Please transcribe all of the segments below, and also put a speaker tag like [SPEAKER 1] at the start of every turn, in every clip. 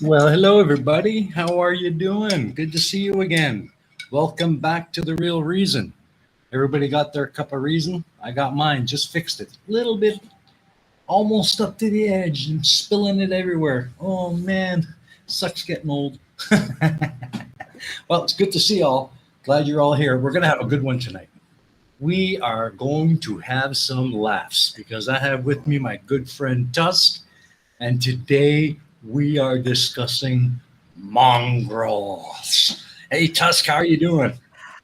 [SPEAKER 1] Well, hello everybody. How are you doing? Good to see you again. Welcome back to The Real Reason. Everybody got their cup of reason? I got mine, just fixed it. Little bit almost up to the edge and spilling it everywhere. Oh man, sucks getting old. Well, it's good to see y'all. Glad you're all here. We're going to have a good one tonight. We are going to have some laughs because I have with me my good friend Tusk. And today we are discussing mongrels. Hey Tusk, how are you doing?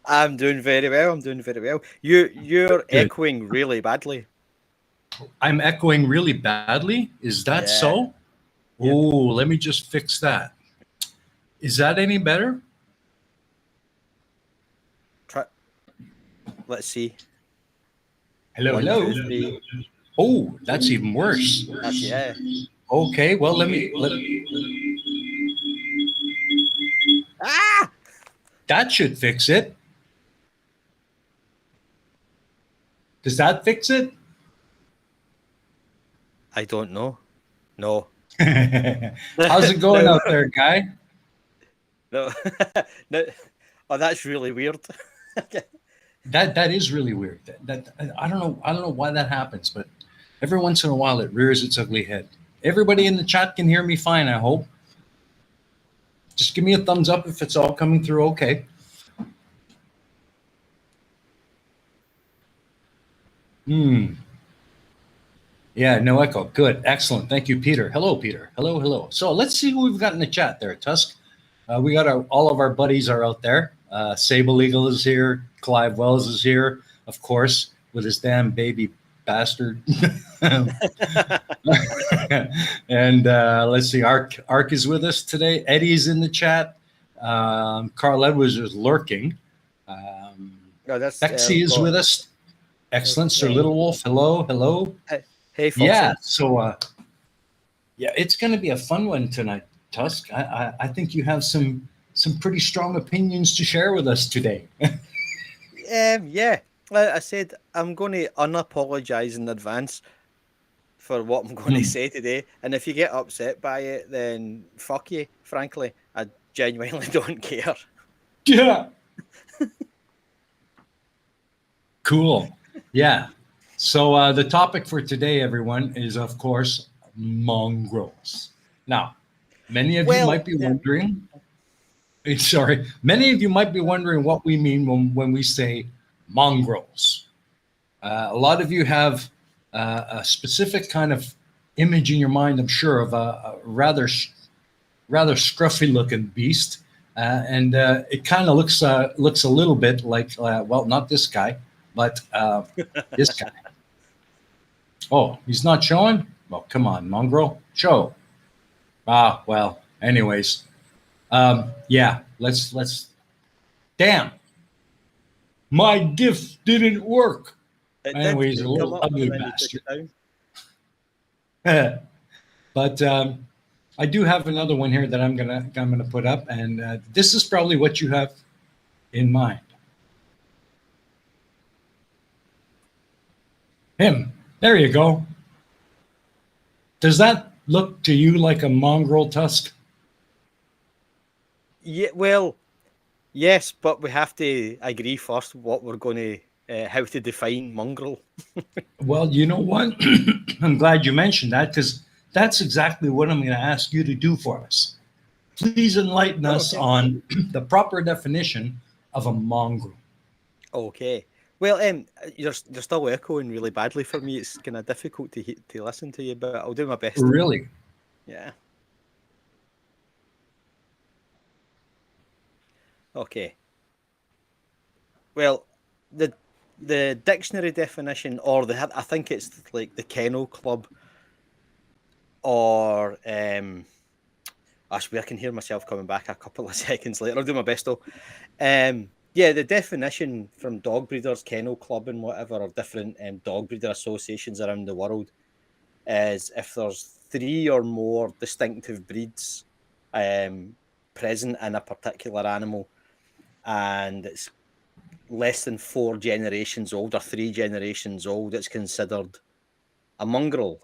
[SPEAKER 2] I'm doing very well. I'm doing very well. You're
[SPEAKER 1] Good.
[SPEAKER 2] echoing really badly.
[SPEAKER 1] I'm echoing really badly. Is that
[SPEAKER 2] Yeah.
[SPEAKER 1] so? Oh,
[SPEAKER 2] Yep.
[SPEAKER 1] let me just fix that. Is that any better?
[SPEAKER 2] Try. Let's see.
[SPEAKER 1] Hello,
[SPEAKER 2] One,
[SPEAKER 1] hello.
[SPEAKER 2] two, three.
[SPEAKER 1] Oh, that's even worse.
[SPEAKER 2] That's yeah.
[SPEAKER 1] Okay, well
[SPEAKER 2] Ah!
[SPEAKER 1] that should fix it. Does that fix it?
[SPEAKER 2] I don't know. No.
[SPEAKER 1] How's it going
[SPEAKER 2] No.
[SPEAKER 1] out there, guy?
[SPEAKER 2] No. No. Oh, that's really weird.
[SPEAKER 1] That is really weird. That I don't know why that happens, but every once in a while it rears its ugly head. Everybody in the chat can hear me fine, I hope. Just give me a thumbs up if it's all coming through okay. Hmm. Yeah, no echo. Good. Excellent. Thank you, Peter. Hello, Peter. Hello, hello. So let's see who we've got in the chat there, Tusk. We got all of our buddies are out there. Sable Eagle is here. Clive Wells is here, of course, with his damn baby bastard. And let's see, Ark is with us today. Eddie's in the chat. Carl Edwards is lurking. Um,
[SPEAKER 2] No, that's
[SPEAKER 1] Bexy
[SPEAKER 2] we've
[SPEAKER 1] is
[SPEAKER 2] got
[SPEAKER 1] with us. Excellent. Sir
[SPEAKER 2] hey,
[SPEAKER 1] Little Wolf, hello, hello.
[SPEAKER 2] hey
[SPEAKER 1] Yeah,
[SPEAKER 2] Foxy.
[SPEAKER 1] so yeah, it's going to be a fun one tonight, Tusk. I think you have some pretty strong opinions to share with us today.
[SPEAKER 2] Yeah. Like I said, I'm going to unapologize in advance for what I'm going to
[SPEAKER 1] Hmm.
[SPEAKER 2] say today. And if you get upset by it, then fuck you. Frankly, I genuinely don't care.
[SPEAKER 1] Yeah. Cool. Yeah. So the topic for today, everyone, is of course mongrels. Now, many of you
[SPEAKER 2] Well,
[SPEAKER 1] might be wondering. Sorry, many of you might be wondering what we mean when we say mongrels. A lot of you have a specific kind of image in your mind, I'm sure, of a rather scruffy looking beast, and it kind of looks a little bit like well, not this guy, but this guy. Oh, he's not showing. Well, come on, mongrel, show. Ah, well. Anyways, yeah. Let's. Damn, my gift didn't work.
[SPEAKER 2] it did.
[SPEAKER 1] Anyways, a
[SPEAKER 2] It come
[SPEAKER 1] little
[SPEAKER 2] up
[SPEAKER 1] ugly
[SPEAKER 2] and then you took
[SPEAKER 1] bastard.
[SPEAKER 2] it down.
[SPEAKER 1] But I do have another one here that I'm gonna put up, and this is probably what you have in mind. Him. There you go. Does that look to you like a mongrel, Tusk?
[SPEAKER 2] Yeah, well, yes, but we have to agree first what we're going to, how to define mongrel.
[SPEAKER 1] Well, you know what? I'm glad you mentioned that because that's exactly what I'm going to ask you to do for us. Please enlighten
[SPEAKER 2] Oh,
[SPEAKER 1] us
[SPEAKER 2] okay.
[SPEAKER 1] on the proper definition of a mongrel.
[SPEAKER 2] Okay. Well, you're still echoing really badly for me. It's kind of difficult to listen to you, but I'll do my best.
[SPEAKER 1] Really?
[SPEAKER 2] Yeah. Okay. Well, the the dictionary definition, or I think it's like the Kennel Club, or I swear I can hear myself coming back a couple of seconds later. I'll do my best though. Yeah, the definition from dog breeders, kennel club, and whatever, or different dog breeder associations around the world is if there's three or more distinctive breeds um, present in a particular animal, and it's less than 4 generations old or 3 generations old, it's considered a mongrel.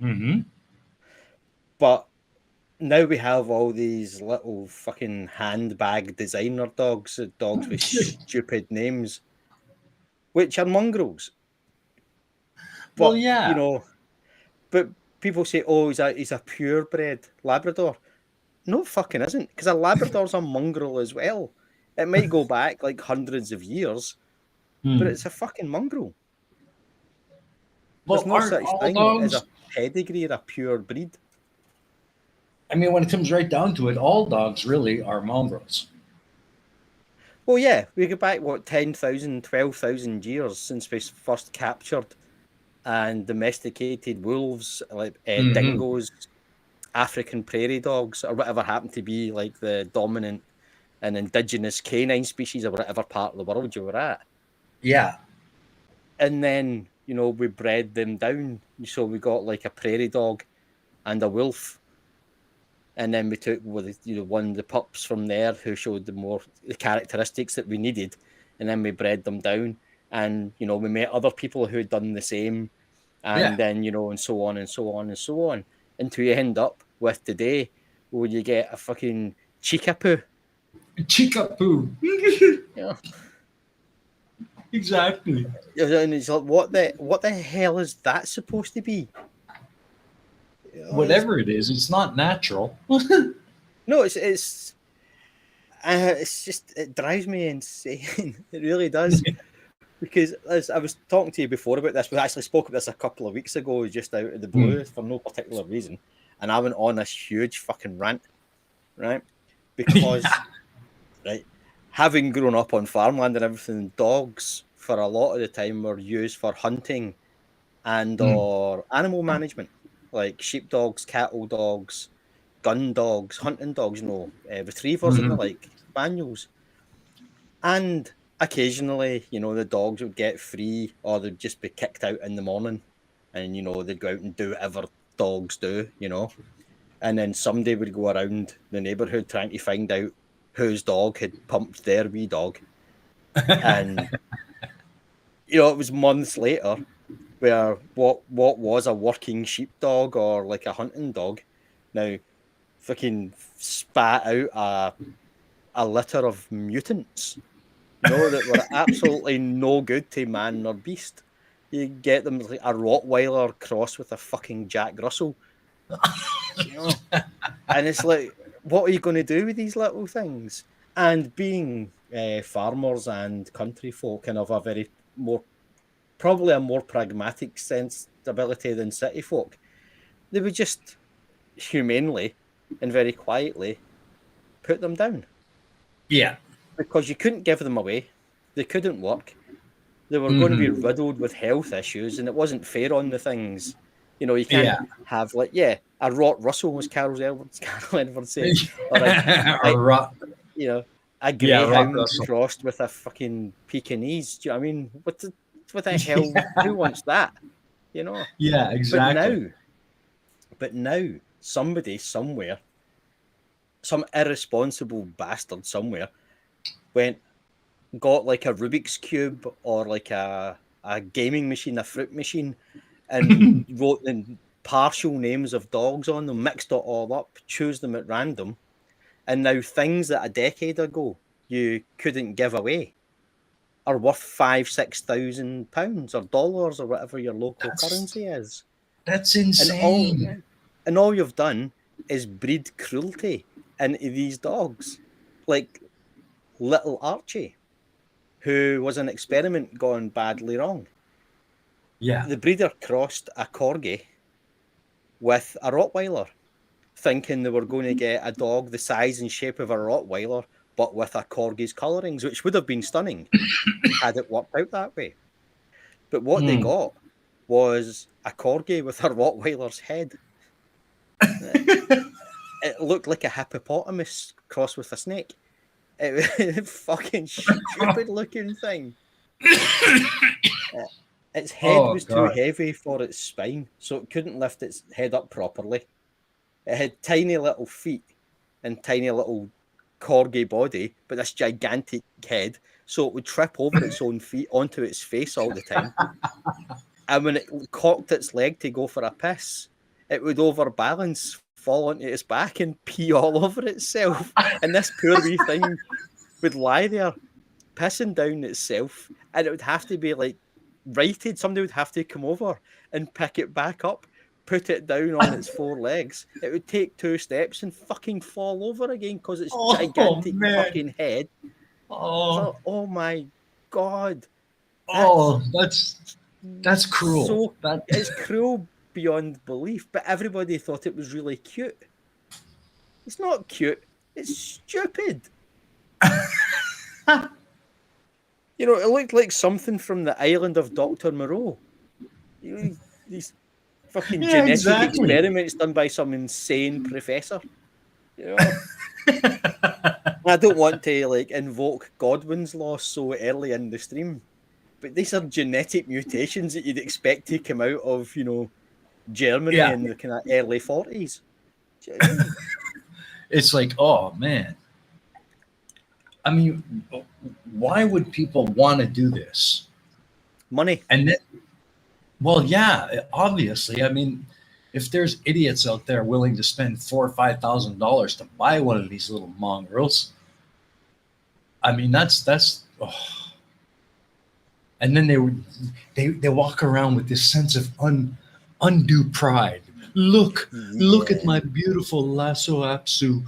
[SPEAKER 1] Mm-hmm.
[SPEAKER 2] But now we have all these little fucking handbag designer dogs with stupid names, which are mongrels.
[SPEAKER 1] Well,
[SPEAKER 2] But
[SPEAKER 1] yeah.
[SPEAKER 2] but people say, "Oh, he's a purebred Labrador." No, fucking isn't, because a Labrador's a mongrel as well. It might go back like hundreds of years, but
[SPEAKER 1] Hmm.
[SPEAKER 2] it's a fucking mongrel. There's
[SPEAKER 1] Well,
[SPEAKER 2] no
[SPEAKER 1] aren't
[SPEAKER 2] such
[SPEAKER 1] all
[SPEAKER 2] thing as a
[SPEAKER 1] dogs?
[SPEAKER 2] pedigree or a pure breed.
[SPEAKER 1] I mean, when it comes right down to it, all dogs really are mongrels.
[SPEAKER 2] Well, yeah, we go back, what, 10,000, 12,000 years since we first captured and domesticated wolves, like
[SPEAKER 1] Hmm.
[SPEAKER 2] dingoes, African prairie dogs, or whatever happened to be like the dominant and indigenous canine species of whatever part of the world you were at.
[SPEAKER 1] Yeah.
[SPEAKER 2] And then, we bred them down. So we got like a prairie dog and a wolf. And then we took one of the pups from there who showed the characteristics that we needed. And then we bred them down. And, we met other people who had done the same.
[SPEAKER 1] Yeah.
[SPEAKER 2] And then, and so on and so on and so on. Until you end up with today, where you get a fucking Chikapoo.
[SPEAKER 1] Chickapoo.
[SPEAKER 2] Yeah.
[SPEAKER 1] Exactly.
[SPEAKER 2] And it's like, what the hell is that supposed to be?
[SPEAKER 1] Whatever it is, it's not natural.
[SPEAKER 2] No, it's just, it drives me insane. It really does. Because as I was talking to you before about this, we actually spoke about this a couple of weeks ago, just out of the blue for no particular reason. And I went on this huge fucking rant, right? Because, right, having grown up on farmland and everything, dogs for a lot of the time were used for hunting and
[SPEAKER 1] Mm.
[SPEAKER 2] or animal management, like sheepdogs, cattle dogs, gun dogs, hunting dogs, retrievers and the
[SPEAKER 1] Mhm.
[SPEAKER 2] like, spaniels. And occasionally, the dogs would get free or they'd just be kicked out in the morning and, they'd go out and do whatever dogs do. And then somebody would go around the neighborhood trying to find out whose dog had pumped their wee dog. And, it was months later where what was a working sheepdog or like a hunting dog now fucking spat out a litter of mutants, that were absolutely no good to man nor beast. You get them like a Rottweiler cross with a fucking Jack Russell, you know, and it's like, what are you going to do with these little things? And being farmers and country folk and of a probably a more pragmatic sensibility than city folk, they would just humanely and very quietly put them down
[SPEAKER 1] Yeah.
[SPEAKER 2] because you couldn't give them away. They couldn't work. They were going to be
[SPEAKER 1] Hmm.
[SPEAKER 2] riddled with health issues, and it wasn't fair on the things. You can't
[SPEAKER 1] Yeah.
[SPEAKER 2] have like, a Rot Russell, was Carol Edwards saying, or
[SPEAKER 1] Or
[SPEAKER 2] a
[SPEAKER 1] rock.
[SPEAKER 2] a
[SPEAKER 1] Yeah, rock
[SPEAKER 2] greyhound
[SPEAKER 1] Russell.
[SPEAKER 2] crossed with a fucking Pekingese. Do you know what I mean? What the hell? Who wants that? You know.
[SPEAKER 1] Yeah,
[SPEAKER 2] But
[SPEAKER 1] exactly.
[SPEAKER 2] now, somebody somewhere, some irresponsible bastard somewhere, went got like a Rubik's cube or like a gaming machine, a fruit machine, and wrote the partial names of dogs on them, mixed it all up, chose them at random, and now things that a decade ago you couldn't give away are worth 5,000-6,000 pounds or dollars or whatever your local
[SPEAKER 1] That's
[SPEAKER 2] currency is.
[SPEAKER 1] that's
[SPEAKER 2] And all
[SPEAKER 1] insane.
[SPEAKER 2] and all you've done is breed cruelty into these dogs. Like little Archie, who was an experiment gone badly wrong.
[SPEAKER 1] Yeah.
[SPEAKER 2] The breeder crossed a corgi with a Rottweiler, thinking they were going to get a dog the size and shape of a Rottweiler, but with a corgi's colourings, which would have been stunning had it worked out that way. But what they
[SPEAKER 1] Mm.
[SPEAKER 2] got was a corgi with a Rottweiler's head. It looked like a hippopotamus crossed with a snake. It was a fucking stupid looking thing. Its head
[SPEAKER 1] Oh
[SPEAKER 2] was too
[SPEAKER 1] God.
[SPEAKER 2] heavy for its spine, so it couldn't lift its head up properly. It had tiny little feet and tiny little corgi body, but this gigantic head, so it would trip over its own feet onto its face all the time. And when it cocked its leg to go for a piss, it would overbalance fall onto its back and pee all over itself. And this poor wee thing would lie there pissing down itself, and it would have to be like righted. Somebody would have to come over and pick it back up, put it down on its four legs. It would take 2 steps and fucking fall over again because it's
[SPEAKER 1] Oh,
[SPEAKER 2] gigantic
[SPEAKER 1] man.
[SPEAKER 2] fucking head.
[SPEAKER 1] Oh,
[SPEAKER 2] So, oh my god.
[SPEAKER 1] oh, that's cruel.
[SPEAKER 2] So
[SPEAKER 1] That
[SPEAKER 2] it's cruel beyond belief, but everybody thought it was really cute. It's not cute. It's stupid. You know, it looked like something from the island of Dr. Moreau. You know, these fucking
[SPEAKER 1] Yeah,
[SPEAKER 2] genetic
[SPEAKER 1] exactly.
[SPEAKER 2] experiments done by some insane professor. You know, I don't want to like invoke Godwin's law so early in the stream, but these are genetic mutations that you'd expect to come out of, you know, Germany
[SPEAKER 1] Yeah,
[SPEAKER 2] in the kind of early 40s. Do you know what I mean?
[SPEAKER 1] it's like, oh man. I mean, why would people want to do this?
[SPEAKER 2] Money.
[SPEAKER 1] And then, well, yeah, obviously. I mean, if there's idiots out there willing to spend $4,000 or $5,000 to buy one of these little mongrels, I mean, that's. Oh. And then they walk around with this sense of undue pride. Look at my beautiful Lasso Apsu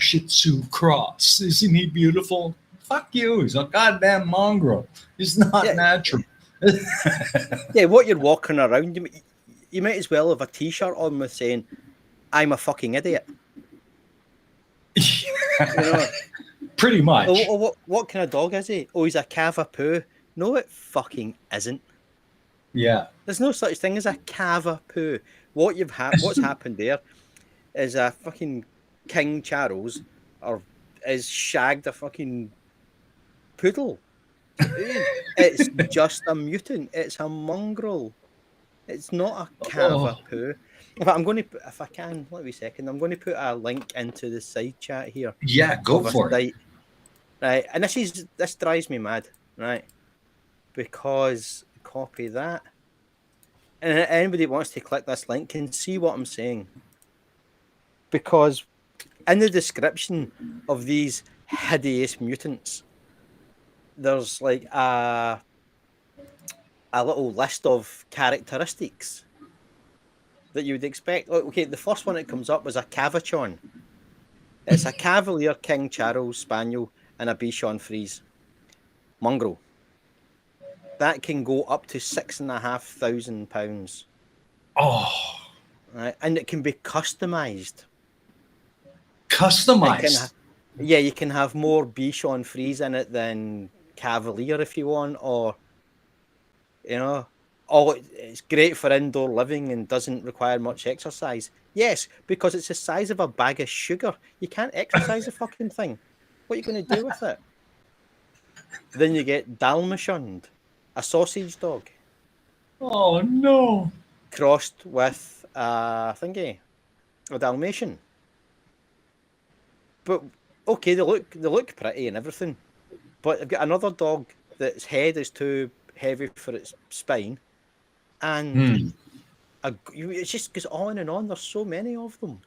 [SPEAKER 1] Shih Tzu cross. Isn't he beautiful? Fuck you. He's a goddamn mongrel. He's not
[SPEAKER 2] Yeah.
[SPEAKER 1] natural.
[SPEAKER 2] Yeah, what you're walking around, you might as well have a T-shirt on with saying, "I'm a fucking idiot." You know,
[SPEAKER 1] Pretty much.
[SPEAKER 2] what kind of dog is he? Oh, he's a Cavapoo. No, it fucking isn't.
[SPEAKER 1] Yeah.
[SPEAKER 2] There's no such thing as a Cavapoo. What's happened there is a fucking King Charles is shagged a fucking poodle. It's just a mutant. It's a mongrel. It's not a Cavapoo. If I can, let me a second. I'm going to put a link into the side chat here.
[SPEAKER 1] Yeah, go
[SPEAKER 2] of a
[SPEAKER 1] for it.
[SPEAKER 2] site, right? And this drives me mad, right? Because copy that, and anybody that wants to click this link can see what I'm saying. Because in the description of these hideous mutants, there's like a little list of characteristics that you would expect. Okay, the first one that comes up was a Cavachon. It's a Cavalier King Charles Spaniel and a Bichon Frise mongrel. That can go up to £6,500.
[SPEAKER 1] Oh,
[SPEAKER 2] Right? And it can be customized.
[SPEAKER 1] customized.
[SPEAKER 2] You can have more Bichon Frise in it than Cavalier if you want, or you know, it's great for indoor living and doesn't require much exercise. Yes, because it's the size of a bag of sugar. You can't exercise the fucking thing. What are you going to do with it? Then you get Dalmatian, a sausage dog,
[SPEAKER 1] Oh no.
[SPEAKER 2] crossed with a Dalmatian. But okay, they look pretty and everything. But I've got another dog that's head is too heavy for its spine, and it just goes on and on. There's so many of them.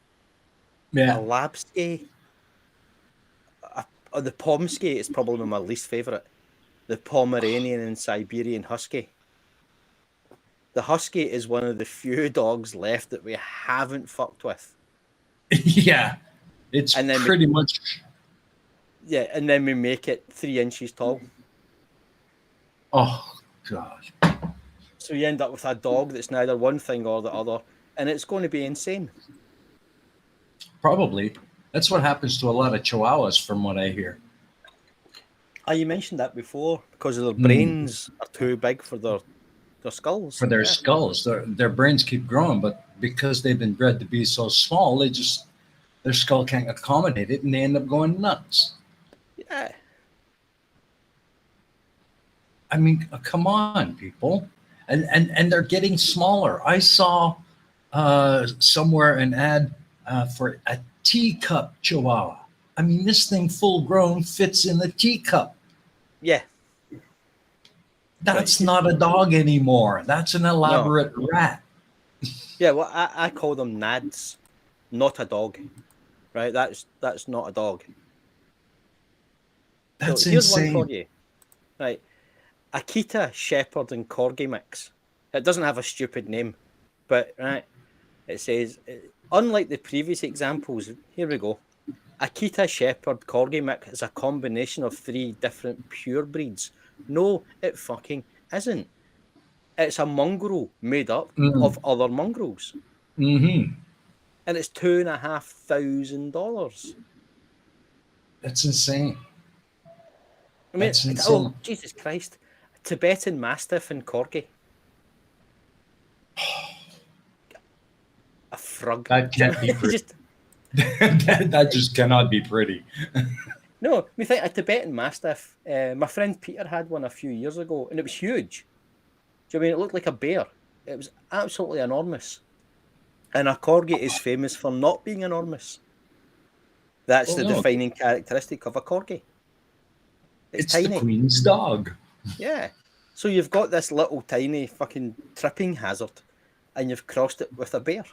[SPEAKER 1] Yeah.
[SPEAKER 2] A Labsky, the Pomsky is probably my least favourite. The Pomeranian and Siberian Husky. The Husky is one of the few dogs left that we haven't fucked with.
[SPEAKER 1] Yeah. It's
[SPEAKER 2] And then
[SPEAKER 1] pretty much.
[SPEAKER 2] Yeah, and then we make it 3 inches tall.
[SPEAKER 1] Oh God.
[SPEAKER 2] So you end up with a dog that's neither one thing or the other, and it's going to be insane.
[SPEAKER 1] Probably. That's what happens to a lot of Chihuahuas, from what I hear.
[SPEAKER 2] You mentioned that before because their brains are too big for their skulls.
[SPEAKER 1] For their skulls, their brains keep growing, but because they've been bred to be so small, their skull can't accommodate it, and they end up going nuts.
[SPEAKER 2] Yeah.
[SPEAKER 1] I mean, come on, people, and they're getting smaller. I saw somewhere an ad for a teacup Chihuahua. I mean, this thing full grown fits in the teacup.
[SPEAKER 2] Yeah.
[SPEAKER 1] That's not a dog anymore. That's an elaborate rat.
[SPEAKER 2] Yeah, well, I call them nads. not a dog, right? That's not a dog. So
[SPEAKER 1] That's
[SPEAKER 2] here's one
[SPEAKER 1] insane.
[SPEAKER 2] for you, right? Akita Shepherd and Corgi mix. It doesn't have a stupid name, but right, it says, unlike the previous examples, here we go. Akita Shepherd Corgi mix is a combination of 3 different pure breeds. No, it fucking isn't. It's a mongrel made up
[SPEAKER 1] Mm.
[SPEAKER 2] of other mongrels,
[SPEAKER 1] Mm-hmm.
[SPEAKER 2] and it's $2,500.
[SPEAKER 1] That's insane.
[SPEAKER 2] I mean,
[SPEAKER 1] That's
[SPEAKER 2] oh
[SPEAKER 1] insane.
[SPEAKER 2] Jesus Christ, Tibetan Mastiff and Corgi, a frog.
[SPEAKER 1] That
[SPEAKER 2] Do you know
[SPEAKER 1] can't be pretty.
[SPEAKER 2] just
[SPEAKER 1] That just cannot be pretty.
[SPEAKER 2] no. We think a Tibetan Mastiff. My friend Peter had one a few years ago, and it was huge. Do you know what I mean? It looked like a bear. It was absolutely enormous. And a Corgi is famous for not being enormous. That's
[SPEAKER 1] Well,
[SPEAKER 2] the
[SPEAKER 1] no,
[SPEAKER 2] defining characteristic of a Corgi. It's
[SPEAKER 1] it's the
[SPEAKER 2] tiny.
[SPEAKER 1] queen's dog.
[SPEAKER 2] Yeah. So you've got this little tiny fucking tripping hazard, and you've crossed it with a bear.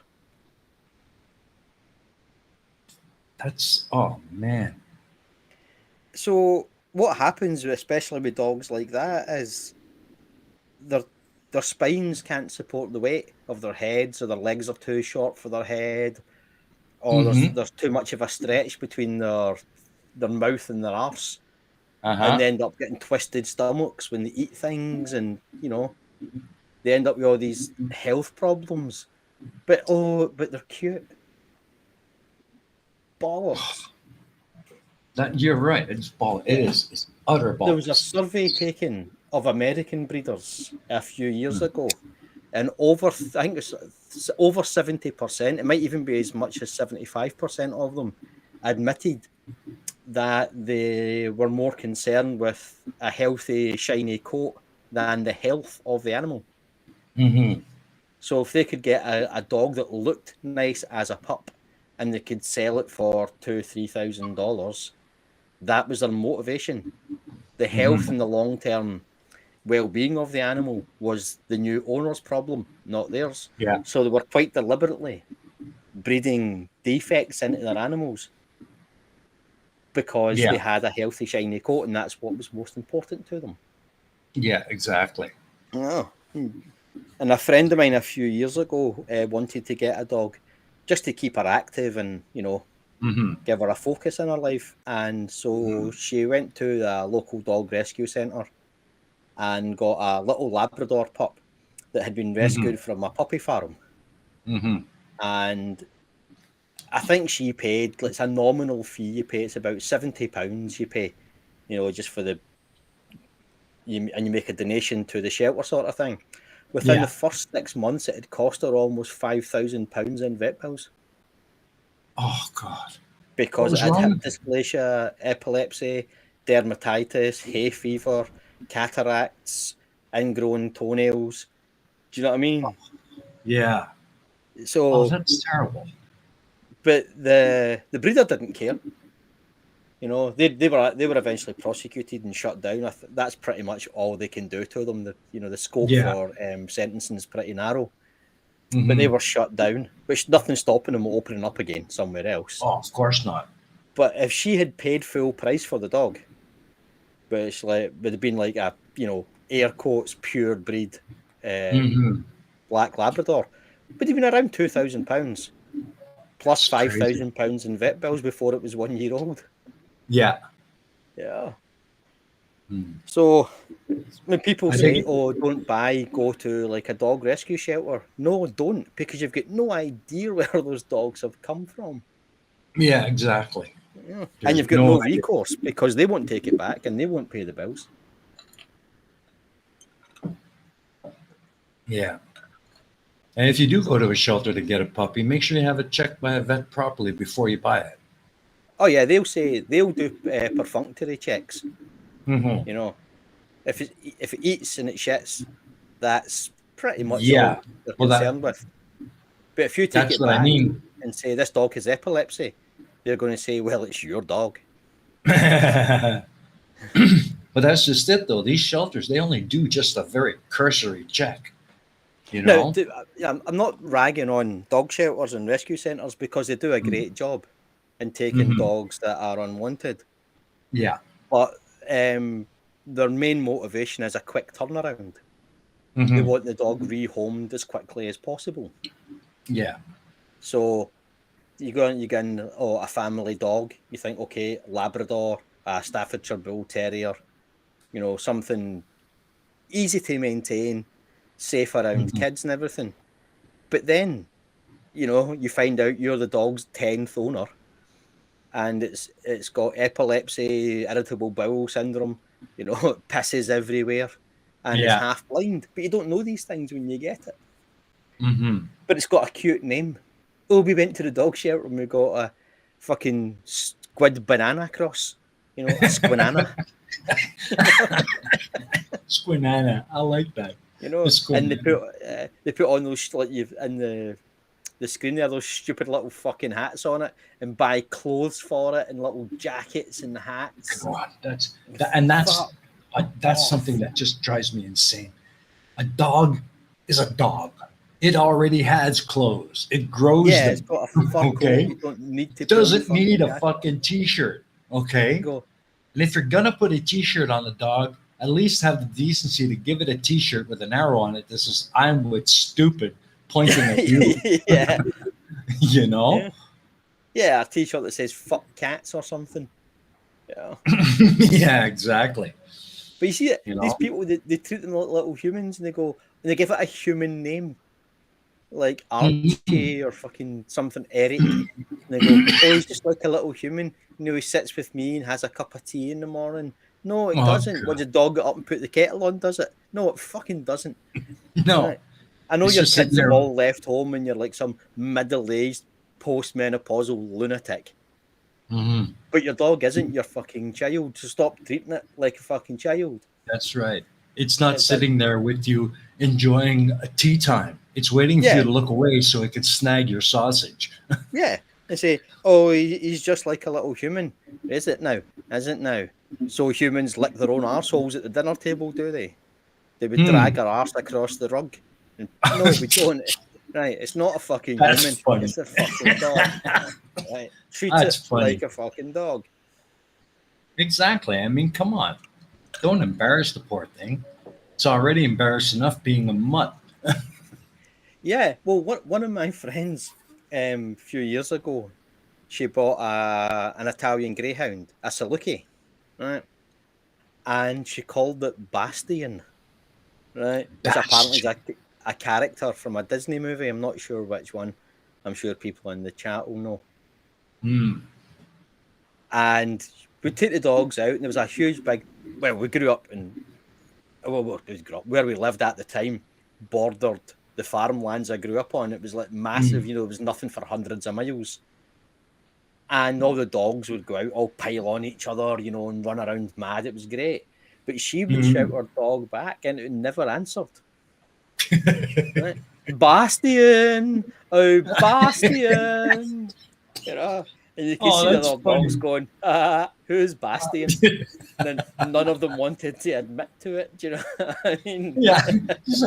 [SPEAKER 1] That's, oh man.
[SPEAKER 2] So what happens, especially with dogs like that, is their spines can't support the weight of their heads, or their legs are too short for their head, or
[SPEAKER 1] Mm-hmm.
[SPEAKER 2] there's too much of a stretch between their mouth and their arse, and
[SPEAKER 1] Uh-huh.
[SPEAKER 2] they end up getting twisted stomachs when they eat things, and they end up with all these health problems. But they're cute. Bollocks.
[SPEAKER 1] That you're right. It's ball. It is. It's utter
[SPEAKER 2] There was a
[SPEAKER 1] balls.
[SPEAKER 2] survey taken of American breeders a few years ago, and I think it's over 70%, it might even be as much as 75% of them admitted that they were more concerned with a healthy, shiny coat than the health of the animal.
[SPEAKER 1] Mm-hmm.
[SPEAKER 2] So if they could get a dog that looked nice as a pup, and they could sell it for $2,000-3,000, that was their motivation. The health and the long-term well-being of the animal was the new owner's problem, not theirs.
[SPEAKER 1] Yeah.
[SPEAKER 2] So they were quite deliberately breeding defects into their animals because they
[SPEAKER 1] Yeah.
[SPEAKER 2] had a healthy, shiny coat, and that's what was most important to them.
[SPEAKER 1] Yeah. Exactly.
[SPEAKER 2] Oh. And a friend of mine a few years ago wanted to get a dog just to keep her active and,
[SPEAKER 1] Mm-hmm.
[SPEAKER 2] give her a focus in her life. And so she went to the local dog rescue centre and got a little Labrador pup that had been
[SPEAKER 1] Mm-hmm.
[SPEAKER 2] rescued from a puppy farm.
[SPEAKER 1] Mm-hmm.
[SPEAKER 2] And I think she paid, it's a nominal fee you pay. It's about £70 you pay, just for and you make a donation to the shelter sort of thing. Within the
[SPEAKER 1] Yeah.
[SPEAKER 2] first 6 months, it had cost her almost £5,000 in vet bills
[SPEAKER 1] Oh God. What
[SPEAKER 2] because it
[SPEAKER 1] was
[SPEAKER 2] had hip
[SPEAKER 1] wrong?
[SPEAKER 2] dysplasia, epilepsy, dermatitis, hay fever, cataracts, ingrown toenails. Do you know what I mean?
[SPEAKER 1] Yeah. Oh,
[SPEAKER 2] So,
[SPEAKER 1] that's terrible.
[SPEAKER 2] but the breeder didn't care. They were eventually prosecuted and shut down. That's pretty much all they can do to them. The scope
[SPEAKER 1] Yeah.
[SPEAKER 2] for sentencing is pretty narrow. But they
[SPEAKER 1] Mm-hmm.
[SPEAKER 2] were shut down, which nothing's stopping them opening up again somewhere else.
[SPEAKER 1] Oh, of course not.
[SPEAKER 2] But if she had paid full price for the dog, which would have been like a air quotes pure breed
[SPEAKER 1] Mm-hmm.
[SPEAKER 2] black Labrador, would have been around £2,000 plus
[SPEAKER 1] It's crazy.
[SPEAKER 2] £5,000 in vet bills before it was 1 year old.
[SPEAKER 1] Yeah.
[SPEAKER 2] Yeah.
[SPEAKER 1] Mm.
[SPEAKER 2] So when people
[SPEAKER 1] I
[SPEAKER 2] say,
[SPEAKER 1] think.
[SPEAKER 2] "Oh, don't go to like a dog rescue shelter," no, don't, because you've got no idea where those dogs have come from.
[SPEAKER 1] Yeah. Exactly.
[SPEAKER 2] Yeah. And
[SPEAKER 1] There's
[SPEAKER 2] you've got
[SPEAKER 1] no
[SPEAKER 2] no
[SPEAKER 1] idea.
[SPEAKER 2] recourse because they won't take it back and they won't pay the bills.
[SPEAKER 1] Yeah. And if you do go to a shelter to get a puppy, make sure you have it checked by a vet properly before you buy it.
[SPEAKER 2] Oh yeah, they'll do perfunctory checks.
[SPEAKER 1] Mm-hmm.
[SPEAKER 2] If it eats and it shits, that's pretty much
[SPEAKER 1] Yeah.
[SPEAKER 2] all they're
[SPEAKER 1] Well,
[SPEAKER 2] concerned with. But if you take
[SPEAKER 1] that's
[SPEAKER 2] it
[SPEAKER 1] what I
[SPEAKER 2] back
[SPEAKER 1] mean.
[SPEAKER 2] and say this dog has epilepsy, they're going to say, "Well, it's your dog."
[SPEAKER 1] But that's just it, though. These shelters, they only do just a very cursory check. You
[SPEAKER 2] Now,
[SPEAKER 1] know?
[SPEAKER 2] I'm not ragging on dog shelters and rescue centres because they do a great job in taking
[SPEAKER 1] Mhm.
[SPEAKER 2] dogs that are unwanted.
[SPEAKER 1] Yeah.
[SPEAKER 2] But their main motivation is a quick turnaround. They
[SPEAKER 1] Mhm.
[SPEAKER 2] want the dog rehomed as quickly as possible.
[SPEAKER 1] Yeah.
[SPEAKER 2] So you get in, oh, a family dog. You think, okay, Labrador, a Staffordshire Bull Terrier, something easy to maintain, safe around
[SPEAKER 1] Mhm.
[SPEAKER 2] kids and everything. But then, you find out you're the dog's 10th owner, and it's got epilepsy, irritable bowel syndrome, it pisses everywhere, and it's
[SPEAKER 1] Yeah.
[SPEAKER 2] half blind. But you don't know these things when you get it.
[SPEAKER 1] Mhm.
[SPEAKER 2] But it's got a cute name. Oh, we went to the dog shelter and we got a fucking squid banana cross, a squinana.
[SPEAKER 1] Squinana. I like that. The
[SPEAKER 2] And
[SPEAKER 1] squinana.
[SPEAKER 2] they put on those like you've in the screen there, those stupid little fucking hats on it, and buy clothes for it and little jackets and hats.
[SPEAKER 1] God,
[SPEAKER 2] Fuck
[SPEAKER 1] that's something
[SPEAKER 2] off.
[SPEAKER 1] that just drives me insane. A dog is a dog. It already has clothes. It grows
[SPEAKER 2] Yeah, it's
[SPEAKER 1] them.
[SPEAKER 2] got a fur coat.
[SPEAKER 1] Okay.
[SPEAKER 2] You don't need to put on
[SPEAKER 1] Doesn't
[SPEAKER 2] fucking
[SPEAKER 1] need a
[SPEAKER 2] jacket.
[SPEAKER 1] fucking t-shirt. Okay.
[SPEAKER 2] Go.
[SPEAKER 1] And if you're gonna put a t-shirt on the dog, at least have the decency to give it a t-shirt with an arrow on it. This is I'm with stupid pointing at you.
[SPEAKER 2] Yeah.
[SPEAKER 1] You know?
[SPEAKER 2] Yeah. Yeah, a t-shirt that says "fuck cats" or something. Yeah,
[SPEAKER 1] Yeah, exactly.
[SPEAKER 2] but you see it.
[SPEAKER 1] You
[SPEAKER 2] These
[SPEAKER 1] know?
[SPEAKER 2] people, they treat them like little humans, and they give it a human name, like
[SPEAKER 1] Mhm.
[SPEAKER 2] Archie or fucking something Eric. And they go, "Oh, he's just like a little human. He sits with me and has a cup of tea in the morning." No, it
[SPEAKER 1] Oh
[SPEAKER 2] doesn't. What,
[SPEAKER 1] god.
[SPEAKER 2] the dog get up and put the kettle on? Does it? No, it fucking doesn't.
[SPEAKER 1] No.
[SPEAKER 2] Right. I know
[SPEAKER 1] It's
[SPEAKER 2] your
[SPEAKER 1] just sitting
[SPEAKER 2] kids have
[SPEAKER 1] there.
[SPEAKER 2] all left home and you're like some middle-aged post-menopausal lunatic.
[SPEAKER 1] Mhm.
[SPEAKER 2] But your dog isn't your fucking child, so stop treating it like a fucking child.
[SPEAKER 1] That's right. It's not
[SPEAKER 2] It's like,
[SPEAKER 1] sitting there with you enjoying a tea time. It's waiting for you
[SPEAKER 2] yeah,
[SPEAKER 1] to look away so it can snag your sausage.
[SPEAKER 2] yeah. They say, oh, he's just like a little human. Is it now? Is it now? So humans lick their own arseholes at the dinner table, do they? They would
[SPEAKER 1] Hmm.
[SPEAKER 2] drag our arse across the rug. And, no, we don't. Right, it's not a fucking
[SPEAKER 1] That's
[SPEAKER 2] human.
[SPEAKER 1] funny.
[SPEAKER 2] It's a fucking dog. Right, treat
[SPEAKER 1] That's
[SPEAKER 2] it like
[SPEAKER 1] funny.
[SPEAKER 2] a fucking dog.
[SPEAKER 1] Exactly. I mean, come on. Don't embarrass the poor thing. It's already embarrassed enough being a mutt.
[SPEAKER 2] Yeah, well, one of my friends, a few years ago, she bought an Italian Greyhound, a Saluki, right? And she called it Bastian, right? Which apparently is
[SPEAKER 1] Bastion.
[SPEAKER 2] a character from a Disney movie. I'm not sure which one. I'm sure people in the chat will know.
[SPEAKER 1] Hmm.
[SPEAKER 2] And we took the dogs out, and there was a huge big. Well, we grew up in where we lived at the time, bordered the farmlands I grew up on. It was like
[SPEAKER 1] Hmm.
[SPEAKER 2] massive. It was nothing for hundreds of miles. And all the dogs would go out, all pile on each other, and run around mad. It was great. But she would shout
[SPEAKER 1] Hmm.
[SPEAKER 2] her dog back, and it never answered. Right? Bastion, oh Bastion, and you can
[SPEAKER 1] Oh,
[SPEAKER 2] see the
[SPEAKER 1] that's
[SPEAKER 2] other dogs
[SPEAKER 1] funny.
[SPEAKER 2] going, who's Bastion? And then none of them wanted to admit to it. Do you know what I mean?
[SPEAKER 1] Yeah.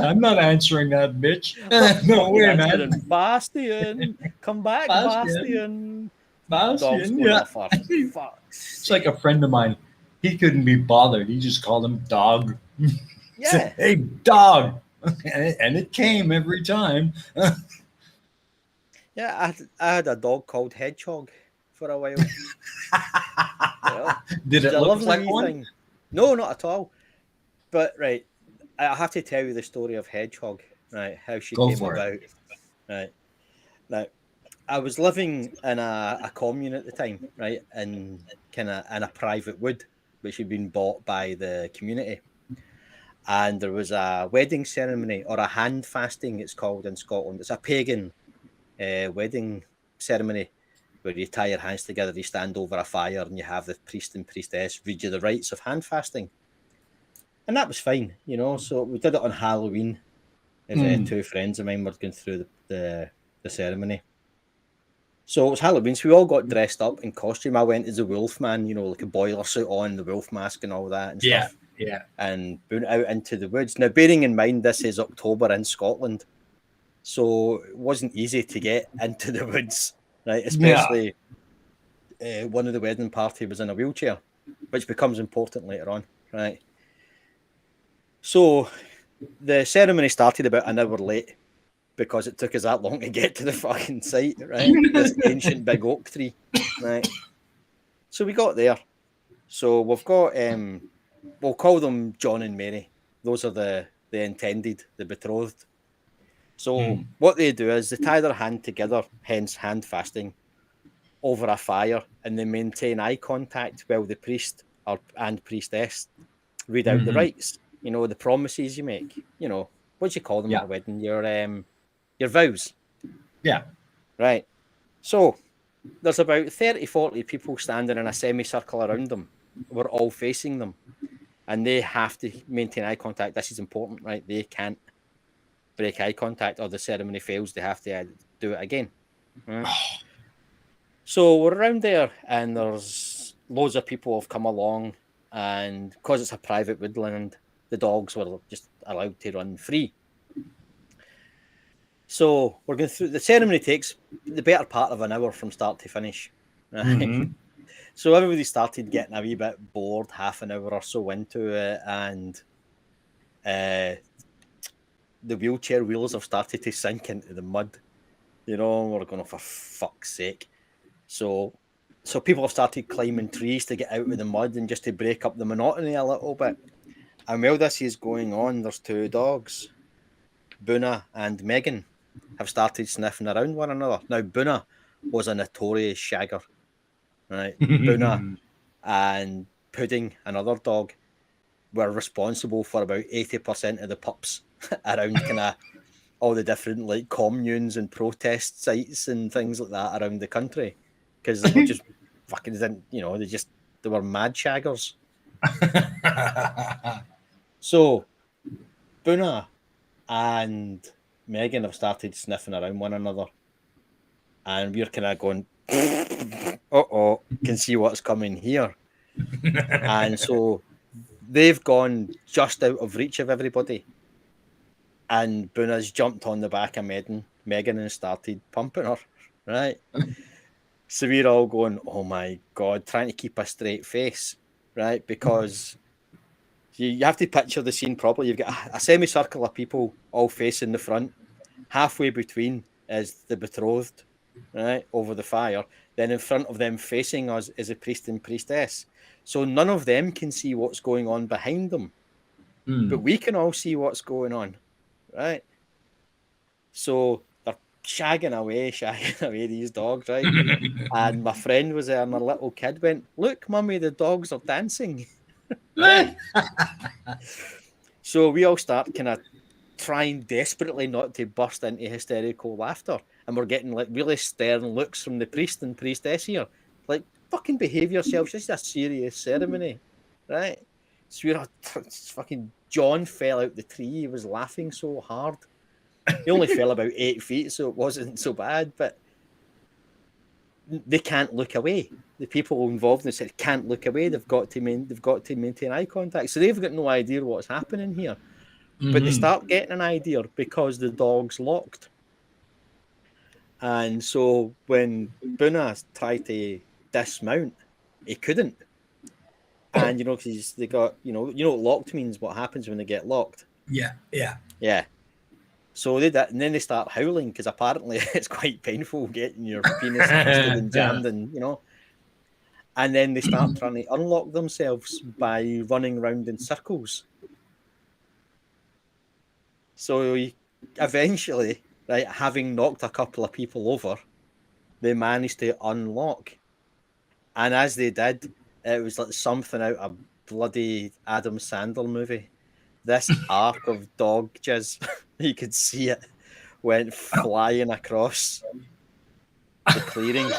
[SPEAKER 1] I'm not answering that bitch.
[SPEAKER 2] I'm not
[SPEAKER 1] No
[SPEAKER 2] fucking
[SPEAKER 1] way, man.
[SPEAKER 2] answering. Bastion, come back,
[SPEAKER 1] Bastion.
[SPEAKER 2] Bastion. Dogs
[SPEAKER 1] Bastion.
[SPEAKER 2] going,
[SPEAKER 1] Yeah.
[SPEAKER 2] oh, for fuck's
[SPEAKER 1] It's like a
[SPEAKER 2] sake.
[SPEAKER 1] friend of mine. He couldn't be bothered. He just called him dog. Said,
[SPEAKER 2] Yeah.
[SPEAKER 1] "Hey, dog," and it came every time.
[SPEAKER 2] Yeah, I had a dog called Hedgehog for a while.
[SPEAKER 1] Did
[SPEAKER 2] She's
[SPEAKER 1] it
[SPEAKER 2] a
[SPEAKER 1] look
[SPEAKER 2] lovely
[SPEAKER 1] like
[SPEAKER 2] wee
[SPEAKER 1] one?
[SPEAKER 2] thing. No, not at all. But right, I have to tell you the story of Hedgehog, right? How she
[SPEAKER 1] Go
[SPEAKER 2] came
[SPEAKER 1] for it.
[SPEAKER 2] about. Right. Now, I was living in a commune at the time, right? In kind of in a private wood, which had been bought by the community. And there was a wedding ceremony or a hand fasting, it's called in Scotland. It's a pagan wedding ceremony where you tie your hands together, you stand over a fire, and you have the priest and priestess read you the rites of hand fasting. And that was fine, So we did it on Halloween. As
[SPEAKER 1] Mm.
[SPEAKER 2] two friends of mine were going through the ceremony. So it was Halloween, so we all got dressed up in costume. I went as a wolf man, like a boiler suit on, the wolf mask and all that and
[SPEAKER 1] Yeah,
[SPEAKER 2] stuff.
[SPEAKER 1] Yeah.
[SPEAKER 2] and boot out into the woods. Now, bearing in mind this is October in Scotland, so it wasn't easy to get into the woods, right? Especially one of the wedding party was in a wheelchair, which becomes important later on, right? So the ceremony started about an hour late because it took us that long to get to the fucking site, right? This ancient big oak tree, right? So we got there. So we've got we'll call them John and Mary. Those are the intended, the betrothed. So what they do is they tie their hand together, hence hand fasting, over a fire, and they maintain eye contact while the priest and priestess read out the rites. You know, the promises you make. You know, what do you call them at a wedding? Your vows.
[SPEAKER 1] Yeah.
[SPEAKER 2] Right. So there's about 30, 40 people standing in a semicircle around them. We're all facing them. And they have to maintain eye contact. This is important, right? They can't break eye contact or the ceremony fails. They have to do it again. Right? So we're around there and there's loads of people have come along. And because it's a private woodland, the dogs were just allowed to run free. So we're going through, the ceremony takes the better part of an hour from start to finish. Right? So everybody started getting a wee bit bored, half an hour or so into it, and the wheelchair wheels have started to sink into the mud. You know, we're going, for fuck's sake. So people have started climbing trees to get out of the mud and just to break up the monotony a little bit. And while this is going on, there's two dogs, Buna and Megan, have started sniffing around one another. Now, Buna was a notorious shagger, right? Buna and Pudding, another dog, were responsible for about 80% of the pups around kind of all the different like communes and protest sites and things like that around the country, because they were just fucking didn't, you know, they were mad shaggers. So Buna and Megan have started sniffing around one another, and we're kind of going, can see what's coming here. And so they've gone just out of reach of everybody. And Buna's jumped on the back of Megan and started pumping her, right? So we're all going, oh my God, trying to keep a straight face, right? Because you have to picture the scene properly. You've got a semicircle of people all facing the front. Halfway between is the betrothed, right, over the fire. Then in front of them facing us is a priest and priestess. So none of them can see what's going on behind them. But we can all see what's going on, right? So they're shagging away these dogs, right? And my friend was there and my little kid went, look, mummy, the dogs are dancing. Right? So we all start kind of trying desperately not to burst into hysterical laughter. And we're getting like really stern looks from the priest and priestess here. Like, fucking behave yourselves. This is a serious ceremony, right? So we're fucking John fell out the tree. He was laughing so hard. He only fell about 8 feet, so it wasn't so bad, but they can't look away. The people involved in it can't look away. They've got to maintain eye contact. So they've got no idea what's happening here. But they start getting an idea because the dog's locked. And so when Buna tried to dismount, he couldn't. And, you know, because they got, you know what locked means, what happens when they get locked. Yeah. So they did, and then they start howling because apparently it's quite painful getting your penis twisted and jammed, and you know. And then they start trying to unlock themselves by running around in circles. So eventually, right, having knocked a couple of people over, they managed to unlock. And as they did, it was like something out of bloody Adam Sandler movie. This arc of dog jizz, you could see it, went flying across the clearing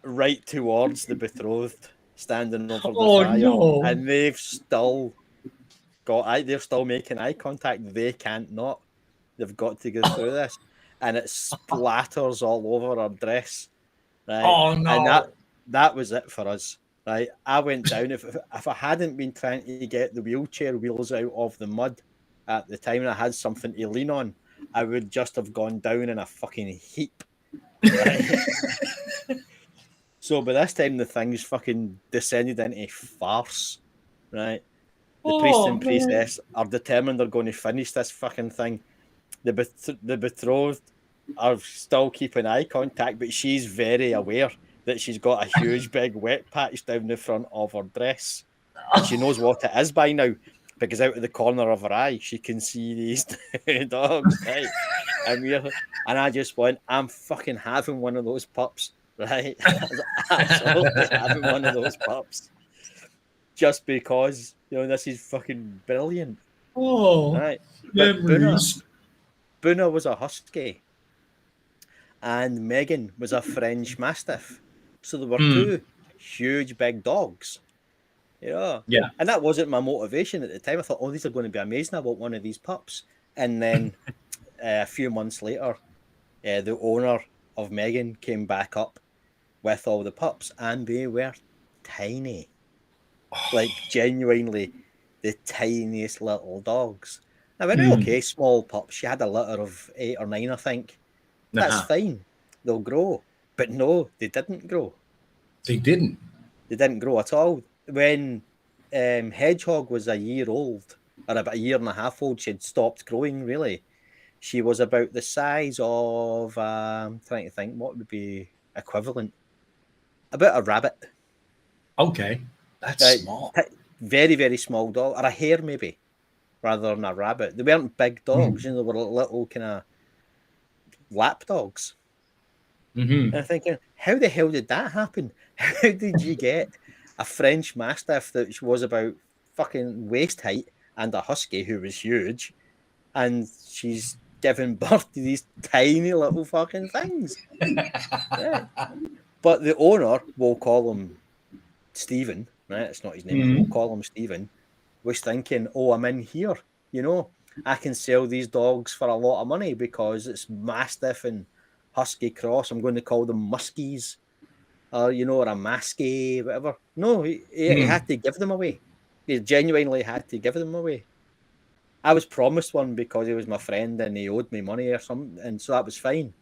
[SPEAKER 2] right towards the betrothed standing over the fire.
[SPEAKER 1] No.
[SPEAKER 2] And they're still making eye contact. They can't not. They've got to go through this. And it splatters all over our dress. Right?
[SPEAKER 1] Oh, no.
[SPEAKER 2] And that was it for us. right? I went down. If I hadn't been trying to get the wheelchair wheels out of the mud at the time and I had something to lean on, I would just have gone down in a fucking heap, right? So by this time, the thing's fucking descended into farce, right? The priest
[SPEAKER 1] Oh
[SPEAKER 2] and
[SPEAKER 1] man.
[SPEAKER 2] priestess are determined they're going to finish this fucking thing. The betrothed are still keeping eye contact, but she's very aware that she's got a huge big wet patch down the front of her dress. And she knows what it is by now because out of the corner of her eye, she can see these two dogs, right? And I just went, I'm fucking having one of those pups, right? I was absolutely having one of those pups just because, this is fucking brilliant,
[SPEAKER 1] Oh,
[SPEAKER 2] right? But
[SPEAKER 1] memories.
[SPEAKER 2] Buna was a husky and Megan was a French Mastiff. So there were
[SPEAKER 1] Hmm.
[SPEAKER 2] two huge big dogs,
[SPEAKER 1] Yeah.
[SPEAKER 2] And that wasn't my motivation at the time. I thought, oh, these are going to be amazing. I want one of these pups. And then a few months later, the owner of Megan came back up with all the pups and they were tiny. Like genuinely the tiniest little dogs. I went,
[SPEAKER 1] Hmm.
[SPEAKER 2] okay, small pups. She had a litter of 8 or 9, I think. That's
[SPEAKER 1] Uh-huh.
[SPEAKER 2] fine. They'll grow. But no, they didn't grow.
[SPEAKER 1] They didn't.
[SPEAKER 2] They didn't grow at all. When Hedgehog was a year old, or about a year and a half old, she'd stopped growing, really. She was about the size of, I'm trying to think, what would be equivalent? About a rabbit.
[SPEAKER 1] Okay. That's
[SPEAKER 2] Uh,
[SPEAKER 1] small.
[SPEAKER 2] Very, very small dog, or a hare maybe, rather than a rabbit. They weren't big dogs,
[SPEAKER 1] Hmm.
[SPEAKER 2] they were little kind of lap dogs.
[SPEAKER 1] Mm-hmm.
[SPEAKER 2] And I'm thinking, how the hell did that happen? How did you get a French Mastiff that was about fucking waist height and a Husky who was huge, and she's giving birth to these tiny little fucking things? Right. But the owner, we'll call him Stephen, right? It's not his name, but we'll
[SPEAKER 1] Hmm.
[SPEAKER 2] call him Stephen, was thinking, oh, I'm in here, I can sell these dogs for a lot of money because it's Mastiff and Husky cross. I'm going to call them Muskies or, or a Masky, whatever. No, he
[SPEAKER 1] Hmm.
[SPEAKER 2] had to give them away. He genuinely had to give them away. I was promised one because he was my friend and he owed me money or something, and so that was fine.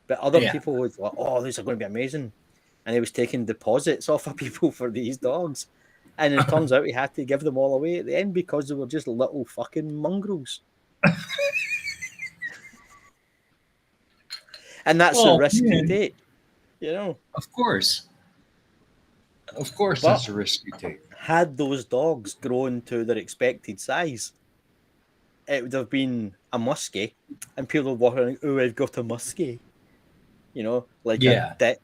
[SPEAKER 2] But other
[SPEAKER 1] Yeah.
[SPEAKER 2] people would like, oh, these are going to be amazing. And he was taking deposits off of people for these dogs. And it turns out he had to give them all away at the end because they were just little fucking mongrels. And that's the
[SPEAKER 1] Oh
[SPEAKER 2] risk you
[SPEAKER 1] man.
[SPEAKER 2] take.
[SPEAKER 1] Of course. Of course,
[SPEAKER 2] But
[SPEAKER 1] that's a risk you take.
[SPEAKER 2] had those dogs grown to their expected size, it would have been a muskie, and people would walk around, oh, I've got a muskie, like a
[SPEAKER 1] Yeah.
[SPEAKER 2] dick.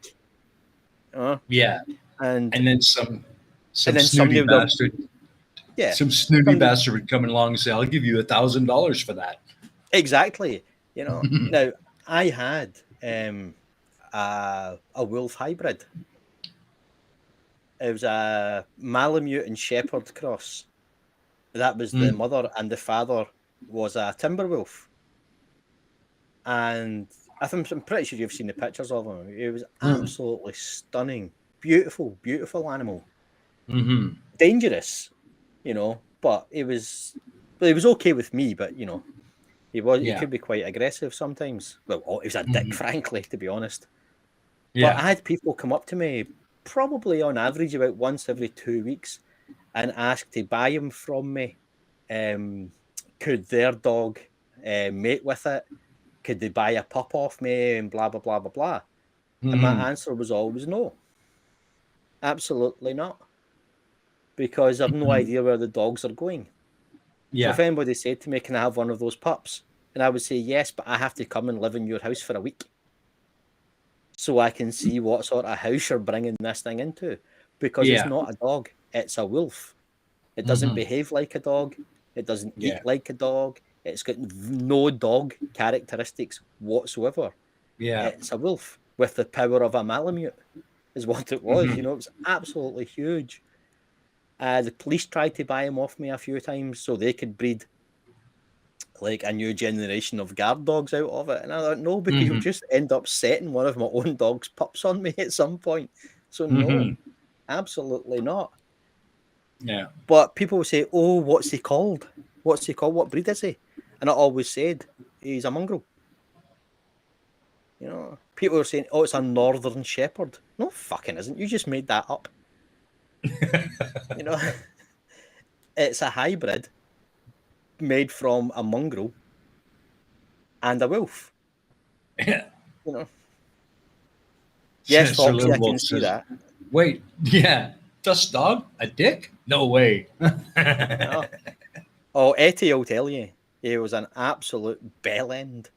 [SPEAKER 2] Uh,
[SPEAKER 1] Yeah.
[SPEAKER 2] and
[SPEAKER 1] And then some
[SPEAKER 2] and then
[SPEAKER 1] snooty
[SPEAKER 2] somebody would have,
[SPEAKER 1] bastard,
[SPEAKER 2] yeah,
[SPEAKER 1] some snooty
[SPEAKER 2] somebody,
[SPEAKER 1] bastard would come along and say, "I'll give you $1,000 for that."
[SPEAKER 2] exactly. Now I had a wolf hybrid. It was a Malamute and Shepherd cross. That was the
[SPEAKER 1] Mm.
[SPEAKER 2] mother, and the father was a timber wolf. And I'm pretty sure you've seen the pictures of him. It was
[SPEAKER 1] Mm.
[SPEAKER 2] absolutely stunning, beautiful, beautiful animal.
[SPEAKER 1] Hmm.
[SPEAKER 2] Dangerous, but he was okay with me. But he
[SPEAKER 1] Yeah.
[SPEAKER 2] could be quite aggressive sometimes. Well, he was a dick,
[SPEAKER 1] Hmm.
[SPEAKER 2] frankly, to be honest. But I
[SPEAKER 1] Yeah.
[SPEAKER 2] had people come up to me, probably on average about once every 2 weeks, and ask to buy him from me. Could their dog mate with it? Could they buy a pup off me? And blah blah blah blah blah. And my
[SPEAKER 1] Hmm.
[SPEAKER 2] answer was always no, absolutely not, because I've no
[SPEAKER 1] Hmm.
[SPEAKER 2] idea where the dogs are going. So if
[SPEAKER 1] Yeah.
[SPEAKER 2] anybody said to me, "Can I have one of those pups?" and I would say yes, but I have to come and live in your house for a week so I can see what sort of house you're bringing this thing into, because it's
[SPEAKER 1] Yeah.
[SPEAKER 2] not a dog, it's a wolf. It doesn't
[SPEAKER 1] Hmm.
[SPEAKER 2] behave like a dog. It doesn't
[SPEAKER 1] Yeah.
[SPEAKER 2] eat like a dog. It's got no dog characteristics whatsoever.
[SPEAKER 1] Yeah.
[SPEAKER 2] It's a wolf with the power of a Malamute, is what it was.
[SPEAKER 1] Hmm.
[SPEAKER 2] It was absolutely huge. The police tried to buy him off me a few times so they could breed like a new generation of guard dogs out of it. And I thought, no, because you'll
[SPEAKER 1] Hmm.
[SPEAKER 2] just end up setting one of my own dog's pups on me at some point. So, no.
[SPEAKER 1] Hmm.
[SPEAKER 2] Absolutely not.
[SPEAKER 1] Yeah.
[SPEAKER 2] But people will say, "Oh, what's he called? What's he called? What breed is he?" And I always said, "He's a mongrel." You know, people are saying, "Oh, it's a Northern Shepherd." No, fucking isn't. You just made that up. You know, it's a hybrid made from a mongrel and a wolf.
[SPEAKER 1] Yeah.
[SPEAKER 2] You know, yes,
[SPEAKER 1] Sir
[SPEAKER 2] Foxy,
[SPEAKER 1] Little
[SPEAKER 2] I can
[SPEAKER 1] Wolf
[SPEAKER 2] see
[SPEAKER 1] says,
[SPEAKER 2] that.
[SPEAKER 1] "Wait, yeah, Tusk dog, a dick? No way."
[SPEAKER 2] Oh, oh, Etty will tell you, he was an absolute bellend.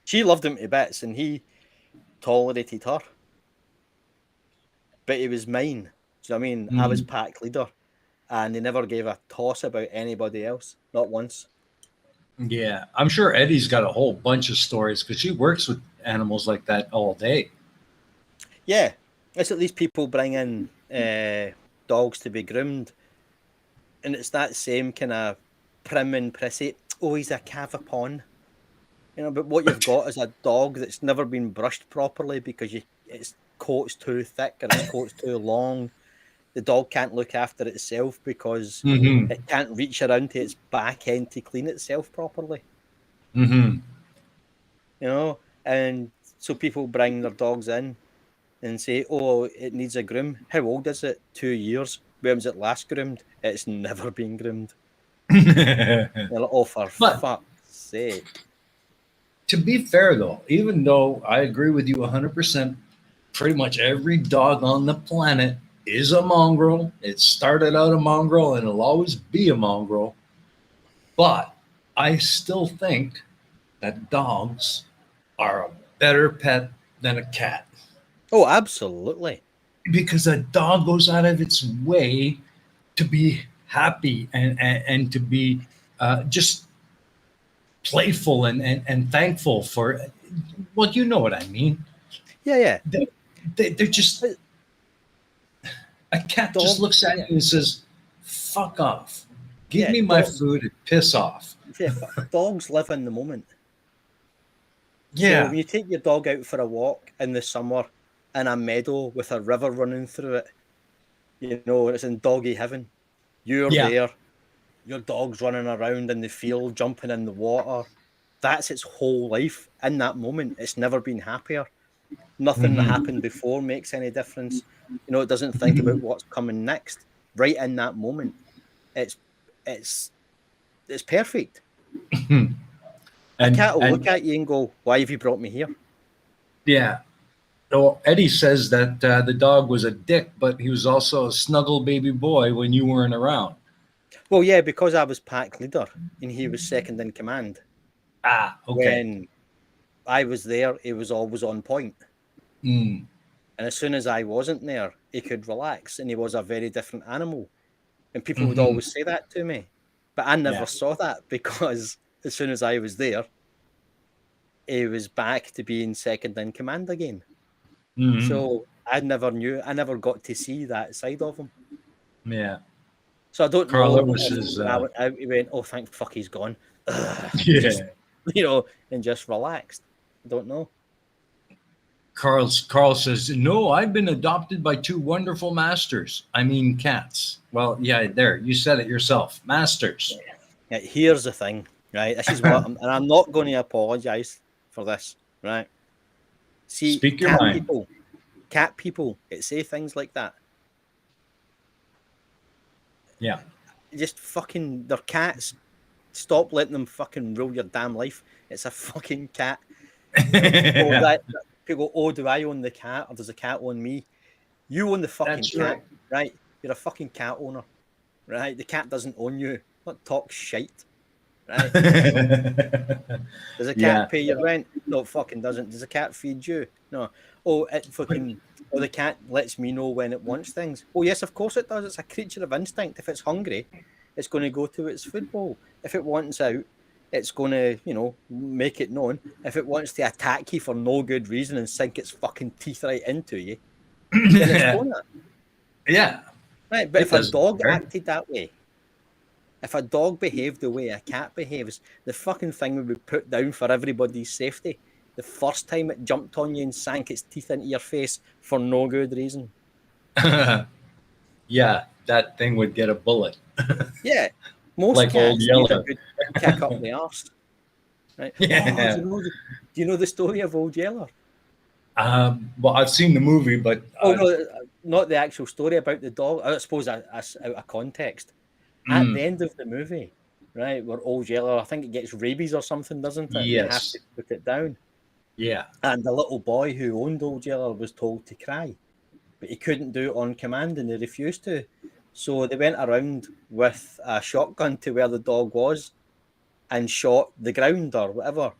[SPEAKER 2] She loved him to bits, and he tolerated her. But he was mine. Do you know what I mean? I was
[SPEAKER 1] Mhm.
[SPEAKER 2] pack leader, and he never gave a toss about anybody else, not once.
[SPEAKER 1] Yeah, I'm sure Eddie's got a whole bunch of stories because she works with animals like that all day.
[SPEAKER 2] Yeah, it's at least people bring in dogs to be groomed, and it's that same kind of prim and prissy. Oh, he's a cavapon, you know. But what you've got is a dog that's never been brushed properly because its coat's too thick or its coat's too long. The dog can't look after itself because
[SPEAKER 1] Mm-hmm.
[SPEAKER 2] it can't reach around to its back end to clean itself properly,
[SPEAKER 1] Mm-hmm.
[SPEAKER 2] you know. And so people bring their dogs in and say, "Oh, it needs a groom." How old is it? 2 years. When was it last groomed? It's never been groomed. You're like, oh, for
[SPEAKER 1] But
[SPEAKER 2] fuck's sake.
[SPEAKER 1] to be fair, though, even though I agree with you 100%, pretty much every dog on the planet is a mongrel. It started out a mongrel and it'll always be a mongrel. But I still think that dogs are a better pet than a cat
[SPEAKER 2] Oh, absolutely.
[SPEAKER 1] because a dog goes out of its way to be happy and to be just playful and thankful for, well, you know what I mean.
[SPEAKER 2] Yeah, yeah.
[SPEAKER 1] They, they're just,
[SPEAKER 2] But
[SPEAKER 1] a cat just
[SPEAKER 2] dogs,
[SPEAKER 1] looks at
[SPEAKER 2] yeah,
[SPEAKER 1] you and says, fuck off. Give
[SPEAKER 2] yeah,
[SPEAKER 1] me my food and piss off.
[SPEAKER 2] yeah, but dogs live in the moment. So
[SPEAKER 1] Yeah.
[SPEAKER 2] when you take your dog out for a walk in the summer in a meadow with a river running through it, you know, it's in doggy heaven. You're
[SPEAKER 1] Yeah.
[SPEAKER 2] there, your dog's running around in the field, jumping in the water. That's its whole life in that moment. It's never been happier. Nothing that
[SPEAKER 1] Hmm.
[SPEAKER 2] happened before makes any difference. You know, it doesn't think about what's coming next. Right in that moment, it's it's it's perfect. A cat will
[SPEAKER 1] And
[SPEAKER 2] look at you and go, "Why have you brought me here?"
[SPEAKER 1] yeah. Well, Eddie says that the dog was a dick, but he was also a snuggle baby boy when you weren't around.
[SPEAKER 2] Well, yeah, because I was pack leader and he was second in command.
[SPEAKER 1] Ah, okay.
[SPEAKER 2] When I was there, he was always on point.
[SPEAKER 1] Mm.
[SPEAKER 2] And as soon as I wasn't there, he could relax and he was a very different animal. And people would
[SPEAKER 1] Hmm.
[SPEAKER 2] always say that to me. But I never
[SPEAKER 1] Yeah.
[SPEAKER 2] saw that because as soon as I was there, he was back to being second in command again.
[SPEAKER 1] Hmm.
[SPEAKER 2] So I never got to see that side of him.
[SPEAKER 1] Yeah.
[SPEAKER 2] So I don't
[SPEAKER 1] Carl
[SPEAKER 2] know
[SPEAKER 1] Lewis
[SPEAKER 2] if
[SPEAKER 1] is,
[SPEAKER 2] when I went out, he went, "Oh, thank fuck he's gone," and just,
[SPEAKER 1] yeah.
[SPEAKER 2] you know, and just relaxed. I don't know.
[SPEAKER 1] Carl says, no, I've been adopted by two wonderful masters. I mean, cats. Well, yeah, there, you said it yourself. Masters.
[SPEAKER 2] Yeah, here's the thing, right? This is what, and I'm not going to apologize for this, right? See,
[SPEAKER 1] Speak your mind.
[SPEAKER 2] cat people, it say things like that.
[SPEAKER 1] Yeah.
[SPEAKER 2] Just fucking, they're cats. Stop letting them fucking rule your damn life. It's a fucking cat. Oh, that people. Oh, do I own the cat or does the cat own me? You own the fucking
[SPEAKER 1] That's
[SPEAKER 2] cat,
[SPEAKER 1] right.
[SPEAKER 2] right? You're a fucking cat owner, right? The cat doesn't own you. Don't talk shite, right? Does a cat
[SPEAKER 1] Yeah.
[SPEAKER 2] pay your rent? No, it fucking doesn't. Does a cat feed you? No. Oh, it fucking. Oh, the cat lets me know when it wants things. Oh, yes, of course it does. It's a creature of instinct. If it's hungry, it's going to go to its food bowl. If it wants out, it's going to, you know, make it known. If it wants to attack you for no good reason and sink its fucking teeth right into you, then it's going to.
[SPEAKER 1] Yeah.
[SPEAKER 2] Right. But
[SPEAKER 1] It
[SPEAKER 2] if a
[SPEAKER 1] doesn't
[SPEAKER 2] dog
[SPEAKER 1] care.
[SPEAKER 2] acted that way, if a dog behaved the way a cat behaves, the fucking thing would be put down for everybody's safety. the first time it jumped on you and sank its teeth into your face for no good reason.
[SPEAKER 1] Yeah, that thing would get a bullet.
[SPEAKER 2] Yeah, most
[SPEAKER 1] Like Old
[SPEAKER 2] cats need a
[SPEAKER 1] Yeller.
[SPEAKER 2] good kick up the arse. Right?
[SPEAKER 1] Yeah.
[SPEAKER 2] Oh, do you know the story of Old Yeller?
[SPEAKER 1] Well, I've seen the movie, but
[SPEAKER 2] Oh no, not the actual story about the dog. I suppose that's out of context. At the end of the movie, right, where Old Yeller, I think it gets rabies or something, doesn't it? And they have to
[SPEAKER 1] yes,
[SPEAKER 2] put it down.
[SPEAKER 1] yeah.
[SPEAKER 2] And the little boy who owned Old Yeller was told to cry, but he couldn't do it on command, and he refused to. So they went around with a shotgun to where the dog was and shot the ground or whatever,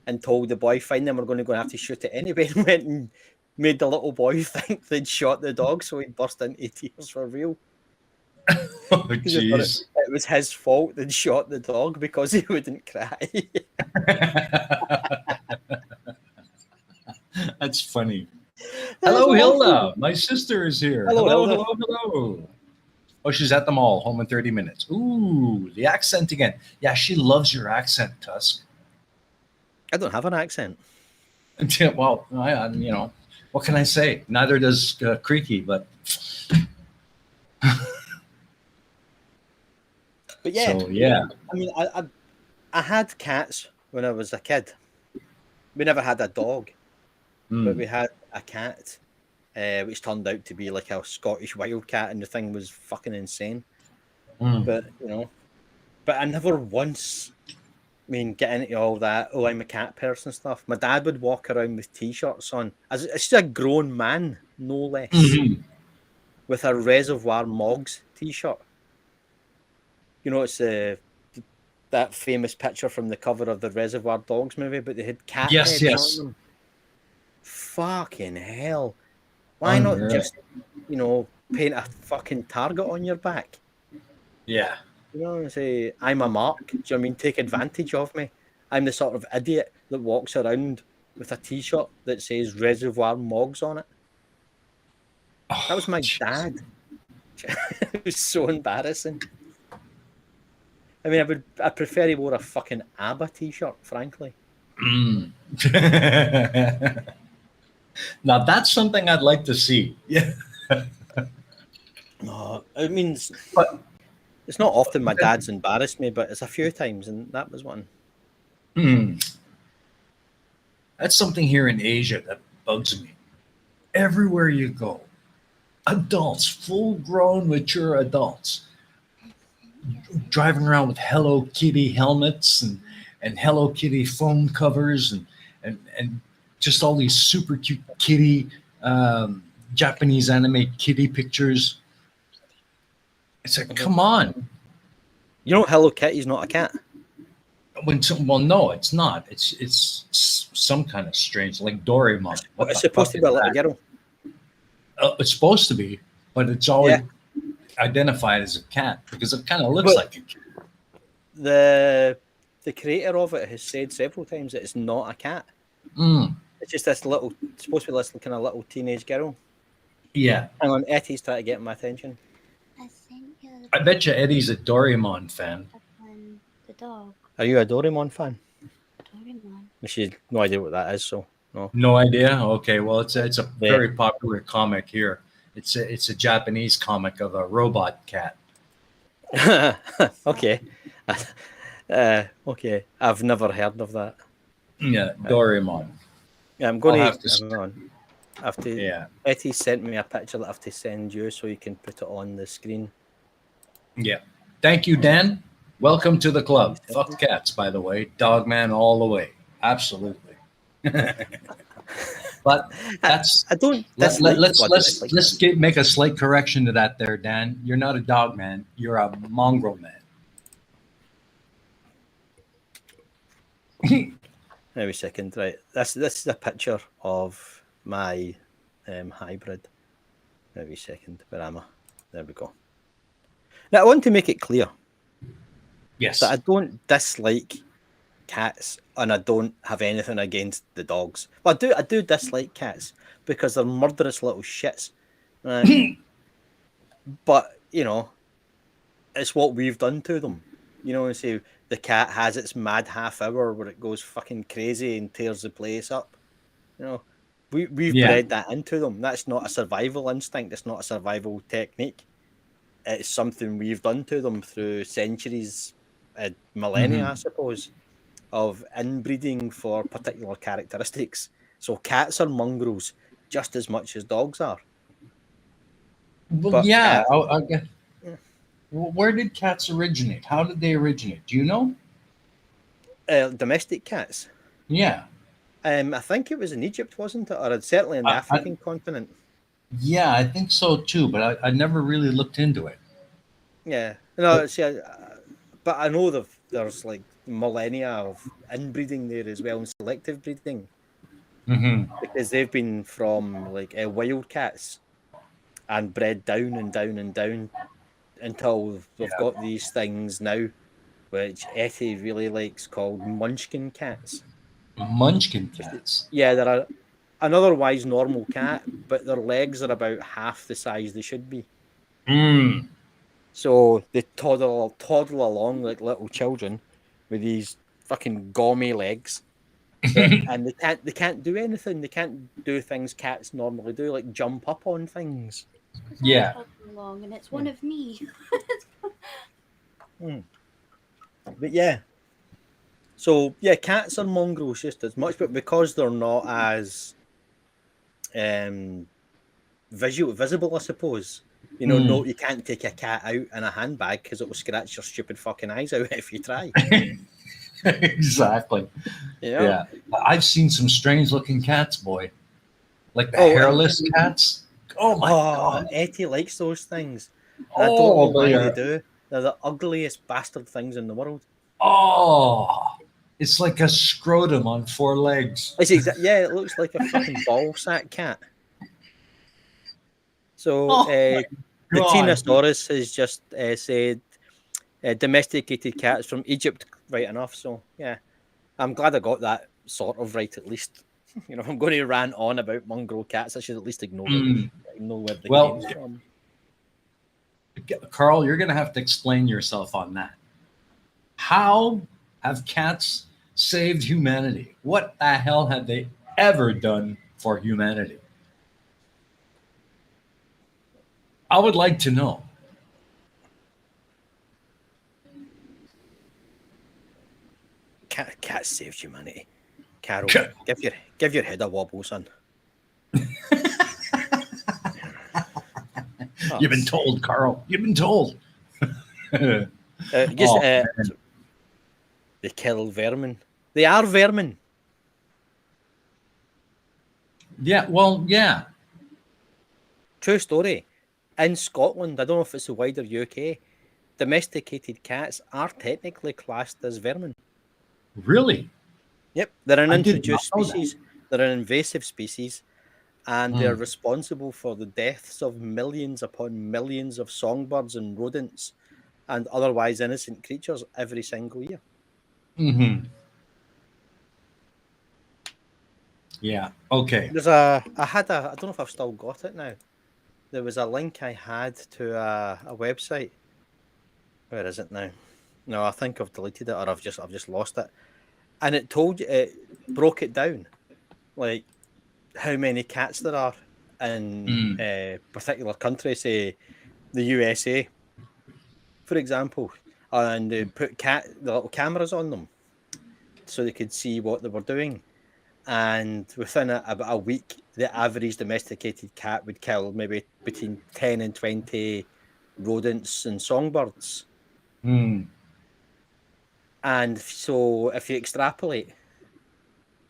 [SPEAKER 2] and told the boy, "Fine, then we're going to have to shoot it anyway." And went and made the little boy think they'd shot the dog, so he burst into tears for real.
[SPEAKER 1] Oh,
[SPEAKER 2] Because he thought
[SPEAKER 1] jeez.
[SPEAKER 2] it was his fault they'd shot the dog because he wouldn't cry.
[SPEAKER 1] That's funny.
[SPEAKER 2] That's
[SPEAKER 1] Hello,
[SPEAKER 2] awful.
[SPEAKER 1] Hilda. My sister is here.
[SPEAKER 2] Hello,
[SPEAKER 1] Hello,
[SPEAKER 2] Hilda.
[SPEAKER 1] hello, hello. Oh, she's at the mall, home in 30 minutes. Ooh, the accent again. Yeah, she loves your accent, Tusk.
[SPEAKER 2] I don't have an accent.
[SPEAKER 1] Well, you know, what can I say? Neither does Creaky, but
[SPEAKER 2] But yeah,
[SPEAKER 1] so yeah.
[SPEAKER 2] I mean, I had cats when I was a kid. We never had a dog, but we had a cat, which turned out to be like a Scottish wildcat, and the thing was fucking insane. But you know, but I never once, I mean, get into all that. Oh, I'm a cat person stuff. My dad would walk around with t-shirts on, as it's just a grown man, no less, with a Reservoir Mogs t-shirt. You know, it's that famous picture from the cover of the Reservoir Dogs movie, but they had cat
[SPEAKER 1] Yes,
[SPEAKER 2] heads
[SPEAKER 1] yes.
[SPEAKER 2] on them. Fucking hell. Why
[SPEAKER 1] Unreal.
[SPEAKER 2] not just, you know, paint a fucking target on your back?
[SPEAKER 1] Yeah.
[SPEAKER 2] You know, and say, I'm a mark. Do you know what I mean? Take advantage of me. I'm the sort of idiot that walks around with a t-shirt that says Reservoir Mogs on it.
[SPEAKER 1] Oh,
[SPEAKER 2] That was my
[SPEAKER 1] geez.
[SPEAKER 2] dad. It was so embarrassing. I mean, I prefer he wore a fucking ABBA t-shirt, frankly.
[SPEAKER 1] Now that's something I'd like to see. Yeah.
[SPEAKER 2] No, it means
[SPEAKER 1] But
[SPEAKER 2] it's not often my dad's embarrassed me, but it's a few times, and that was one.
[SPEAKER 1] that's something here in Asia that bugs me. Everywhere you go, adults, full-grown, mature adults, driving around with Hello Kitty helmets and Hello Kitty phone covers and just all these super cute kitty Japanese anime kitty pictures. It's like, come on.
[SPEAKER 2] You know, Hello Kitty's not a cat.
[SPEAKER 1] Well, no, it's not. It's some kind of strange, like Doraemon. What
[SPEAKER 2] It's
[SPEAKER 1] the
[SPEAKER 2] supposed to
[SPEAKER 1] fuck
[SPEAKER 2] be a
[SPEAKER 1] is
[SPEAKER 2] little
[SPEAKER 1] that?
[SPEAKER 2] girl.
[SPEAKER 1] It's supposed to be, but it's always identified as a cat because it kind of looks like a cat.
[SPEAKER 2] The creator of it has said several times that it's not a cat. It's just this little, it's supposed to be this kind of little teenage girl.
[SPEAKER 1] Yeah.
[SPEAKER 2] Hang on, Etty's trying to get my attention.
[SPEAKER 1] I bet you Eddie's a Doraemon fan.
[SPEAKER 3] The dog.
[SPEAKER 2] Are you a Doraemon fan?
[SPEAKER 3] Doraemon.
[SPEAKER 2] She's no idea what that is, so no.
[SPEAKER 1] No idea. Okay, well, it's a very popular comic here. It's a Japanese comic of a robot cat.
[SPEAKER 2] Okay. Okay. I've never heard of that.
[SPEAKER 1] Yeah, Doraemon.
[SPEAKER 2] Yeah, I'm going
[SPEAKER 1] I'll
[SPEAKER 2] to
[SPEAKER 1] have to.
[SPEAKER 2] hang on. I have to.
[SPEAKER 1] Yeah,
[SPEAKER 2] Etty sent me a picture that I have to send you so you can put it on the screen.
[SPEAKER 1] yeah. Thank you, Dan. Welcome to the club. Fuck cats, by the way. Dog man all the way. Absolutely. But that's.
[SPEAKER 2] I don't.
[SPEAKER 1] Let's
[SPEAKER 2] Dislike
[SPEAKER 1] make a slight correction to that, there, Dan. You're not a dog man. You're a mongrel man.
[SPEAKER 2] Maybe a second, right? This is a picture of my hybrid. Maybe a second. Where am I? There we go. Now I want to make it clear
[SPEAKER 1] Yes.
[SPEAKER 2] that I don't dislike cats and I don't have anything against the dogs. Well, I do dislike cats because they're murderous little shits. Right? But you know, it's what we've done to them. You know, and say the cat has its mad half hour where it goes fucking crazy and tears the place up. You know, we've
[SPEAKER 1] Yeah.
[SPEAKER 2] bred that into them. That's not a survival instinct. It's not a survival technique. It's something we've done to them through centuries, millennia, I suppose, of inbreeding for particular characteristics. So cats are mongrels just as much as dogs are.
[SPEAKER 1] Well,
[SPEAKER 2] But
[SPEAKER 1] yeah.
[SPEAKER 2] cat,
[SPEAKER 1] Where did cats originate? How did they originate? Do you know?
[SPEAKER 2] domestic cats.
[SPEAKER 1] Yeah.
[SPEAKER 2] I think it was in Egypt, wasn't it? Or certainly in the African continent.
[SPEAKER 1] Yeah, I think so too, but I never really looked into it.
[SPEAKER 2] Yeah. No, see, but I know there's like millennia of inbreeding there as well, and selective breeding,
[SPEAKER 1] Hmm.
[SPEAKER 2] because they've been from like wild cats and bred down and down and down until we've got these things now, which Etty really likes, called munchkin cats.
[SPEAKER 1] Munchkin cats.
[SPEAKER 2] Yeah, they're an otherwise normal cat, but their legs are about half the size they should be.
[SPEAKER 1] Mm.
[SPEAKER 2] So they toddle along like little children with these fucking gaumy legs. And they can't do anything. They can't do things cats normally do, like jump up on things.
[SPEAKER 3] Because
[SPEAKER 1] Yeah.
[SPEAKER 3] I'm toddling along and it's one of me.
[SPEAKER 2] But yeah. So yeah, cats are mongrels just as much, but because they're not as visible, I suppose. You know, no, you can't take a cat out in a handbag because it will scratch your stupid fucking eyes out if you try.
[SPEAKER 1] Exactly.
[SPEAKER 2] You know?
[SPEAKER 1] Yeah. I've seen some strange looking cats, boy. Like the
[SPEAKER 2] Oh,
[SPEAKER 1] hairless cats. Oh my God.
[SPEAKER 2] Etty likes those things. And I don't know why they do. They're the ugliest bastard things in the world.
[SPEAKER 1] Oh, it's like a scrotum on four legs.
[SPEAKER 2] Yeah, it looks like a fucking ball sack cat. So
[SPEAKER 1] Oh
[SPEAKER 2] the
[SPEAKER 1] God.
[SPEAKER 2] Tinosaurus has just said domesticated cats from Egypt, right enough. So yeah, I'm glad I got that sort of right at least. You know, I'm going to rant on about mongrel cats. I should at least ignore it. Know where they
[SPEAKER 1] Well,
[SPEAKER 2] came from.
[SPEAKER 1] Carl, you're going to have to explain yourself on that. How have cats saved humanity? What the hell have they ever done for humanity? I would like to know.
[SPEAKER 2] Cats saved humanity. Carol, give your head a wobble, son.
[SPEAKER 1] You've been told, Carl. You've been told.
[SPEAKER 2] They kill vermin. They are vermin.
[SPEAKER 1] Yeah, well, yeah.
[SPEAKER 2] True story. In Scotland, I don't know if it's the wider UK, domesticated cats are technically classed as vermin.
[SPEAKER 1] Really?
[SPEAKER 2] Yep, they're an
[SPEAKER 1] I did
[SPEAKER 2] introduced
[SPEAKER 1] not know that.
[SPEAKER 2] species. They're an invasive species, and they're responsible for the deaths of millions upon millions of songbirds and rodents and otherwise innocent creatures every single year.
[SPEAKER 1] Mm-hmm. Yeah. Okay.
[SPEAKER 2] I don't know if I've still got it now. There was a link I had to a website. Where is it now? No, I think I've deleted it or I've just lost it. And it broke it down, like how many cats there are in a particular country, say the USA, for example, and they put the little cameras on them so they could see what they were doing. And within about a week, the average domesticated cat would kill maybe between 10 and 20 rodents and songbirds. And so if you extrapolate,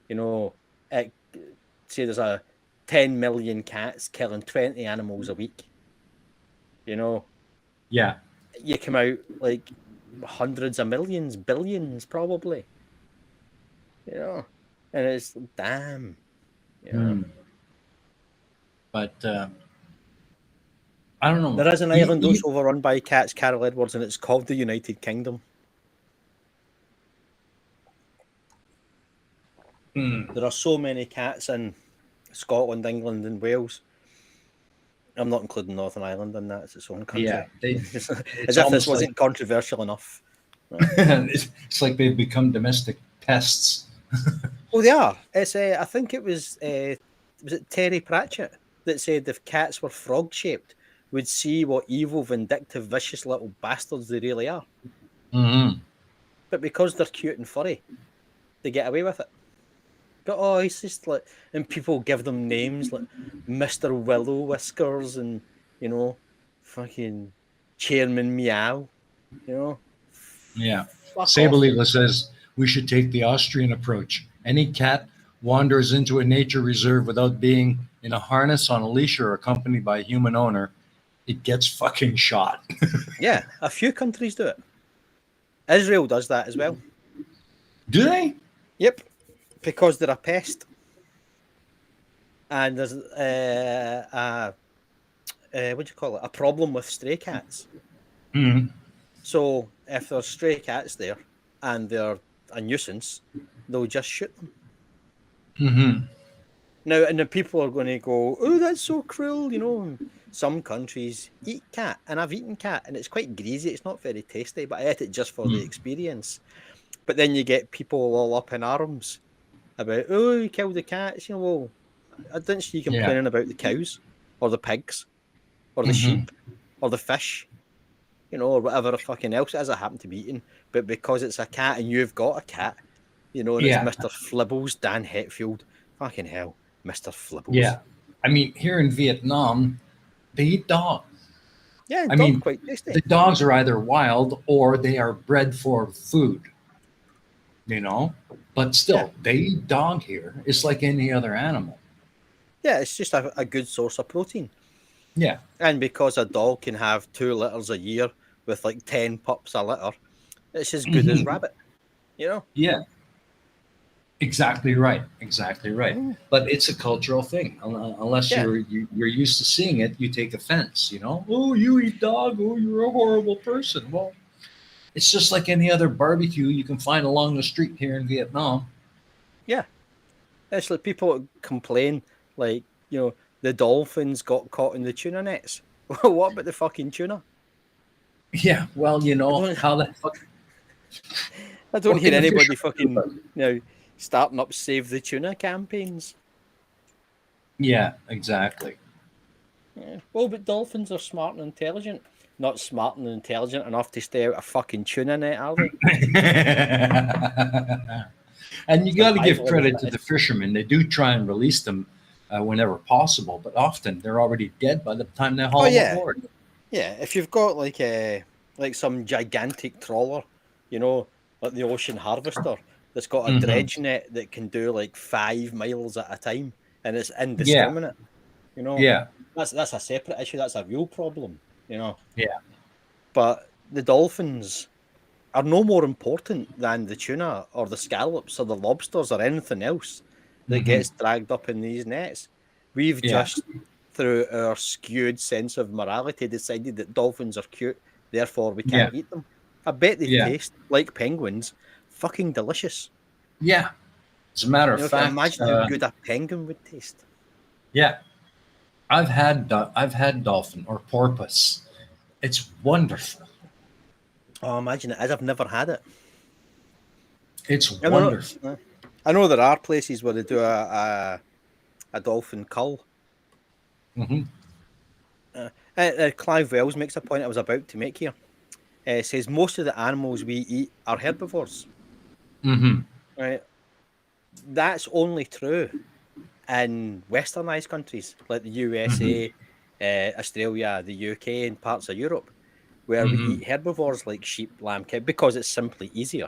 [SPEAKER 2] you know, say there's 10 million cats killing 20 animals a week, you know,
[SPEAKER 1] Yeah.
[SPEAKER 2] you come out like hundreds of millions, billions probably, you know, and it's damn, you know.
[SPEAKER 1] But I don't know.
[SPEAKER 2] There is an island that's overrun by cats, Carol Edwards, and it's called the United Kingdom. There are so many cats in Scotland, England, and Wales. I'm not including Northern Ireland in that; it's its own country.
[SPEAKER 1] Yeah,
[SPEAKER 2] As if this wasn't controversial enough.
[SPEAKER 1] It's like they've become domestic pests.
[SPEAKER 2] Oh, they are. It's I think it was it Terry Pratchett that said if cats were frog shaped, we'd see what evil, vindictive, vicious little bastards they really are.
[SPEAKER 1] Mm-hmm.
[SPEAKER 2] But because they're cute and furry, they get away with it. But oh, it's just like, and people give them names like Mr. Willow Whiskers and fucking Chairman Meow. You know,
[SPEAKER 1] Yeah.
[SPEAKER 2] fuck off.
[SPEAKER 1] Sabalila says we should take the Austrian approach. Any cat wanders into a nature reserve without being in a harness, on a leash, or accompanied by a human owner, it gets fucking shot.
[SPEAKER 2] Yeah, a few countries do it. Israel does that as well.
[SPEAKER 1] Do they?
[SPEAKER 2] Yep, because they're a pest. And there's what do you call it? A problem with stray cats.
[SPEAKER 1] Mm-hmm.
[SPEAKER 2] So if there's stray cats there and they're a nuisance, they'll just shoot them.
[SPEAKER 1] Mm-hmm.
[SPEAKER 2] Now, and the people are going to go, "Oh, that's so cruel," Some countries eat cat, and I've eaten cat, and it's quite greasy. It's not very tasty, but I ate it just for the experience. But then you get people all up in arms about, "Oh, you killed the cats." Well, I didn't see you complaining about the cows or the pigs or the sheep or the fish, or whatever fucking else it is I happen to be eating. But because it's a cat and you've got a cat, and it's Mr. Flibbles, Dan Hetfield, fucking hell, Mr. Flibbles.
[SPEAKER 1] Yeah. I mean, here in Vietnam, they eat dogs.
[SPEAKER 2] Yeah,
[SPEAKER 1] I mean,
[SPEAKER 2] quite tasty.
[SPEAKER 1] the dogs are either wild or they are bred for food, but still, they eat dog here. It's like any other animal.
[SPEAKER 2] Yeah, it's just a good source of protein.
[SPEAKER 1] Yeah.
[SPEAKER 2] And because a dog can have 2 litters a year with like 10 pups a litter, it's as good as rabbit,
[SPEAKER 1] Yeah. Exactly right. Exactly right. But it's a cultural thing. Unless you're used to seeing it, you take offense. Oh, you eat dog. Oh, you're a horrible person. Well, it's just like any other barbecue you can find along the street here in Vietnam.
[SPEAKER 2] Yeah, it's like people complain, like the dolphins got caught in the tuna nets. What about the fucking tuna?
[SPEAKER 1] Yeah, well, how the fuck.
[SPEAKER 2] I don't hear anybody fucking starting up Save the Tuna campaigns.
[SPEAKER 1] Yeah, exactly.
[SPEAKER 2] Yeah. Well, but dolphins are smart and intelligent. Not smart and intelligent enough to stay out of fucking tuna net, are they?
[SPEAKER 1] And you got to give credit to the fishermen. They do try and release them whenever possible, but often they're already dead by the time they haul them aboard.
[SPEAKER 2] Yeah, if you've got like some gigantic trawler, like the Ocean Harvester, that's got a dredge net that can do like 5 miles at a time, and it's indiscriminate.
[SPEAKER 1] Yeah.
[SPEAKER 2] That's a separate issue. That's a real problem.
[SPEAKER 1] Yeah.
[SPEAKER 2] But the dolphins are no more important than the tuna or the scallops or the lobsters or anything else that gets dragged up in these nets. We've just, through our skewed sense of morality, decided that dolphins are cute, therefore we can't eat them. I bet they taste like penguins, fucking delicious.
[SPEAKER 1] Yeah. As a matter of fact,
[SPEAKER 2] imagine how good a penguin would taste.
[SPEAKER 1] Yeah. I've had dolphin or porpoise. It's wonderful.
[SPEAKER 2] Oh, imagine it. I've never had it.
[SPEAKER 1] It's wonderful.
[SPEAKER 2] I know there are places where they do a dolphin cull. Clive Wells makes a point I was about to make here. Says most of the animals we eat are herbivores. Right. That's only true in westernized countries like the USA, Australia, the UK, and parts of Europe, where we eat herbivores like sheep, lamb, cow, because it's simply easier.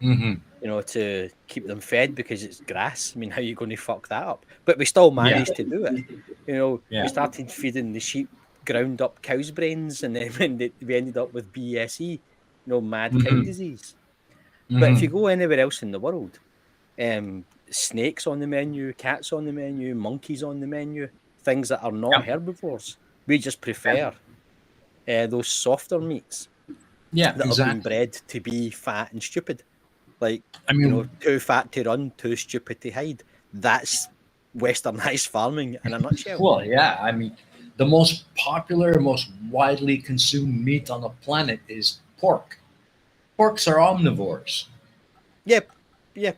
[SPEAKER 2] To keep them fed because it's grass. I mean, how are you going to fuck that up? But we still managed to do it. We started feeding the sheep ground up cow's brains, and then we ended up with BSE, mad cow disease. But if you go anywhere else in the world, snakes on the menu, cats on the menu, monkeys on the menu, things that are not herbivores. We just prefer those softer meats that have been bred to be fat and stupid. Like, too fat to run, too stupid to hide. That's westernized farming in a nutshell.
[SPEAKER 1] Well, yeah. I mean, the most popular, most widely consumed meat on the planet is pork. Porks are omnivores.
[SPEAKER 2] Yeah, yeah.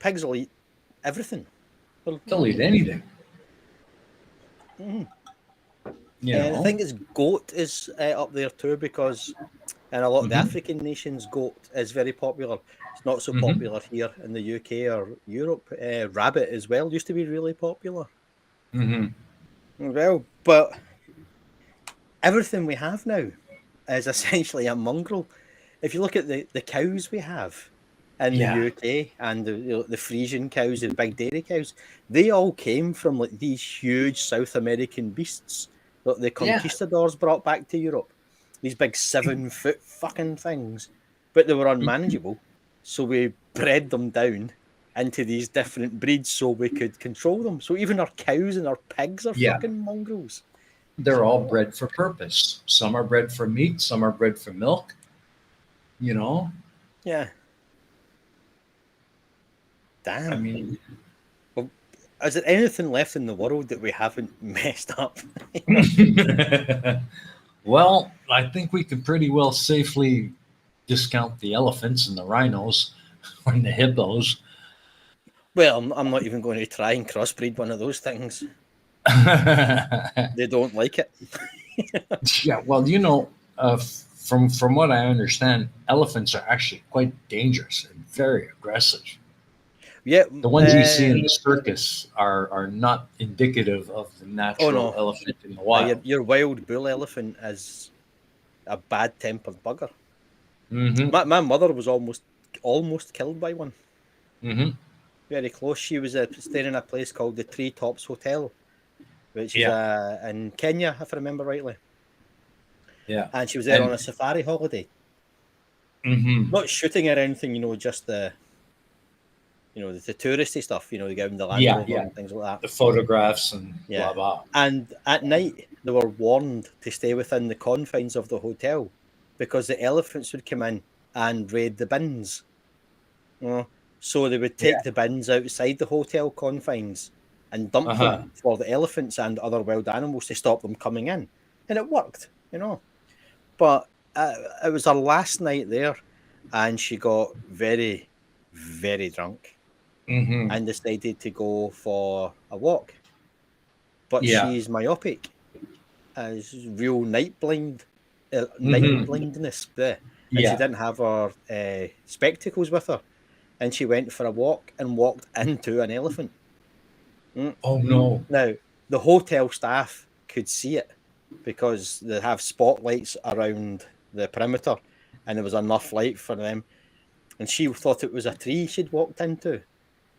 [SPEAKER 2] Pigs will eat everything.
[SPEAKER 1] They'll eat anything.
[SPEAKER 2] Mhm.
[SPEAKER 1] You
[SPEAKER 2] And I
[SPEAKER 1] know.
[SPEAKER 2] think it's goat is up there too, because in a lot of the
[SPEAKER 1] Mhm.
[SPEAKER 2] African nations, goat is very popular. It's not so
[SPEAKER 1] Mhm.
[SPEAKER 2] popular here in the UK or Europe. Rabbit as well used to be really popular.
[SPEAKER 1] Hmm.
[SPEAKER 2] Well, but everything we have now is essentially a mongrel. If you look at the cows we have in the
[SPEAKER 1] Yeah.
[SPEAKER 2] UK and the Frisian cows, the big dairy cows, they all came from like these huge South American beasts that the
[SPEAKER 1] Yeah.
[SPEAKER 2] conquistadors brought back to Europe. These big 7 foot fucking things, but they were unmanageable, so we bred them down into these different breeds so we could control them. So even our cows and our pigs are
[SPEAKER 1] Yeah.
[SPEAKER 2] fucking mongrels.
[SPEAKER 1] They're all bred for purpose. Some are bred for meat. Some are bred for milk. You know.
[SPEAKER 2] Yeah.
[SPEAKER 1] I
[SPEAKER 2] Damn.
[SPEAKER 1] mean.
[SPEAKER 2] Well, is there anything left in the world that we haven't messed up?
[SPEAKER 1] Well, I think we can pretty well safely discount the elephants and the rhinos and the hippos.
[SPEAKER 2] Well, I'm not even going to try and crossbreed one of those things. They don't like it.
[SPEAKER 1] Yeah, well, from what I understand, elephants are actually quite dangerous and very aggressive.
[SPEAKER 2] Yeah.
[SPEAKER 1] The ones you see in the circus are not indicative of the
[SPEAKER 2] Oh
[SPEAKER 1] natural
[SPEAKER 2] no.
[SPEAKER 1] elephant in the
[SPEAKER 2] Your,
[SPEAKER 1] wild.
[SPEAKER 2] your wild bull elephant is a bad tempered bugger.
[SPEAKER 1] Hmm.
[SPEAKER 2] My mother was almost killed by one.
[SPEAKER 1] Hmm.
[SPEAKER 2] Very close. She was staying in a place called the Tree Tops Hotel, which is
[SPEAKER 1] Yeah,
[SPEAKER 2] in Kenya, if I remember rightly.
[SPEAKER 1] yeah,
[SPEAKER 2] And she was there on
[SPEAKER 1] and
[SPEAKER 2] a safari holiday.
[SPEAKER 1] hmm
[SPEAKER 2] Not shooting or anything, just the touristy stuff, they go in the Land
[SPEAKER 1] yeah,
[SPEAKER 2] Rover
[SPEAKER 1] yeah,
[SPEAKER 2] and things like that.
[SPEAKER 1] the photographs and blah
[SPEAKER 2] Yeah.
[SPEAKER 1] blah.
[SPEAKER 2] And at night, they were warned to stay within the confines of the hotel because the elephants would come in and raid the bins. You know? So they would
[SPEAKER 1] Yeah,
[SPEAKER 2] take the bins outside the hotel confines and dump
[SPEAKER 1] uh huh.
[SPEAKER 2] them for the elephants and other wild animals to stop them coming in. And it worked. But it was her last night there, and she got very, very drunk
[SPEAKER 1] Hmm.
[SPEAKER 2] and decided to go for a walk. But
[SPEAKER 1] Yeah.
[SPEAKER 2] she's myopic, as real night
[SPEAKER 1] Hmm.
[SPEAKER 2] blindness there, and she
[SPEAKER 1] Yeah.
[SPEAKER 2] didn't have her spectacles with her, and she went for a walk and walked into an elephant. Mm.
[SPEAKER 1] Oh no.
[SPEAKER 2] Now the hotel staff could see it because they have spotlights around the perimeter, and there was enough light for them. And she thought it was a tree she'd walked into,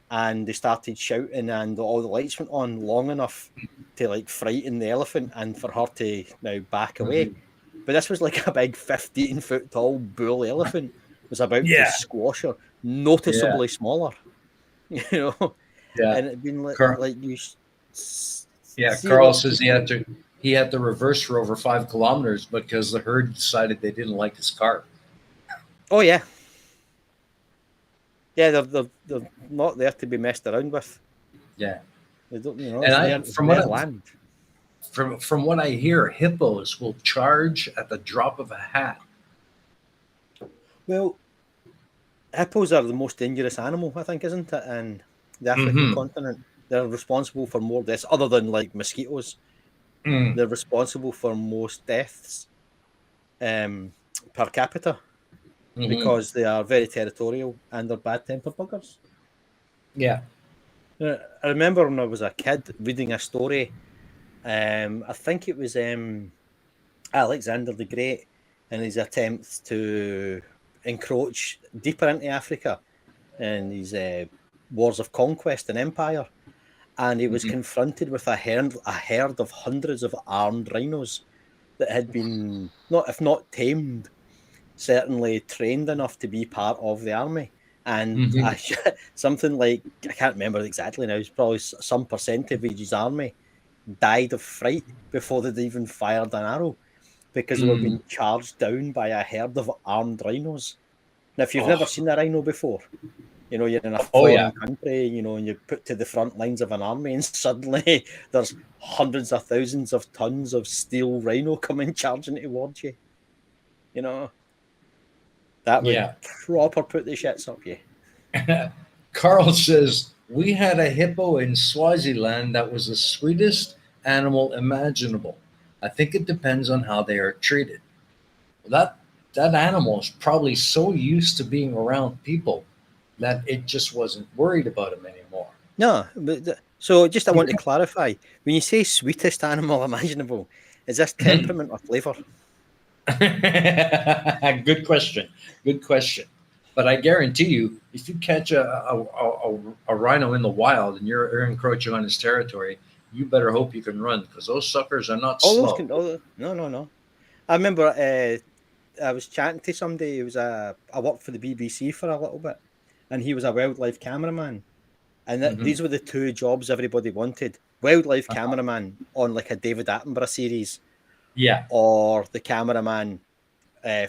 [SPEAKER 2] and they started shouting, and all the lights went on long enough to like frighten the elephant and for her to now back away.
[SPEAKER 1] Mhm.
[SPEAKER 2] But this was like a big 15-foot tall bull elephant was about to
[SPEAKER 1] Yeah.
[SPEAKER 2] squash her,
[SPEAKER 1] Yeah.
[SPEAKER 2] noticeably smaller, you know.
[SPEAKER 1] Yeah.
[SPEAKER 2] And it'd been
[SPEAKER 1] Car-
[SPEAKER 2] like you
[SPEAKER 1] yeah.
[SPEAKER 2] see
[SPEAKER 1] Carl
[SPEAKER 2] what
[SPEAKER 1] says he had to reverse for over 5 kilometers because the herd decided they didn't like his car.
[SPEAKER 2] oh yeah, yeah, they're not there to be messed around with.
[SPEAKER 1] Yeah.
[SPEAKER 2] They don't,
[SPEAKER 1] And
[SPEAKER 2] it's their land.
[SPEAKER 1] from what I hear, hippos will charge at the drop of a hat.
[SPEAKER 2] Well, hippos are the most dangerous animal, I think, isn't it? In the African
[SPEAKER 1] Mm-hmm.
[SPEAKER 2] continent, they're responsible for more deaths, other than like mosquitoes.
[SPEAKER 1] Mm.
[SPEAKER 2] They're responsible for most deaths per capita
[SPEAKER 1] Mm-hmm.
[SPEAKER 2] because they are very territorial and they're bad tempered buggers.
[SPEAKER 1] Yeah.
[SPEAKER 2] I remember when I was a kid reading a story. I think it was Alexander the Great and his attempts to encroach deeper into Africa and his wars of conquest and empire. And he was
[SPEAKER 1] Mm-hmm.
[SPEAKER 2] confronted with a herd of hundreds of armed rhinos that had been, not if not tamed, certainly trained enough to be part of the army. And
[SPEAKER 1] Mm-hmm.
[SPEAKER 2] something like, I can't remember exactly now, it's probably some percent of his army died of fright before they'd even fired an arrow because they were
[SPEAKER 1] Mm.
[SPEAKER 2] being charged down by a herd of armed rhinos. Now, if you've
[SPEAKER 1] Oh.
[SPEAKER 2] never seen a rhino before, you're in a
[SPEAKER 1] Oh yeah.
[SPEAKER 2] foreign country, and you're put to the front lines of an army, and suddenly there's hundreds of thousands of tons of steel rhino coming charging towards you. You know, That would
[SPEAKER 1] Yeah.
[SPEAKER 2] proper put the shits up you.
[SPEAKER 1] Carl says, we had a hippo in Swaziland that was the sweetest animal imaginable. I think it depends on how they are treated. That animal is probably so used to being around people that it just wasn't worried about him anymore.
[SPEAKER 2] No, but so just I want to clarify. When you say sweetest animal imaginable, is this temperament or flavour?
[SPEAKER 1] Good question. Good question. But I guarantee you, if you catch a rhino in the wild and you're encroaching on his territory, you better hope you can run because those suckers are not
[SPEAKER 2] All those
[SPEAKER 1] slow.
[SPEAKER 2] can. No. I remember I was chatting to somebody. He was I worked for the BBC for a little bit, and he was a wildlife cameraman. And
[SPEAKER 1] Mhm.
[SPEAKER 2] these were the two jobs everybody wanted: wildlife
[SPEAKER 1] Uh-huh.
[SPEAKER 2] cameraman on like a David Attenborough series,
[SPEAKER 1] Yeah.
[SPEAKER 2] or the cameraman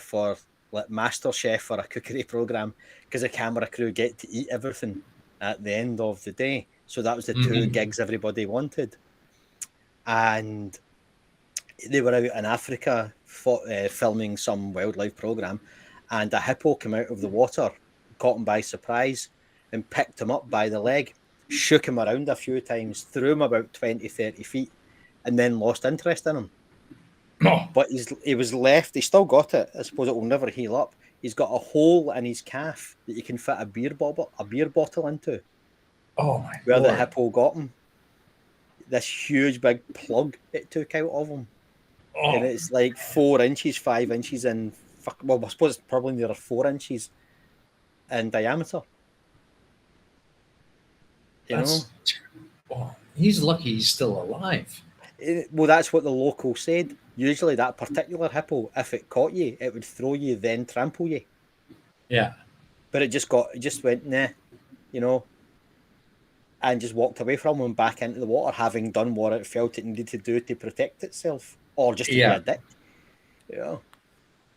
[SPEAKER 2] for like Master Chef or a cookery program, because the camera crew get to eat everything at the end of the day. So that was the two
[SPEAKER 1] Mhm.
[SPEAKER 2] gigs everybody wanted. And they were out in Africa filming some wildlife program, and a hippo came out of the water, caught him by surprise, and picked him up by the leg, shook him around a few times, threw him about 20, 30 feet, and then lost interest in him.
[SPEAKER 1] Oh,
[SPEAKER 2] But he was left, he still got it. I suppose it will never heal up. He's got a hole in his calf that you can fit a beer bottle into,
[SPEAKER 1] oh my
[SPEAKER 2] where the
[SPEAKER 1] lord.
[SPEAKER 2] hippo got him. This huge big plug it took out of him. And
[SPEAKER 1] Oh,
[SPEAKER 2] it's like 4 inches, 5 inches in. Well, I suppose it's probably near 4 inches in diameter. You know,
[SPEAKER 1] that's oh, he's lucky he's still alive.
[SPEAKER 2] well, that's what the local said. Usually, that particular hippo, if it caught you, it would throw you, then trample you.
[SPEAKER 1] Yeah.
[SPEAKER 2] But it just went nah, you know, and just walked away from him back into the water, having done what it felt it needed to do to protect itself, or just to be
[SPEAKER 1] Yeah.
[SPEAKER 2] a dick. Yeah,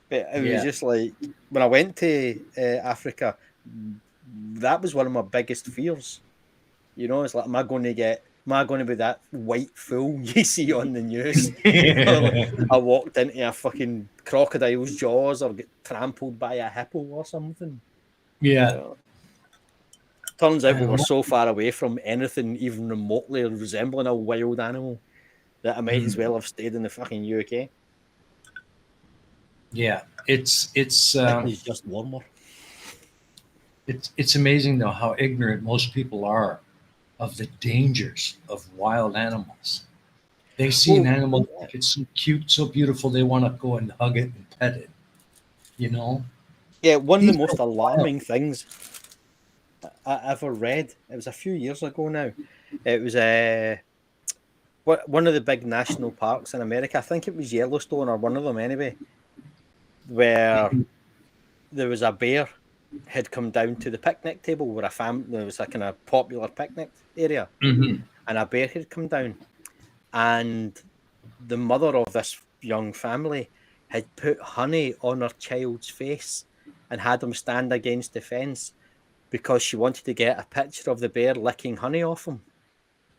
[SPEAKER 2] but it was
[SPEAKER 1] Yeah.
[SPEAKER 2] just like when I went to Africa, that was one of my biggest fears. You know, it's like, am I going to be that white fool you see on the news? I walked into a fucking crocodile's jaws or get trampled by a hippo or something.
[SPEAKER 1] Yeah.
[SPEAKER 2] Yeah. Turns out we were
[SPEAKER 1] Um,
[SPEAKER 2] so far away from anything even remotely resembling a wild animal that I might as well have stayed in the fucking UK.
[SPEAKER 1] yeah.
[SPEAKER 2] It was just warmer.
[SPEAKER 1] It's amazing though how ignorant most people are of the dangers of wild animals. They see an
[SPEAKER 2] Well,
[SPEAKER 1] animal like it's so cute, so beautiful, they want to go and hug it and pet it. You know,
[SPEAKER 2] yeah, one of the
[SPEAKER 1] these
[SPEAKER 2] most
[SPEAKER 1] are wild.
[SPEAKER 2] alarming things I ever read. It was a few years ago now. It was one of the big national parks in America. I think it was Yellowstone or one of them anyway, where there was a bear had come down to the picnic table where there was a kind of popular picnic area,
[SPEAKER 1] Mhm.
[SPEAKER 2] and a bear had come down, and the mother of this young family had put honey on her child's face and had him stand against the fence because she wanted to get a picture of the bear licking honey off him.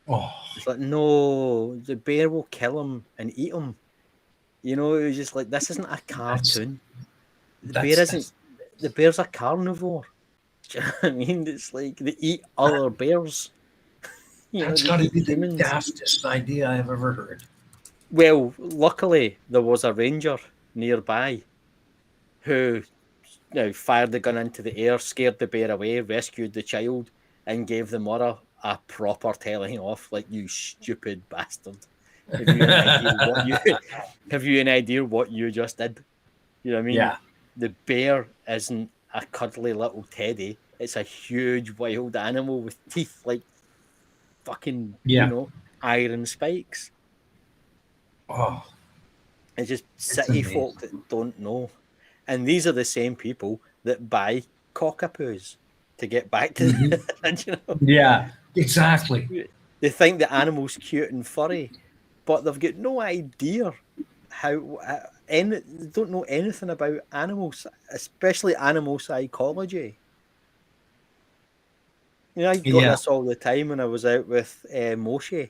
[SPEAKER 1] Oh,
[SPEAKER 2] It's like, no, the bear will kill him and eat him. You know, it was just like, this isn't a
[SPEAKER 1] that's
[SPEAKER 2] cartoon. The bear
[SPEAKER 1] that's
[SPEAKER 2] isn't. The bear's a carnivore. Do you know what I mean? It's like they eat other bears. You know,
[SPEAKER 1] that's
[SPEAKER 2] they
[SPEAKER 1] got to
[SPEAKER 2] eat
[SPEAKER 1] be the
[SPEAKER 2] humans.
[SPEAKER 1] daftest idea I've ever heard.
[SPEAKER 2] Well, luckily there was a ranger nearby who fired the gun into the air, scared the bear away, rescued the child, and gave the mother a proper telling off, like, you stupid bastard. Have you an idea what you have you an idea what you just did? You know what I mean?
[SPEAKER 1] Yeah.
[SPEAKER 2] The bear isn't a cuddly little teddy. It's a huge wild animal with teeth like fucking,
[SPEAKER 1] Yeah.
[SPEAKER 2] iron spikes.
[SPEAKER 1] Oh,
[SPEAKER 2] It's just
[SPEAKER 1] it's
[SPEAKER 2] city
[SPEAKER 1] amazing.
[SPEAKER 2] folk that don't know. And these are the same people that buy cockapoos to get back to
[SPEAKER 1] Mhm.
[SPEAKER 2] the,
[SPEAKER 1] Yeah. Exactly.
[SPEAKER 2] they think the animal's cute and furry, but they've got no idea they don't know anything about animals, especially animal psychology. I got
[SPEAKER 1] Yeah.
[SPEAKER 2] this all the time when I was out with Moshe.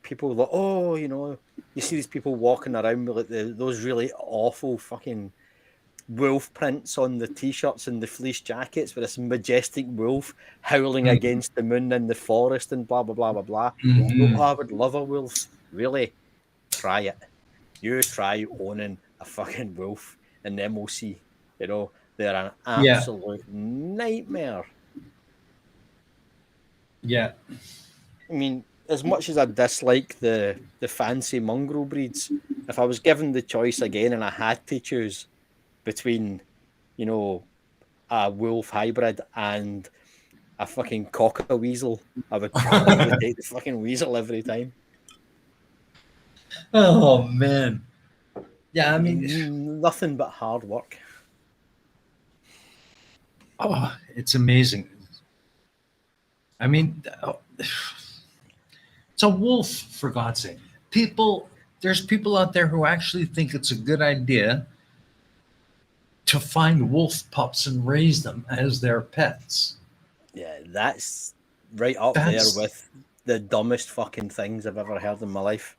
[SPEAKER 2] People were like, oh, you see these people walking around with like those really awful fucking wolf prints on the t-shirts and the fleece jackets with this majestic wolf howling against the moon in the forest and blah, blah, blah, blah, blah. Oh, I would love a wolf. Really? Try it. You try owning a fucking wolf and then we'll see. You know, they're an absolute nightmare.
[SPEAKER 1] Yeah.
[SPEAKER 2] I mean, as much as I dislike the fancy mongrel breeds, if I was given the choice again and I had to choose between, you know, a wolf hybrid and a fucking cocker weasel, I would probably take the fucking weasel every time.
[SPEAKER 1] Oh man. Yeah, I mean,
[SPEAKER 2] Nothing but hard work.
[SPEAKER 1] oh, it's amazing. I mean, it's a wolf, for God's sake. There's people out there who actually think it's a good idea to find wolf pups and raise them as their pets.
[SPEAKER 2] Yeah, that's right up there with the dumbest fucking things I've ever heard in my life.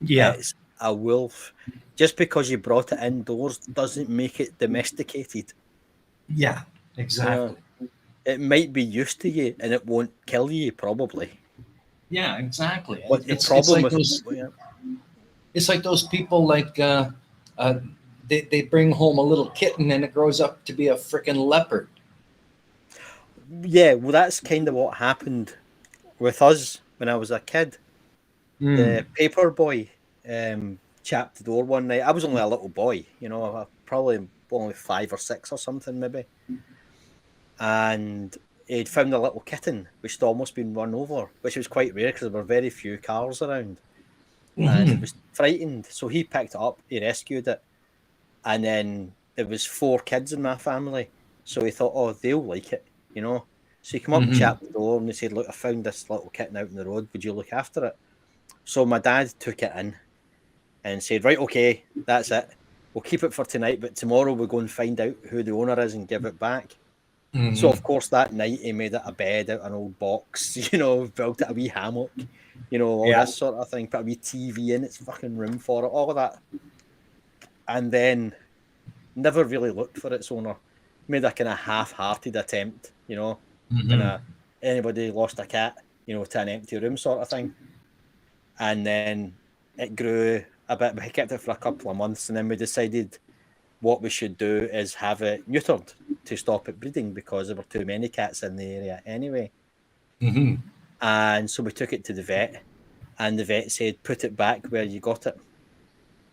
[SPEAKER 1] Yeah.
[SPEAKER 2] It's a wolf. Just because you brought it indoors doesn't make it domesticated.
[SPEAKER 1] Yeah, exactly.
[SPEAKER 2] It might be used to you and it won't kill you, probably.
[SPEAKER 1] Yeah, exactly.
[SPEAKER 2] But the problem
[SPEAKER 1] it's like those people they bring home a little kitten and it grows up to be a freaking leopard.
[SPEAKER 2] Yeah, well, that's kind of what happened with us when I was a kid. The paper boy chapped the door one night. I was only a little boy, you know, probably only 5 or 6 or something, maybe. And he'd found a little kitten which had almost been run over, which was quite rare because there were very few cars around. And it was frightened. So he picked it up, he rescued it. And then there was 4 kids in my family. So he thought, oh, they'll like it, you know. So he came up and chapped the door and he said, look, I found this little kitten out in the road. Would you look after it? So my dad took it in and said, right, okay, that's it. We'll keep it for tonight, but tomorrow we'll go and find out who the owner is and give it back. So, of course, that night he made it a bed out of an old box, you know, built it a wee hammock, you know, all this sort of thing, put a wee TV in its fucking room for it, all of that. And then never really looked for its owner. Made a kind of half-hearted attempt, you know, kind of anybody lost a cat, you know, to an empty room sort of thing. And then it grew a bit. We kept it for a couple of months, and then we decided what we should do is have it neutered to stop it breeding because there were too many cats in the area anyway. And so we took it to the vet, and the vet said, put it back where you got it.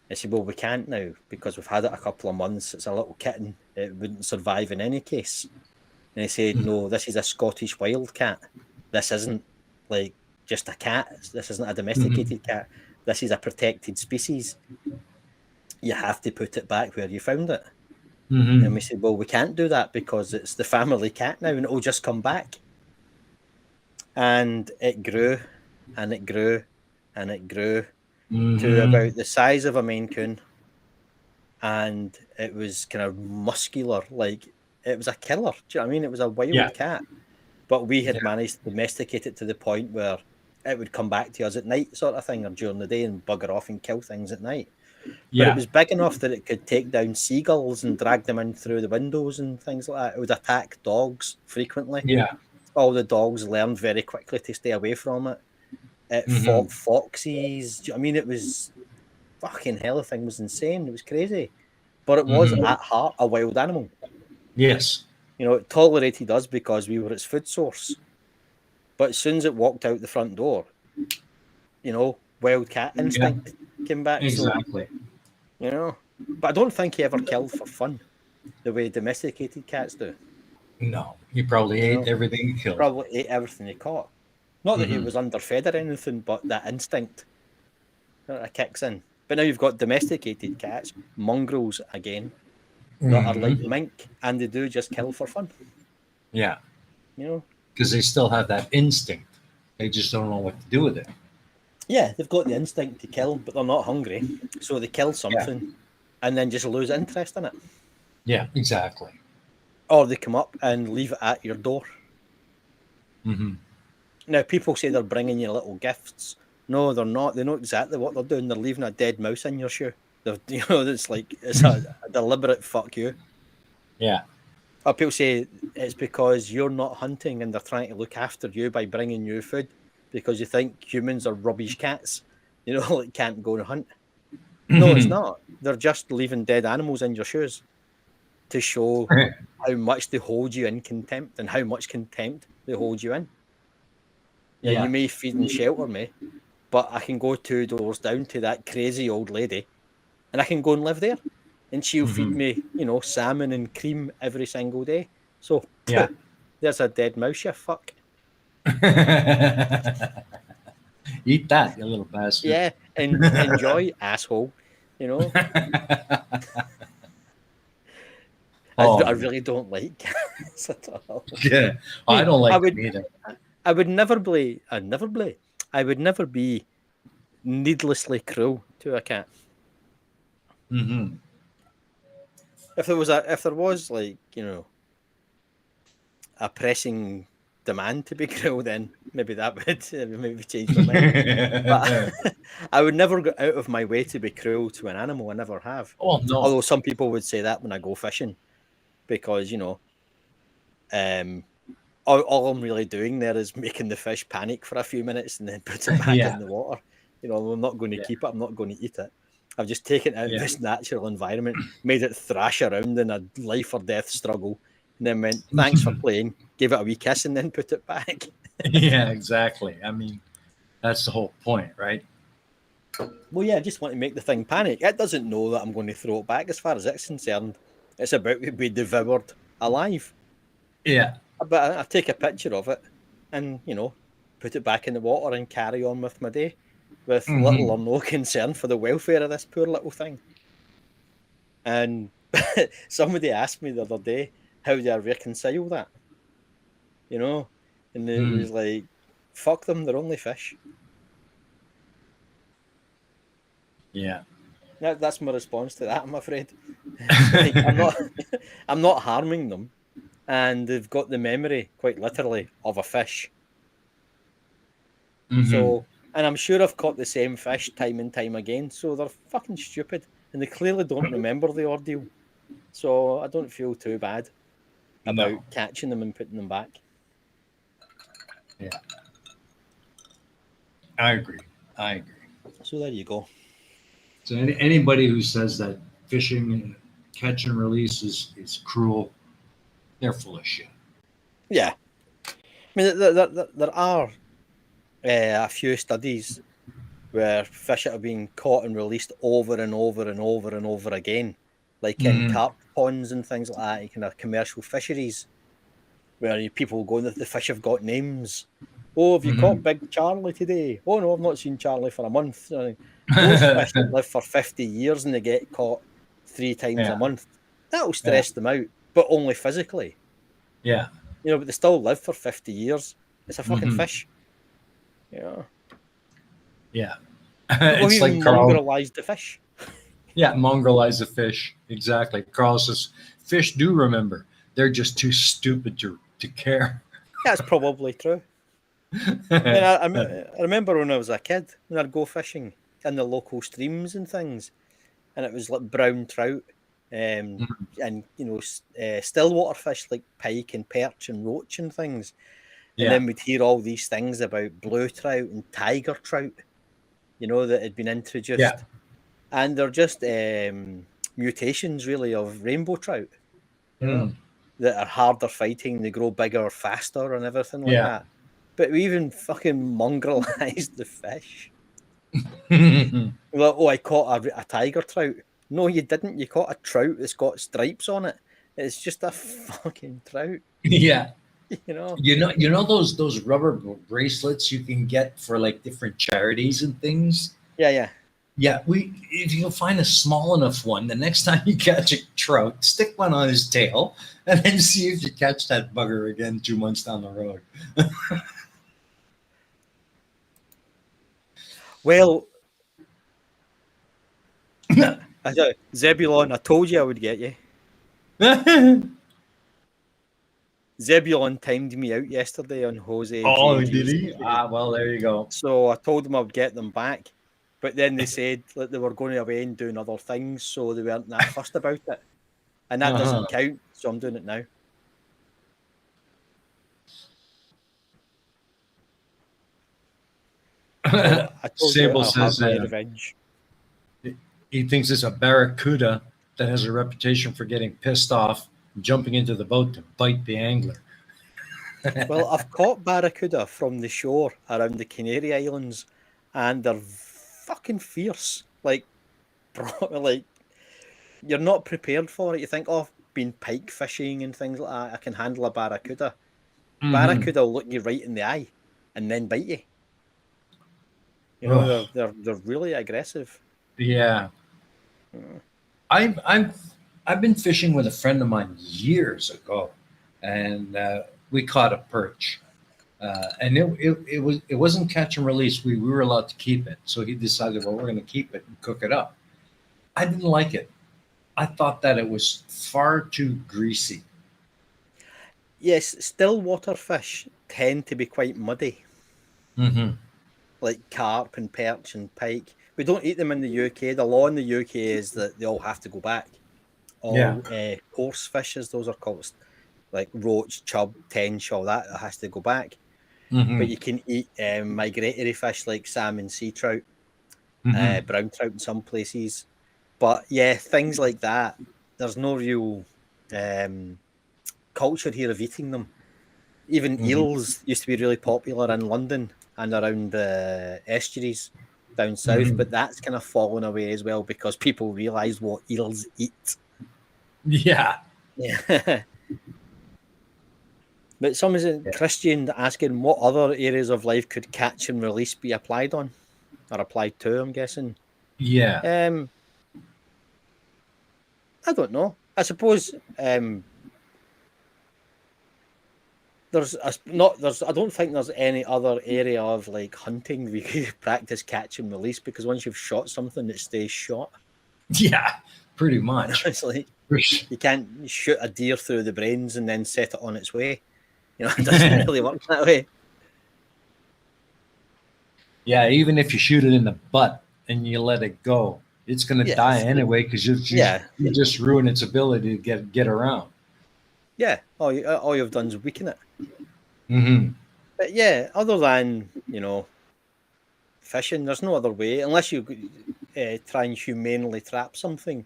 [SPEAKER 2] I said, well, we can't now because we've had it a couple of months. It's a little kitten. It wouldn't survive in any case. And he said, no, this is a Scottish wild cat. This isn't like just a cat. This isn't a domesticated cat. This is a protected species. You have to put it back where you found it. And we said, well, we can't do that because it's the family cat now and it'll just come back. And it grew and it grew and it grew to about the size of a Maine Coon. And it was kind of muscular, like it was a killer. Do you know what I mean? It was a wild cat. But we had managed to domesticate it to the point where it would come back to us at night sort of thing or during the day and bugger off and kill things at night. But it was big enough that it could take down seagulls and drag them in through the windows and things like that. It would attack dogs frequently. All the dogs learned very quickly to stay away from it. It fought foxes. Do you know what I mean? It was fucking hell. The thing was insane. It was crazy. But it was at heart a wild animal.
[SPEAKER 1] Yes.
[SPEAKER 2] You know, it tolerated us because we were its food source. But as soon as it walked out the front door, you know, wild cat instinct came back.
[SPEAKER 1] Exactly.
[SPEAKER 2] So, you know, but I don't think he ever killed for fun the way domesticated cats do.
[SPEAKER 1] No, he probably ate everything he killed.
[SPEAKER 2] Probably ate everything he caught. Not that he was underfed or anything, but that instinct that kicks in. But now you've got domesticated cats, mongrels again, that are like mink, and they do just kill for fun.
[SPEAKER 1] Yeah.
[SPEAKER 2] You know?
[SPEAKER 1] Because they still have that instinct. They just don't know what to do with it.
[SPEAKER 2] Yeah, they've got the instinct to kill, but they're not hungry. So they kill something and then just lose interest in it.
[SPEAKER 1] Yeah, exactly.
[SPEAKER 2] Or they come up and leave it at your door. Now, people say they're bringing you little gifts. No, they're not. They know exactly what they're doing. They're leaving a dead mouse in your shoe. It's like it's a deliberate fuck you.
[SPEAKER 1] Yeah.
[SPEAKER 2] Or people say it's because you're not hunting and they're trying to look after you by bringing you food because you think humans are rubbish cats, like can't go and hunt. No, it's not. They're just leaving dead animals in your shoes to show how much they hold you in contempt and how much contempt they hold you in. Yeah,
[SPEAKER 1] Yeah.
[SPEAKER 2] you may feed and shelter me, but I can go 2 doors down to that crazy old lady and I can go and live there. And she'll feed me, salmon and cream every single day. So
[SPEAKER 1] Yeah.
[SPEAKER 2] there's a dead mouse, you fuck.
[SPEAKER 1] Eat that, you little bastard.
[SPEAKER 2] Yeah, and enjoy, asshole. I really don't like cats at all.
[SPEAKER 1] Yeah. I don't like them either.
[SPEAKER 2] I would never be. I would never be needlessly cruel to a cat.
[SPEAKER 1] Mm-hmm.
[SPEAKER 2] If there was like a pressing demand to be cruel, then maybe that would maybe change my mind. But I would never go out of my way to be cruel to an animal. I never have.
[SPEAKER 1] Oh no.
[SPEAKER 2] Although some people would say that when I go fishing, because all I'm really doing there is making the fish panic for a few minutes and then put it back in the water. I'm not going to keep it. I'm not going to eat it. I've just taken it out of this natural environment, made it thrash around in a life or death struggle, and then went, thanks for playing, gave it a wee kiss, and then put it back.
[SPEAKER 1] Yeah, exactly. I mean, that's the whole point, right?
[SPEAKER 2] Well, yeah, I just want to make the thing panic. It doesn't know that I'm going to throw it back as far as it's concerned. It's about to be devoured alive.
[SPEAKER 1] Yeah.
[SPEAKER 2] But I take a picture of it and, put it back in the water and carry on with my day with little or no concern for the welfare of this poor little thing. And somebody asked me the other day, how do I reconcile that? And it was like, fuck them, they're only fish.
[SPEAKER 1] Yeah.
[SPEAKER 2] That's my response to that, I'm afraid. Like, I'm not harming them. And they've got the memory, quite literally, of a fish. So, and I'm sure I've caught the same fish time and time again. So they're fucking stupid, and they clearly don't remember the ordeal. So I don't feel too bad about catching them and putting them back.
[SPEAKER 1] Yeah, I agree.
[SPEAKER 2] So there you go.
[SPEAKER 1] So anybody who says that fishing and catch and release is cruel, they're full of shit.
[SPEAKER 2] Yeah, I mean there are a few studies where fish that are being caught and released over and over and over and over again, like in carp ponds and things like that, kind of commercial fisheries, where people go, the fish have got names. Oh, have you caught Big Charlie today? Oh no, I've not seen Charlie for a month. Those fish that live for 50 years and they get caught 3 times a month, that'll stress them out, but only physically.
[SPEAKER 1] Yeah.
[SPEAKER 2] But they still live for 50 years. It's a fucking fish. Yeah.
[SPEAKER 1] Yeah.
[SPEAKER 2] It's like mongrelize the fish.
[SPEAKER 1] Yeah, mongrelize the fish. Exactly. Carl says, fish do remember. They're just too stupid to care.
[SPEAKER 2] That's probably true. I remember when I was a kid, when I'd go fishing in the local streams and things, and it was like brown trout, and stillwater fish like pike and perch and roach and things. And then we'd hear all these things about blue trout and tiger trout, that had been introduced.
[SPEAKER 1] Yeah.
[SPEAKER 2] And they're just mutations, really, of rainbow trout, that are harder fighting, they grow bigger, faster, and everything like that. But we even fucking mongrelized the fish. Like, I caught a tiger trout. No, you didn't. You caught a trout that's got stripes on it. It's just a fucking trout.
[SPEAKER 1] Yeah.
[SPEAKER 2] You
[SPEAKER 1] know those rubber bracelets you can get for like different charities and things.
[SPEAKER 2] Yeah.
[SPEAKER 1] If you can find a small enough one, the next time you catch a trout, stick one on his tail, and then see if you catch that bugger again 2 months down the road.
[SPEAKER 2] Well, Zebulon, I told you I would get you. Zebulon timed me out yesterday on Jose.
[SPEAKER 1] Oh, did he? Well, there you go.
[SPEAKER 2] So I told him I would get them back, But then they said that they were going away and doing other things, so they weren't that fussed about it. And that doesn't count, so I'm doing it now. So I told
[SPEAKER 1] Sable
[SPEAKER 2] you I'll have
[SPEAKER 1] says
[SPEAKER 2] my revenge.
[SPEAKER 1] he thinks it's a barracuda that has a reputation for getting pissed off and jumping into the boat to bite the angler.
[SPEAKER 2] Well, I've caught barracuda from the shore around the Canary Islands, and they're fucking fierce. Like, like you're not prepared for it. You think, oh, I've been pike fishing and things like that. I can handle a barracuda.
[SPEAKER 1] Mhm.
[SPEAKER 2] Barracuda will look you right in the eye and then bite you. You know,
[SPEAKER 1] Ugh.
[SPEAKER 2] they're really aggressive.
[SPEAKER 1] Yeah. I've been fishing with a friend of mine years ago, and we caught a perch, and it wasn't catch and release. We were allowed to keep it, so he decided, well, we're going to keep it and cook it up. I didn't like it. I thought that it was far too greasy.
[SPEAKER 2] Yes, still water fish tend to be quite muddy,
[SPEAKER 1] Mm-hmm.
[SPEAKER 2] like carp and perch and pike. We don't eat them in the UK. The law in the UK is that they all have to go back. All coarse fish, as those are called, like roach, chub, tench, all that has to go back.
[SPEAKER 1] Mm-hmm.
[SPEAKER 2] But you can eat migratory fish like salmon, sea trout,
[SPEAKER 1] Mm-hmm.
[SPEAKER 2] brown trout in some places. But yeah, things like that. There's no real culture here of eating them. Even
[SPEAKER 1] Mm-hmm.
[SPEAKER 2] eels used to be really popular in London and around the estuaries down south,
[SPEAKER 1] Mm-hmm.
[SPEAKER 2] but that's kind of fallen away as well because people realise what eels eat.
[SPEAKER 1] Yeah.
[SPEAKER 2] Yeah. But someone's Christian asking what other areas of life could catch and release be applied on or applied to, I'm guessing.
[SPEAKER 1] Yeah.
[SPEAKER 2] I don't know. I suppose I don't think there's any other area of like hunting we could practice catch and release because once you've shot something, it stays shot.
[SPEAKER 1] Yeah. Pretty much.
[SPEAKER 2] It's like you can't shoot a deer through the brains and then set it on its way. You know, it doesn't really work that way.
[SPEAKER 1] Yeah. Even if you shoot it in the butt and you let it go, it's going to die
[SPEAKER 2] Yes.
[SPEAKER 1] anyway because you just ruin its ability to get around.
[SPEAKER 2] Yeah. All you've done is weaken it.
[SPEAKER 1] Mm-hmm.
[SPEAKER 2] But yeah, other than, fishing, there's no other way unless you try and humanely trap something.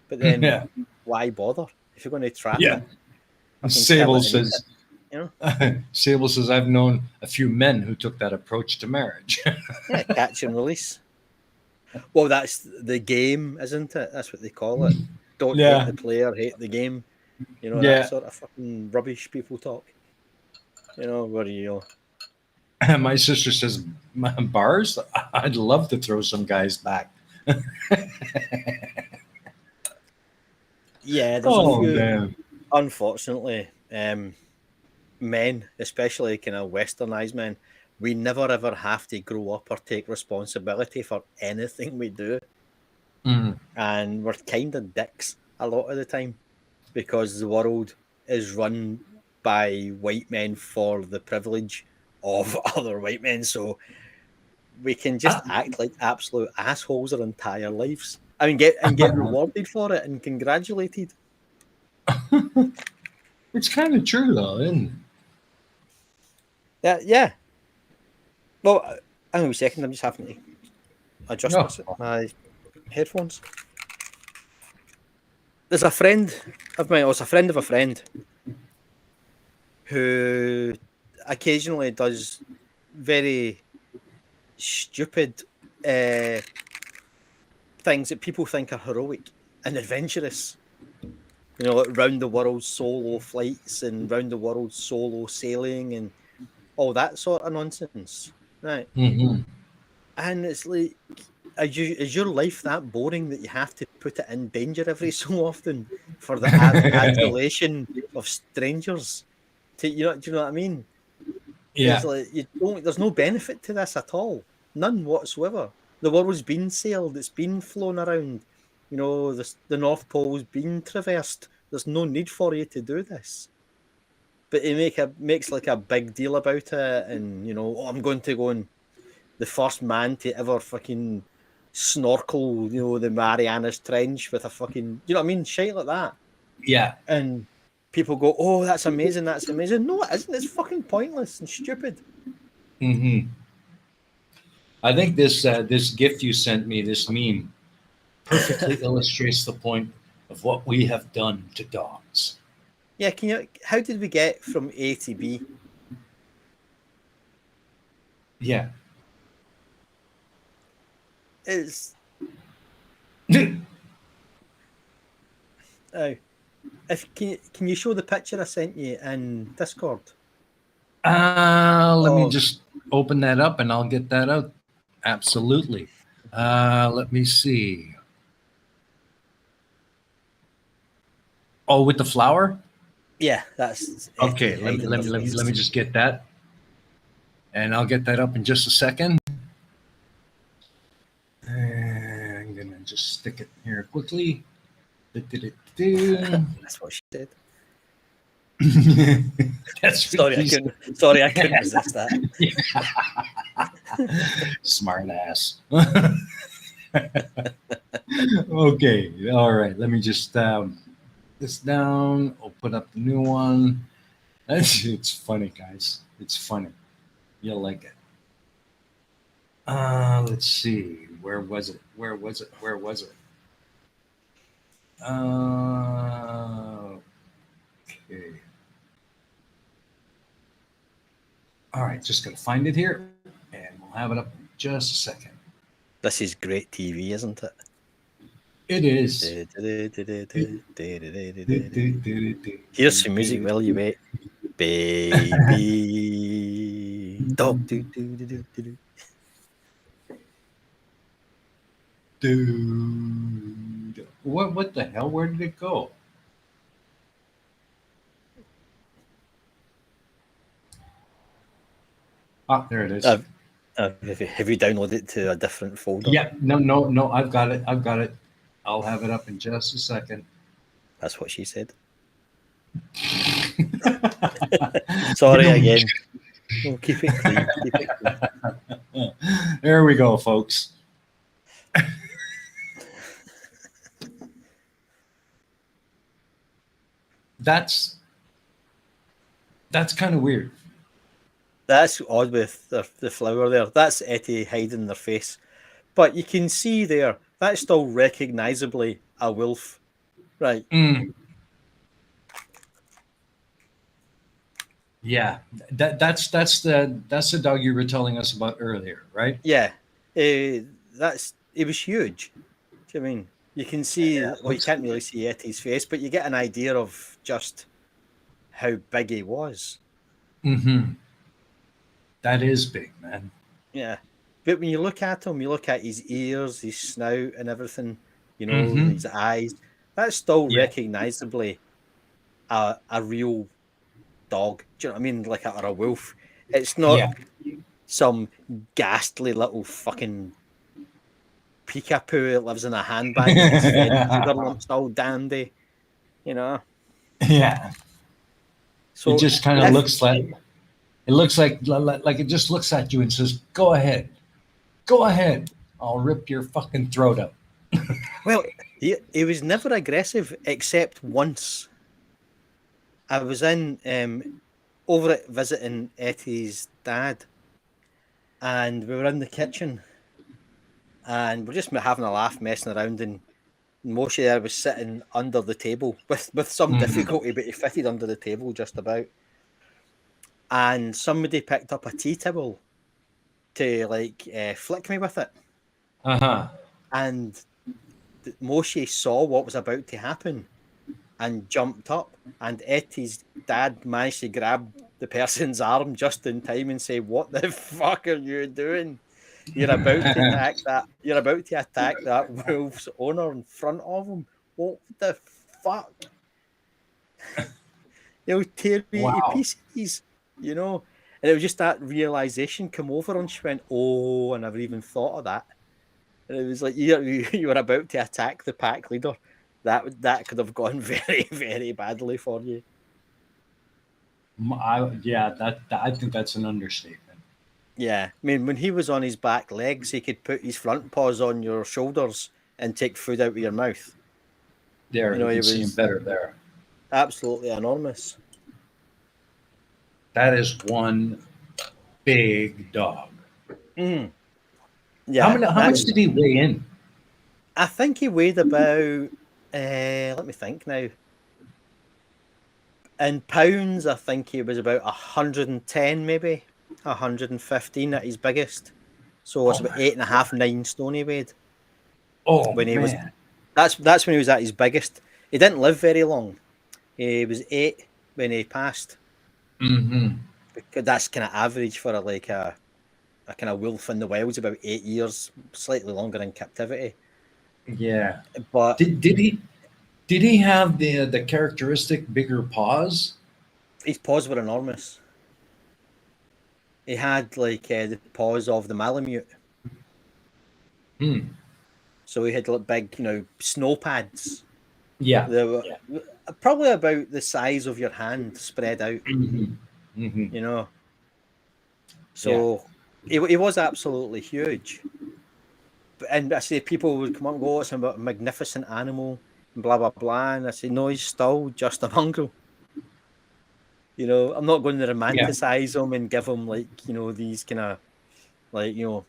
[SPEAKER 2] But then
[SPEAKER 1] Yeah.
[SPEAKER 2] why bother if you're going to trap
[SPEAKER 1] Yeah.
[SPEAKER 2] it? Fucking kill
[SPEAKER 1] Sable
[SPEAKER 2] it and eat
[SPEAKER 1] says.
[SPEAKER 2] it,
[SPEAKER 1] Sable says I've known a few men who took that approach to marriage.
[SPEAKER 2] Yeah, catch and release. Well, that's the game, isn't it? That's what they call it. Don't hate the player, hate the game. That sort of fucking rubbish people talk. Where
[SPEAKER 1] My sister says bars. I'd love to throw some guys back.
[SPEAKER 2] Yeah, there's a few.
[SPEAKER 1] Man.
[SPEAKER 2] Unfortunately, men, especially kind of westernized men, we never ever have to grow up or take responsibility for anything we do.
[SPEAKER 1] Mm.
[SPEAKER 2] And we're kind of dicks a lot of the time because the world is run by white men for the privilege of other white men. So we can just act like absolute assholes our entire lives. I mean, get rewarded for it and congratulated.
[SPEAKER 1] It's kind of true, though, isn't it?
[SPEAKER 2] Yeah. Well, hang on a second. I'm just having to adjust my headphones. There's a friend of mine, or it's a friend of a friend, who occasionally does very stupid things that people think are heroic and adventurous. Like round the world solo flights and round the world solo sailing and all that sort of nonsense, right?
[SPEAKER 1] Mm-hmm.
[SPEAKER 2] And it's like, is your life that boring that you have to put it in danger every so often for the adulation of strangers? Do you know what I mean?
[SPEAKER 1] Yeah.
[SPEAKER 2] It's like there's no benefit to this at all, none whatsoever. The world's been sailed, it's been flown around. The North Pole's been traversed. There's no need for you to do this. But he makes like a big deal about it, and I'm going to go and the first man to ever fucking snorkel, the Marianas Trench with a fucking, you know what I mean? Shit like that.
[SPEAKER 1] Yeah.
[SPEAKER 2] And people go, oh, that's amazing, that's amazing. No, it isn't. It's fucking pointless and stupid.
[SPEAKER 1] Mm-hmm. I think this GIF you sent me, this meme, perfectly illustrates the point of what we have done to dogs.
[SPEAKER 2] Yeah, how did we get from A to B?
[SPEAKER 1] Yeah.
[SPEAKER 2] It's can you show the picture I sent you in Discord?
[SPEAKER 1] Let me just open that up and I'll get that out. Absolutely. Let me see. Oh, with the flower?
[SPEAKER 2] Yeah, that's
[SPEAKER 1] Okay. Let me just get that, and I'll get that up in just a second. And I'm gonna just stick it here quickly.
[SPEAKER 2] That's what she said.
[SPEAKER 1] That's
[SPEAKER 2] sorry, I couldn't resist that.
[SPEAKER 1] Smart ass. Okay, all right. Let me just this down. I'll put up the new one. It's funny, guys. It's funny. You'll like it. Let's see. Where was it? Okay. All right, just gotta find it here, and we'll have it up in just a second.
[SPEAKER 2] This is great TV, isn't it?
[SPEAKER 1] It is.
[SPEAKER 2] Here's some music while you wait. Baby dog.
[SPEAKER 1] Dude. What the hell? Where did it go? Ah, there it is.
[SPEAKER 2] Have you downloaded it to a different folder?
[SPEAKER 1] Yeah, no. I've got it. I'll have it up in just a second.
[SPEAKER 2] That's what she said. Sorry again. Oh, keep it clean.
[SPEAKER 1] There we go, folks. That's kind of weird.
[SPEAKER 2] That's odd with the flower there. That's Etty hiding their face. But you can see there, that's still recognisably a wolf. Right.
[SPEAKER 1] Yeah. That's the dog you were telling us about earlier, right?
[SPEAKER 2] Yeah. It was huge. Do you know what I mean? You can see, well, you can't really see Etty's face, but you get an idea of just how big he was.
[SPEAKER 1] Mm-hmm. That is big, man.
[SPEAKER 2] Yeah. But when you look at him, you look at his ears, his snout and everything, his eyes, that's still recognisably a real dog. Do you know what I mean? Like or a wolf. It's not some ghastly little fucking peekapoo that lives in a handbag and gets fed sugar lumps all damn day.
[SPEAKER 1] Yeah.
[SPEAKER 2] So
[SPEAKER 1] it just kind of looks like it just looks at you and says, "Go ahead, I'll rip your fucking throat out."
[SPEAKER 2] Well, he was never aggressive except once. I was in over at visiting Etty's dad, and we were in the kitchen, and we're just having a laugh, messing around, and Moshe there was sitting under the table with some difficulty, but he fitted under the table just about. And somebody picked up a tea towel to flick me with it. And Moshe saw what was about to happen and jumped up, and Etty's dad managed to grab the person's arm just in time and say, "What the fuck are you doing? You're about to attack that. You're about to attack that wolf's owner in front of him. What the fuck? He'll tear me to pieces, And it was just that realization come over, and she went, "Oh, I never even thought of that." And it was like you were about to attack the pack leader. That could have gone very, very badly for you.
[SPEAKER 1] I think that's an understatement.
[SPEAKER 2] Yeah, I mean, when he was on his back legs, he could put his front paws on your shoulders and take food out of your mouth.
[SPEAKER 1] There,
[SPEAKER 2] You
[SPEAKER 1] you
[SPEAKER 2] know, he
[SPEAKER 1] can see him
[SPEAKER 2] was
[SPEAKER 1] better there.
[SPEAKER 2] absolutely enormous.
[SPEAKER 1] That is one big dog.
[SPEAKER 2] Mm.
[SPEAKER 1] How
[SPEAKER 2] Yeah,
[SPEAKER 1] many? How much did he weigh in?
[SPEAKER 2] I think he weighed about. Let me think now. In pounds, I think he was about 110, maybe 115 at his biggest. So it's
[SPEAKER 1] Oh
[SPEAKER 2] about
[SPEAKER 1] my!
[SPEAKER 2] 8.5, 9 stone he weighed
[SPEAKER 1] Oh
[SPEAKER 2] when he was.
[SPEAKER 1] man!
[SPEAKER 2] That's when he was at his biggest. He didn't live very long. He was 8 when he passed.
[SPEAKER 1] Mm-hmm.
[SPEAKER 2] Because that's kind of average for a kind of wolf in the wild, about 8 years, slightly longer in captivity.
[SPEAKER 1] Yeah.
[SPEAKER 2] But
[SPEAKER 1] Did he have the characteristic bigger paws?
[SPEAKER 2] his paws were enormous. He had like the paws of the Malamute.
[SPEAKER 1] Hmm.
[SPEAKER 2] So he had like big, snow pads.
[SPEAKER 1] Yeah.
[SPEAKER 2] They were probably about the size of your hand spread out,
[SPEAKER 1] Mm-hmm. Mm-hmm.
[SPEAKER 2] you know.
[SPEAKER 1] Yeah.
[SPEAKER 2] So he was absolutely huge. And I say people would come up and go, "Oh, it's a magnificent animal," and blah blah blah. And I say, no, he's still just a mongrel. I'm not going to
[SPEAKER 1] Yeah.
[SPEAKER 2] romanticize him and give him like these kind of like heroic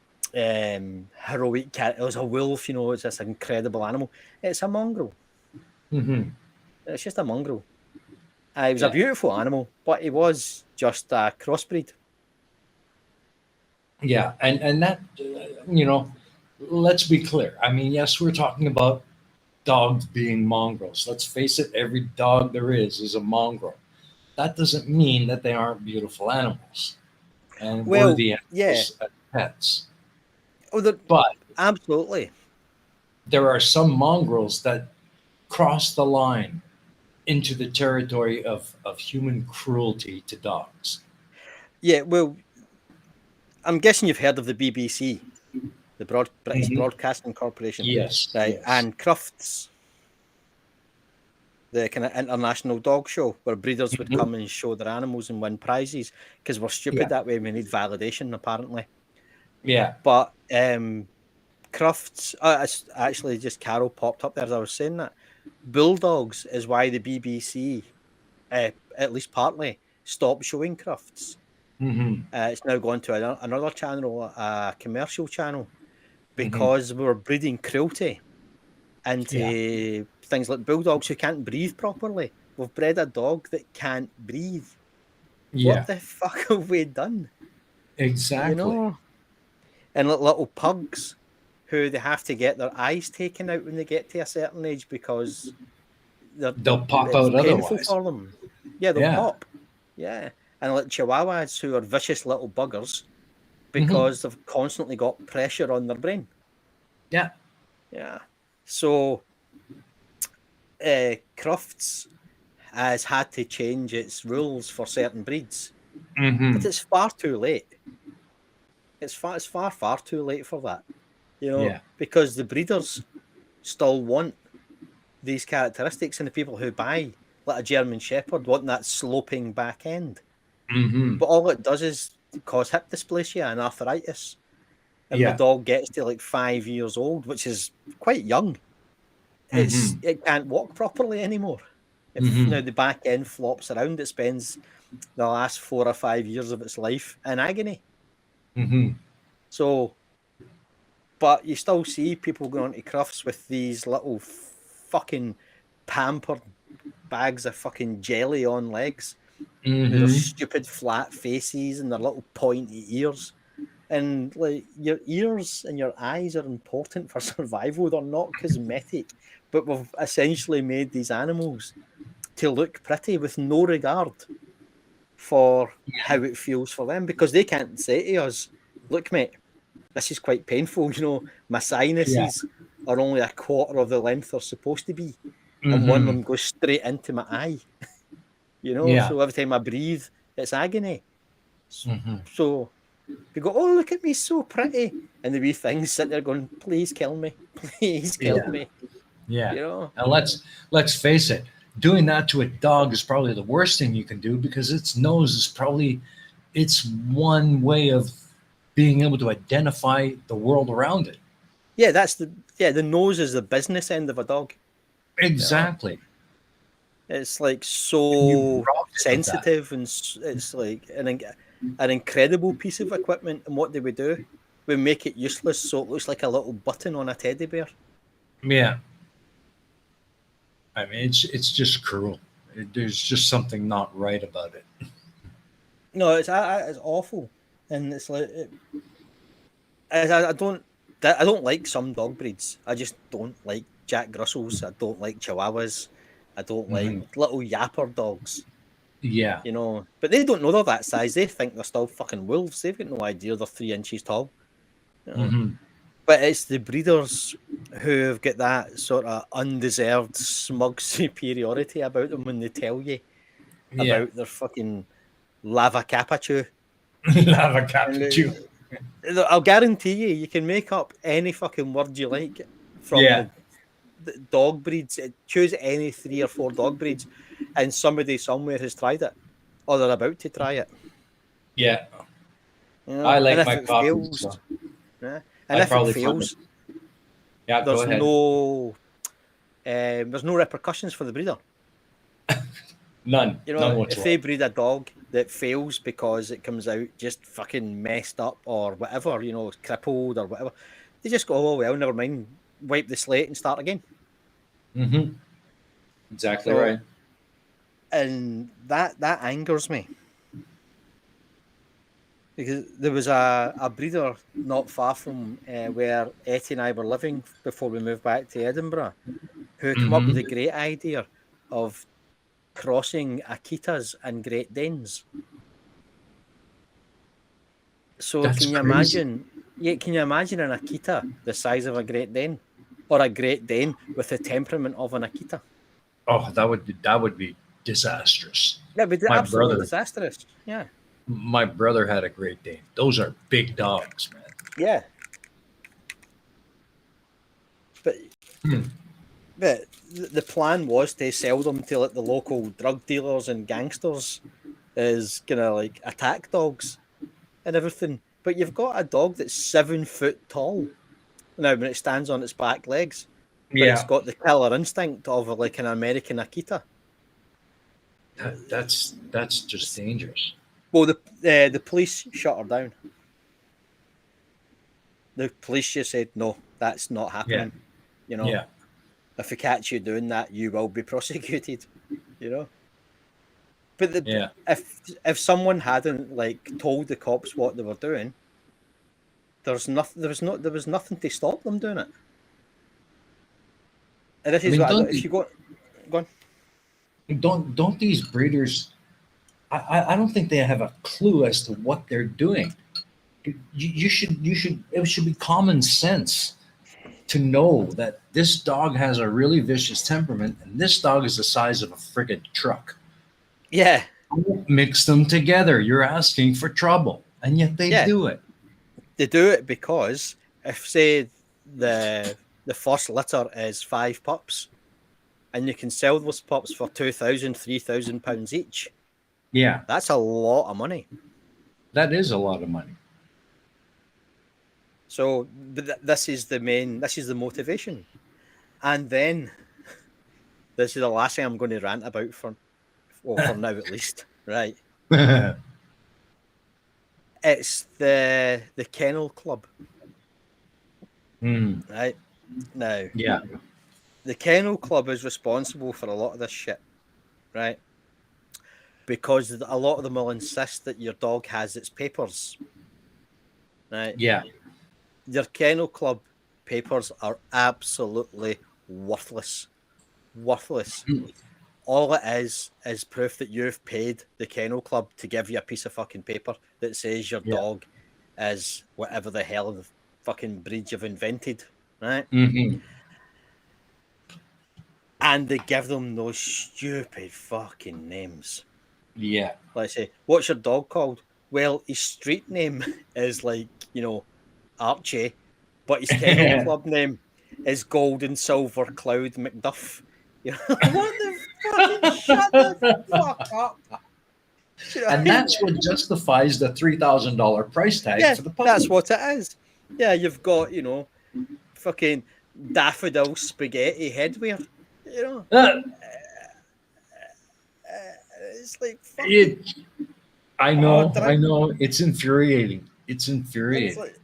[SPEAKER 2] character. It was a wolf, it's this incredible animal. It's a mongrel.
[SPEAKER 1] Mm-hmm.
[SPEAKER 2] It's just a mongrel. He was a
[SPEAKER 1] Yeah.
[SPEAKER 2] beautiful animal, but he was just a crossbreed.
[SPEAKER 1] Yeah. And that let's be clear. I mean, yes, we're talking about dogs being mongrels. Let's face it, every dog there is a mongrel. That doesn't mean that they aren't beautiful animals and
[SPEAKER 2] Well,
[SPEAKER 1] worthy
[SPEAKER 2] yeah.
[SPEAKER 1] animals as pets.
[SPEAKER 2] Oh,
[SPEAKER 1] But
[SPEAKER 2] absolutely.
[SPEAKER 1] there are some mongrels that cross the line into the territory of human cruelty to dogs.
[SPEAKER 2] Yeah. Well, I'm guessing you've heard of the BBC, the British
[SPEAKER 1] Mhm.
[SPEAKER 2] Broadcasting Corporation,
[SPEAKER 1] Yes,
[SPEAKER 2] right?
[SPEAKER 1] yes.
[SPEAKER 2] And Crufts, the kind of international dog show where breeders would
[SPEAKER 1] Mhm.
[SPEAKER 2] come and show their animals and win prizes because we're
[SPEAKER 1] Yeah,
[SPEAKER 2] stupid that way. We need validation, apparently.
[SPEAKER 1] yeah.
[SPEAKER 2] But Crufts, it's actually just Carol popped up there as I was saying that. Bulldogs is why the BBC, at least partly, stopped showing Crufts.
[SPEAKER 1] Hmm.
[SPEAKER 2] It's now gone to another channel, a commercial channel,
[SPEAKER 1] Hmm.
[SPEAKER 2] because we were breeding cruelty
[SPEAKER 1] Yeah,
[SPEAKER 2] into things like bulldogs who can't breathe properly. We've bred a dog that can't breathe. What
[SPEAKER 1] yeah.
[SPEAKER 2] the fuck have we done? You
[SPEAKER 1] Exactly.
[SPEAKER 2] know? And little pugs who they have to get their eyes taken out when they get to a certain age because
[SPEAKER 1] They'll pop
[SPEAKER 2] it's
[SPEAKER 1] out
[SPEAKER 2] painful
[SPEAKER 1] otherwise.
[SPEAKER 2] for them. Yeah, they'll
[SPEAKER 1] Yeah.
[SPEAKER 2] pop. Yeah. And like chihuahuas who are vicious little buggers
[SPEAKER 1] Hmm.
[SPEAKER 2] because they've constantly got pressure on their brain.
[SPEAKER 1] Yeah.
[SPEAKER 2] Yeah. So Crufts has had to change its rules for certain breeds, but
[SPEAKER 1] Hmm.
[SPEAKER 2] it's far too late. It's far too late for that.
[SPEAKER 1] Yeah.
[SPEAKER 2] Because the breeders still want these characteristics, and the people who buy like a German Shepherd want that sloping back end.
[SPEAKER 1] Hmm.
[SPEAKER 2] But all it does is cause hip dysplasia and arthritis. And when the
[SPEAKER 1] Yeah.
[SPEAKER 2] dog gets to like 5 years old, which is quite young,
[SPEAKER 1] Hmm.
[SPEAKER 2] it can't walk properly anymore. If
[SPEAKER 1] Hmm.
[SPEAKER 2] now the back end flops around, it spends the last 4 or 5 years of its life in agony.
[SPEAKER 1] Hmm.
[SPEAKER 2] So, but you still see people going to Crufts with these little fucking pampered bags of fucking jelly on legs with their
[SPEAKER 1] Hmm.
[SPEAKER 2] stupid flat faces and their little pointy ears. And like your ears and your eyes are important for survival. They're not cosmetic, but we've essentially made these animals to look pretty with no regard for how it feels for them because they can't say to us, look, mate, this is quite painful. My
[SPEAKER 1] Yeah.
[SPEAKER 2] sinuses are only a quarter of the length they're supposed to be. And one of
[SPEAKER 1] Hmm.
[SPEAKER 2] them goes straight into my eye,
[SPEAKER 1] Yeah.
[SPEAKER 2] so every time I breathe, it's agony.
[SPEAKER 1] Hmm.
[SPEAKER 2] So we go, oh, look at me, so pretty. And the wee things sit there going, please kill me. Please kill
[SPEAKER 1] Yeah.
[SPEAKER 2] me.
[SPEAKER 1] Yeah.
[SPEAKER 2] You know?
[SPEAKER 1] And let's face it, doing that to a dog is probably the worst thing you can do because its nose is probably its one way of being able to identify the world around it.
[SPEAKER 2] Yeah, the nose is the business end of a dog.
[SPEAKER 1] Exactly.
[SPEAKER 2] It's like
[SPEAKER 1] You
[SPEAKER 2] so
[SPEAKER 1] robbed it of that.
[SPEAKER 2] sensitive, and it's like an incredible piece of equipment. And what do? We make it useless, so it looks like a little button on a teddy bear.
[SPEAKER 1] Yeah. I mean, it's just cruel. There's just something not right about it.
[SPEAKER 2] No, it's awful, and it's like I don't like some dog breeds. I just don't like Jack Russells. I don't like Chihuahuas. I don't like little yapper dogs.
[SPEAKER 1] Yeah.
[SPEAKER 2] You know, but they don't know they're that size. They think they're still fucking wolves. They've got no idea they're 3 inches tall. You know? But it's the breeders who've got that sort of undeserved smug superiority about them when they tell you
[SPEAKER 1] Yeah.
[SPEAKER 2] about their fucking lava capachu.
[SPEAKER 1] Lava Capitu.
[SPEAKER 2] I'll guarantee you can make up any fucking word you like from
[SPEAKER 1] Yeah.
[SPEAKER 2] the dog breeds. Choose any 3 or 4 dog breeds, and somebody somewhere has tried it, or they're about to try it.
[SPEAKER 1] Yeah.
[SPEAKER 2] You know?
[SPEAKER 1] I like
[SPEAKER 2] and if
[SPEAKER 1] my
[SPEAKER 2] it
[SPEAKER 1] coffee.
[SPEAKER 2] fails,
[SPEAKER 1] So
[SPEAKER 2] yeah.
[SPEAKER 1] I'd
[SPEAKER 2] And if it
[SPEAKER 1] probably
[SPEAKER 2] fails,
[SPEAKER 1] yeah, go
[SPEAKER 2] there's
[SPEAKER 1] ahead.
[SPEAKER 2] no repercussions for the breeder.
[SPEAKER 1] None.
[SPEAKER 2] You know,
[SPEAKER 1] None
[SPEAKER 2] if
[SPEAKER 1] whatsoever.
[SPEAKER 2] they breed a dog that fails because it comes out just fucking messed up or whatever, you know, crippled or whatever, they just go, oh well, never mind, wipe the slate and start again.
[SPEAKER 1] Exactly
[SPEAKER 2] So-
[SPEAKER 1] right.
[SPEAKER 2] And that angers me. Because there was a breeder not far from where Etty and I were living before we moved back to Edinburgh, who came up with the great idea of crossing Akitas and Great Danes. So
[SPEAKER 1] That's
[SPEAKER 2] can you
[SPEAKER 1] crazy.
[SPEAKER 2] imagine? Yeah, can you imagine an Akita the size of a Great Dane, or a Great Dane with the temperament of an Akita?
[SPEAKER 1] Oh, that would be disastrous.
[SPEAKER 2] That would be
[SPEAKER 1] My
[SPEAKER 2] absolutely
[SPEAKER 1] brother-
[SPEAKER 2] disastrous. Yeah,
[SPEAKER 1] My brother had a Great Dane. Those are big dogs, man.
[SPEAKER 2] yeah. But but the plan was to sell them to like the local drug dealers and gangsters as gonna like attack dogs and everything. But you've got a dog that's 7 foot tall now when it stands on its back legs. But it's got the killer instinct of like an American Akita.
[SPEAKER 1] That's just dangerous.
[SPEAKER 2] Well, the police shut her down. The police just said, no, that's not happening. You know,
[SPEAKER 1] Yeah.
[SPEAKER 2] if we catch you doing that, you will be prosecuted. You know. But
[SPEAKER 1] Yeah.
[SPEAKER 2] if someone hadn't like told the cops what they were doing, there was nothing to stop them doing it. And this is what if you go on.
[SPEAKER 1] Don't these breeders? I don't think they have a clue as to what they're doing. You should. It should be common sense to know that this dog has a really vicious temperament, and this dog is the size of a friggin' truck.
[SPEAKER 2] Yeah.
[SPEAKER 1] Don't mix them together. You're asking for trouble, and yet they do it.
[SPEAKER 2] They do it because if say the first litter is 5 pups, and you can sell those pups for £2,000, £3,000 each.
[SPEAKER 1] Yeah,
[SPEAKER 2] That's a lot of money.
[SPEAKER 1] that is a lot of money.
[SPEAKER 2] So this is the motivation. And then this is the last thing I'm going to rant about for now at least, right? It's the Kennel Club, right? Now,
[SPEAKER 1] Yeah,
[SPEAKER 2] the Kennel Club is responsible for a lot of this shit, right? Because a lot of them will insist that your dog has its papers, right?
[SPEAKER 1] yeah,
[SPEAKER 2] Your Kennel Club papers are absolutely worthless. Worthless. All it is proof that you've paid the Kennel Club to give you a piece of fucking paper that says your dog is whatever the hell the fucking breed you've invented, right? And they give them those stupid fucking names.
[SPEAKER 1] yeah.
[SPEAKER 2] Like say, what's your dog called? Well, his street name is like, you know, Archie, but his Kennel Club name is Gold and Silver Cloud McDuff. You know, what the fucking shut the fuck up. Do you know what I
[SPEAKER 1] And
[SPEAKER 2] mean?
[SPEAKER 1] that's what justifies the $3,000 price tag
[SPEAKER 2] Yeah,
[SPEAKER 1] for the puppy.
[SPEAKER 2] that's what it is. Yeah, you've got, fucking daffodil spaghetti headwear. You know,
[SPEAKER 1] Uh,
[SPEAKER 2] it's like fucking.
[SPEAKER 1] it, I
[SPEAKER 2] Oh,
[SPEAKER 1] know, I
[SPEAKER 2] damn.
[SPEAKER 1] know. It's infuriating. It's
[SPEAKER 2] And it's
[SPEAKER 1] infuriating.
[SPEAKER 2] like,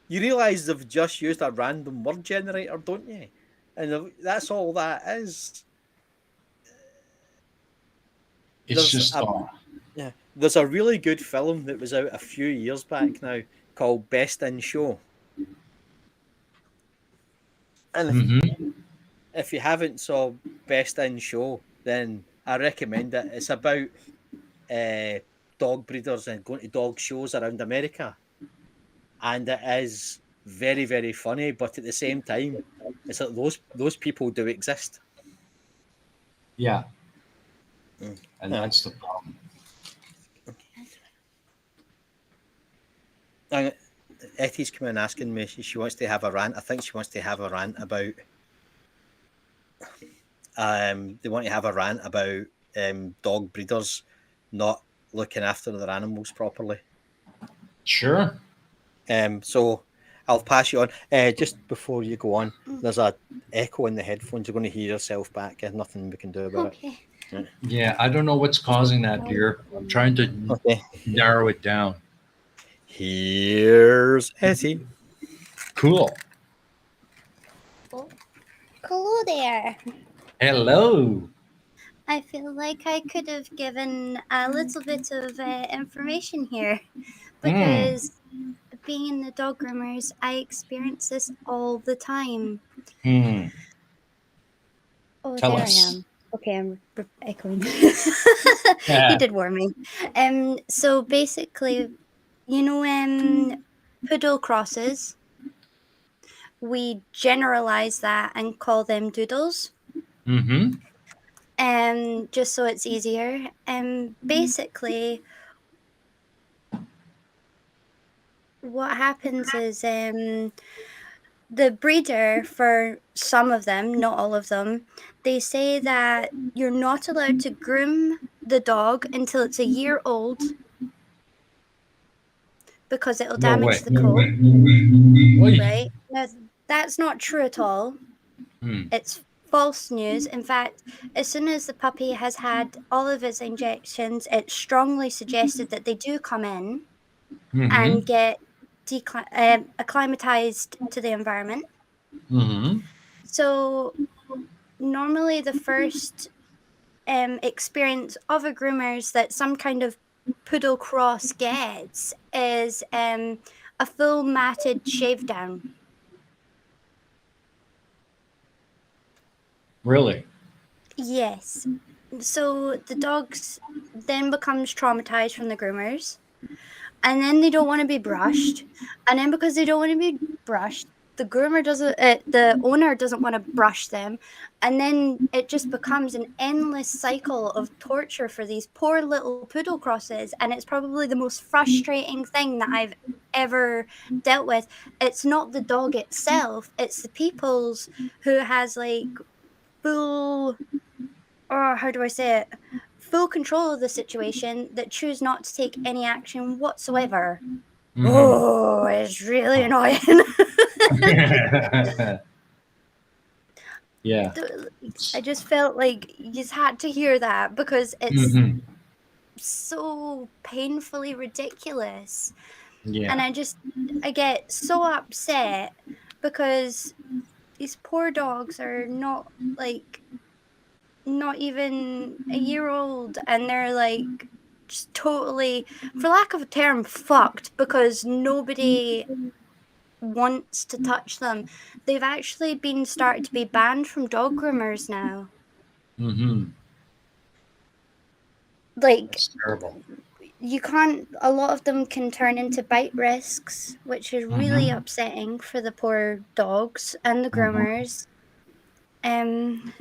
[SPEAKER 2] you realise they've just used a random word generator, don't you? And that's all that is.
[SPEAKER 1] It's
[SPEAKER 2] There's
[SPEAKER 1] just,
[SPEAKER 2] a Yeah, there's a really good film that was out a few years back now called Best in Show. And
[SPEAKER 1] mhm.
[SPEAKER 2] if you haven't saw Best in Show, then I recommend it. It's about uh, dog breeders and going to dog shows around America, and it is very very funny. But at the same time, it's like those people do exist.
[SPEAKER 1] Yeah,
[SPEAKER 2] Mm.
[SPEAKER 1] and
[SPEAKER 2] Yeah.
[SPEAKER 1] that's the problem.
[SPEAKER 2] And Etty's coming and asking me. She wants to have a rant. I think she wants to have a rant about. They want to have a rant about dog breeders not looking after their animals properly.
[SPEAKER 1] Sure.
[SPEAKER 2] So I'll pass you on. Just before you go on, there's a echo in the headphones. You're going to hear yourself back. There's nothing we can do about
[SPEAKER 3] Okay.
[SPEAKER 2] it.
[SPEAKER 1] Yeah, I don't know what's causing that, dear. I'm trying to
[SPEAKER 2] Okay.
[SPEAKER 1] narrow it down.
[SPEAKER 2] Here's Etty.
[SPEAKER 1] Cool.
[SPEAKER 3] Hello there.
[SPEAKER 1] Hello.
[SPEAKER 3] I feel like I could have given a little bit of information here because being in the dog groomers, I experience this all the time.
[SPEAKER 1] Hmm.
[SPEAKER 3] Oh,
[SPEAKER 1] Tell
[SPEAKER 3] there
[SPEAKER 1] us.
[SPEAKER 3] I am. Okay, I'm echoing.
[SPEAKER 1] Yeah.
[SPEAKER 3] You did warn me. So basically, poodle crosses. We generalize that and call them doodles.
[SPEAKER 1] Mm-hmm.
[SPEAKER 3] Just so it's easier. Basically, what happens is the breeder, for some of them, not all of them, they say that you're not allowed to groom the dog until it's a year old because it'll
[SPEAKER 1] No way.
[SPEAKER 3] damage the coat,
[SPEAKER 1] Oy.
[SPEAKER 3] right? Now, that's not true at all.
[SPEAKER 1] Hmm.
[SPEAKER 3] It's false news. In fact, as soon as the puppy has had all of its injections, it's strongly suggested that they do come in
[SPEAKER 1] Mm-hmm.
[SPEAKER 3] and get acclimatized to the environment.
[SPEAKER 1] Mm-hmm.
[SPEAKER 3] So normally the first experience of a groomers that some kind of poodle cross gets is a full matted shave down.
[SPEAKER 1] Really?
[SPEAKER 3] Yes. So the dogs then becomes traumatized from the groomers, and then they don't want to be brushed, and then because they don't want to be brushed, the owner doesn't want to brush them, and then it just becomes an endless cycle of torture for these poor little poodle crosses, and it's probably the most frustrating thing that I've ever dealt with. It's not the dog itself, it's the people's who has like full, or how do I say it, full control of the situation that choose not to take any action whatsoever.
[SPEAKER 1] Mm-hmm.
[SPEAKER 3] Oh, it's really annoying.
[SPEAKER 1] Yeah.
[SPEAKER 3] I just felt like you just had to hear that because it's
[SPEAKER 1] Mm-hmm.
[SPEAKER 3] so painfully ridiculous.
[SPEAKER 1] Yeah.
[SPEAKER 3] And I get so upset because these poor dogs are not even a year old, and they're like just totally, for lack of a term, fucked because nobody wants to touch them. They've actually been started to be banned from dog groomers now.
[SPEAKER 1] Mm-hmm.
[SPEAKER 3] Like,
[SPEAKER 1] That's terrible.
[SPEAKER 3] you can't, a lot of them can turn into bite risks, which is really
[SPEAKER 1] Mm-hmm.
[SPEAKER 3] upsetting for the poor dogs and the
[SPEAKER 1] Mm-hmm.
[SPEAKER 3] groomers.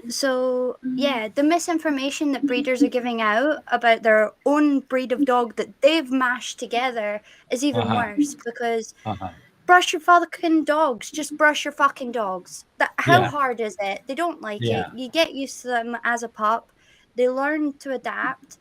[SPEAKER 3] So yeah, the misinformation that breeders are giving out about their own breed of dog that they've mashed together is even
[SPEAKER 1] Uh-huh.
[SPEAKER 3] worse because
[SPEAKER 1] Uh-huh.
[SPEAKER 3] brush your fucking dogs. Just brush your fucking dogs. How
[SPEAKER 1] Yeah.
[SPEAKER 3] hard is it? They don't like it.
[SPEAKER 1] Yeah.
[SPEAKER 3] You get used to them as a pup. They learn to adapt.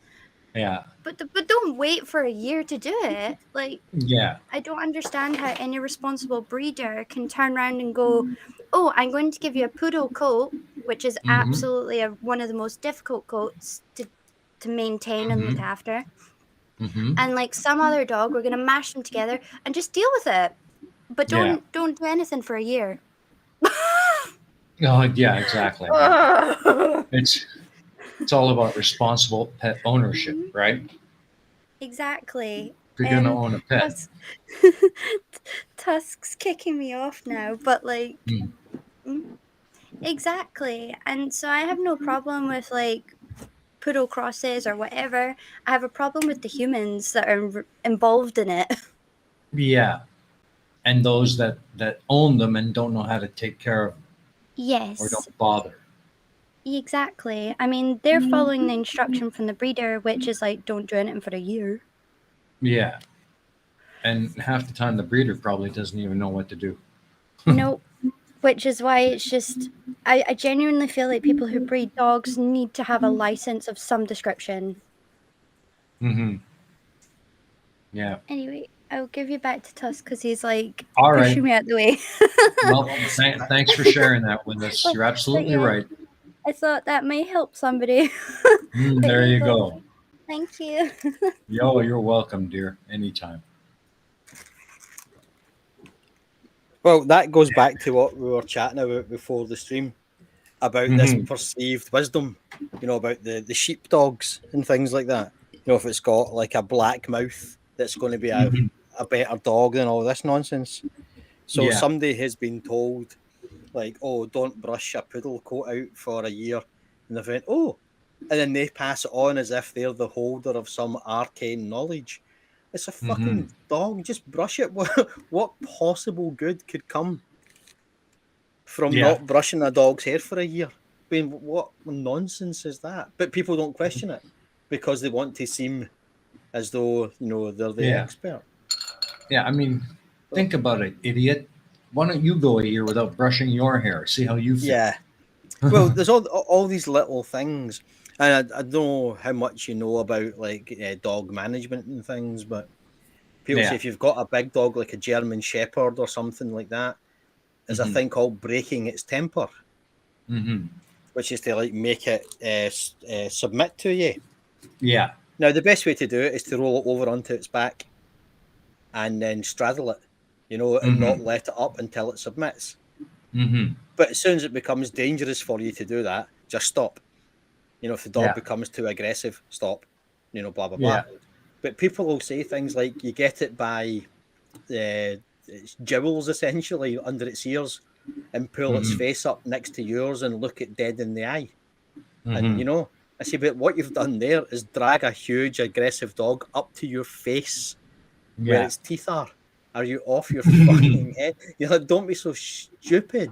[SPEAKER 1] Yeah.
[SPEAKER 3] But don't wait for a year to do it. Like,
[SPEAKER 1] Yeah.
[SPEAKER 3] I don't understand how any responsible breeder can turn around and go, "Oh, I'm going to give you a poodle coat," which is
[SPEAKER 1] Mm-hmm.
[SPEAKER 3] absolutely one of the most difficult coats to maintain and look
[SPEAKER 1] Mm-hmm.
[SPEAKER 3] after.
[SPEAKER 1] Mm-hmm.
[SPEAKER 3] And like some other dog, we're gonna mash them together and just deal with it. But
[SPEAKER 1] Yeah.
[SPEAKER 3] don't do anything for a year.
[SPEAKER 1] Oh, yeah, exactly. I mean,
[SPEAKER 3] Ugh.
[SPEAKER 1] it's all about responsible pet ownership,
[SPEAKER 3] Mhm.
[SPEAKER 1] right?
[SPEAKER 3] Exactly.
[SPEAKER 1] If you're gonna
[SPEAKER 3] And
[SPEAKER 1] own a pet.
[SPEAKER 3] Tusk Tusk's kicking me off now, but like
[SPEAKER 1] Mm.
[SPEAKER 3] mm, exactly. And so I have no problem with like poodle crosses or whatever. I have a problem with the humans that are involved in it.
[SPEAKER 1] Yeah. And those that own them and don't know how to take care of them or
[SPEAKER 3] Yes,
[SPEAKER 1] don't bother.
[SPEAKER 3] exactly. I mean, they're following the instruction from the breeder, which is like, don't do anything for a year.
[SPEAKER 1] Yeah. And half the time the breeder probably doesn't even know what to do.
[SPEAKER 3] Nope. Which is why it's just, I genuinely feel like people who breed dogs need to have a license of some description.
[SPEAKER 1] Mm-hmm. Yeah.
[SPEAKER 3] Anyway, I'll give you back to Tusk because he's like
[SPEAKER 1] All right.
[SPEAKER 3] pushing me out the way.
[SPEAKER 1] Well, thanks for sharing that with us.
[SPEAKER 3] but,
[SPEAKER 1] You're
[SPEAKER 3] but
[SPEAKER 1] absolutely
[SPEAKER 3] yeah,
[SPEAKER 1] right.
[SPEAKER 3] I thought that may help somebody. But
[SPEAKER 1] There
[SPEAKER 3] yeah,
[SPEAKER 1] you
[SPEAKER 3] go.
[SPEAKER 1] go.
[SPEAKER 3] Thank you.
[SPEAKER 1] Yo, you're welcome, dear. Anytime.
[SPEAKER 2] Well, that goes back to what we were chatting about before the stream about this
[SPEAKER 1] Mm-hmm.
[SPEAKER 2] perceived wisdom, about the sheepdogs and things like that. If it's got like a black mouth, that's going to be
[SPEAKER 1] Mm-hmm.
[SPEAKER 2] a better dog than all this nonsense. So
[SPEAKER 1] Yeah.
[SPEAKER 2] somebody has been told, like, oh, don't brush a poodle coat out for a year. And they've went, oh, and then they pass it on as if they're the holder of some arcane knowledge. It's a
[SPEAKER 1] Mm-hmm.
[SPEAKER 2] fucking dog. Just brush it. What possible good could come from
[SPEAKER 1] Yeah.
[SPEAKER 2] not brushing a dog's hair for a year? I mean, what nonsense is that? But people don't question it because they want to seem as though they're the
[SPEAKER 1] Yeah.
[SPEAKER 2] expert.
[SPEAKER 1] Yeah. I mean,
[SPEAKER 2] So,
[SPEAKER 1] think about it, idiot. Why don't you go a year without brushing your hair? See how you feel.
[SPEAKER 2] yeah. Well, there's all these little things, and I don't know how much you know about like dog management and things, but people say
[SPEAKER 1] Yeah.
[SPEAKER 2] if you've got a big dog like a German Shepherd or something like that, there's a
[SPEAKER 1] Mm-hmm.
[SPEAKER 2] thing called breaking its temper,
[SPEAKER 1] Mm-hmm.
[SPEAKER 2] which is to like make it submit to you.
[SPEAKER 1] Yeah.
[SPEAKER 2] Now, the best way to do it is to roll it over onto its back and then straddle it, and not
[SPEAKER 1] Mm-hmm.
[SPEAKER 2] let it up until it submits.
[SPEAKER 1] Mm-hmm.
[SPEAKER 2] But as soon as it becomes dangerous for you to do that, just stop. If the dog
[SPEAKER 1] Yeah.
[SPEAKER 2] becomes too aggressive, stop. Blah blah
[SPEAKER 1] Yeah.
[SPEAKER 2] blah. But people will say things like, "You get it by its jowls essentially under its ears, and pull its
[SPEAKER 1] Mm-hmm.
[SPEAKER 2] face up next to yours and look it dead in the eye." And
[SPEAKER 1] Mm-hmm.
[SPEAKER 2] I say, but what you've done there is drag a huge aggressive dog up to your face where
[SPEAKER 1] Yeah.
[SPEAKER 2] its teeth are. Are you off your fucking head? You're like, don't be so stupid.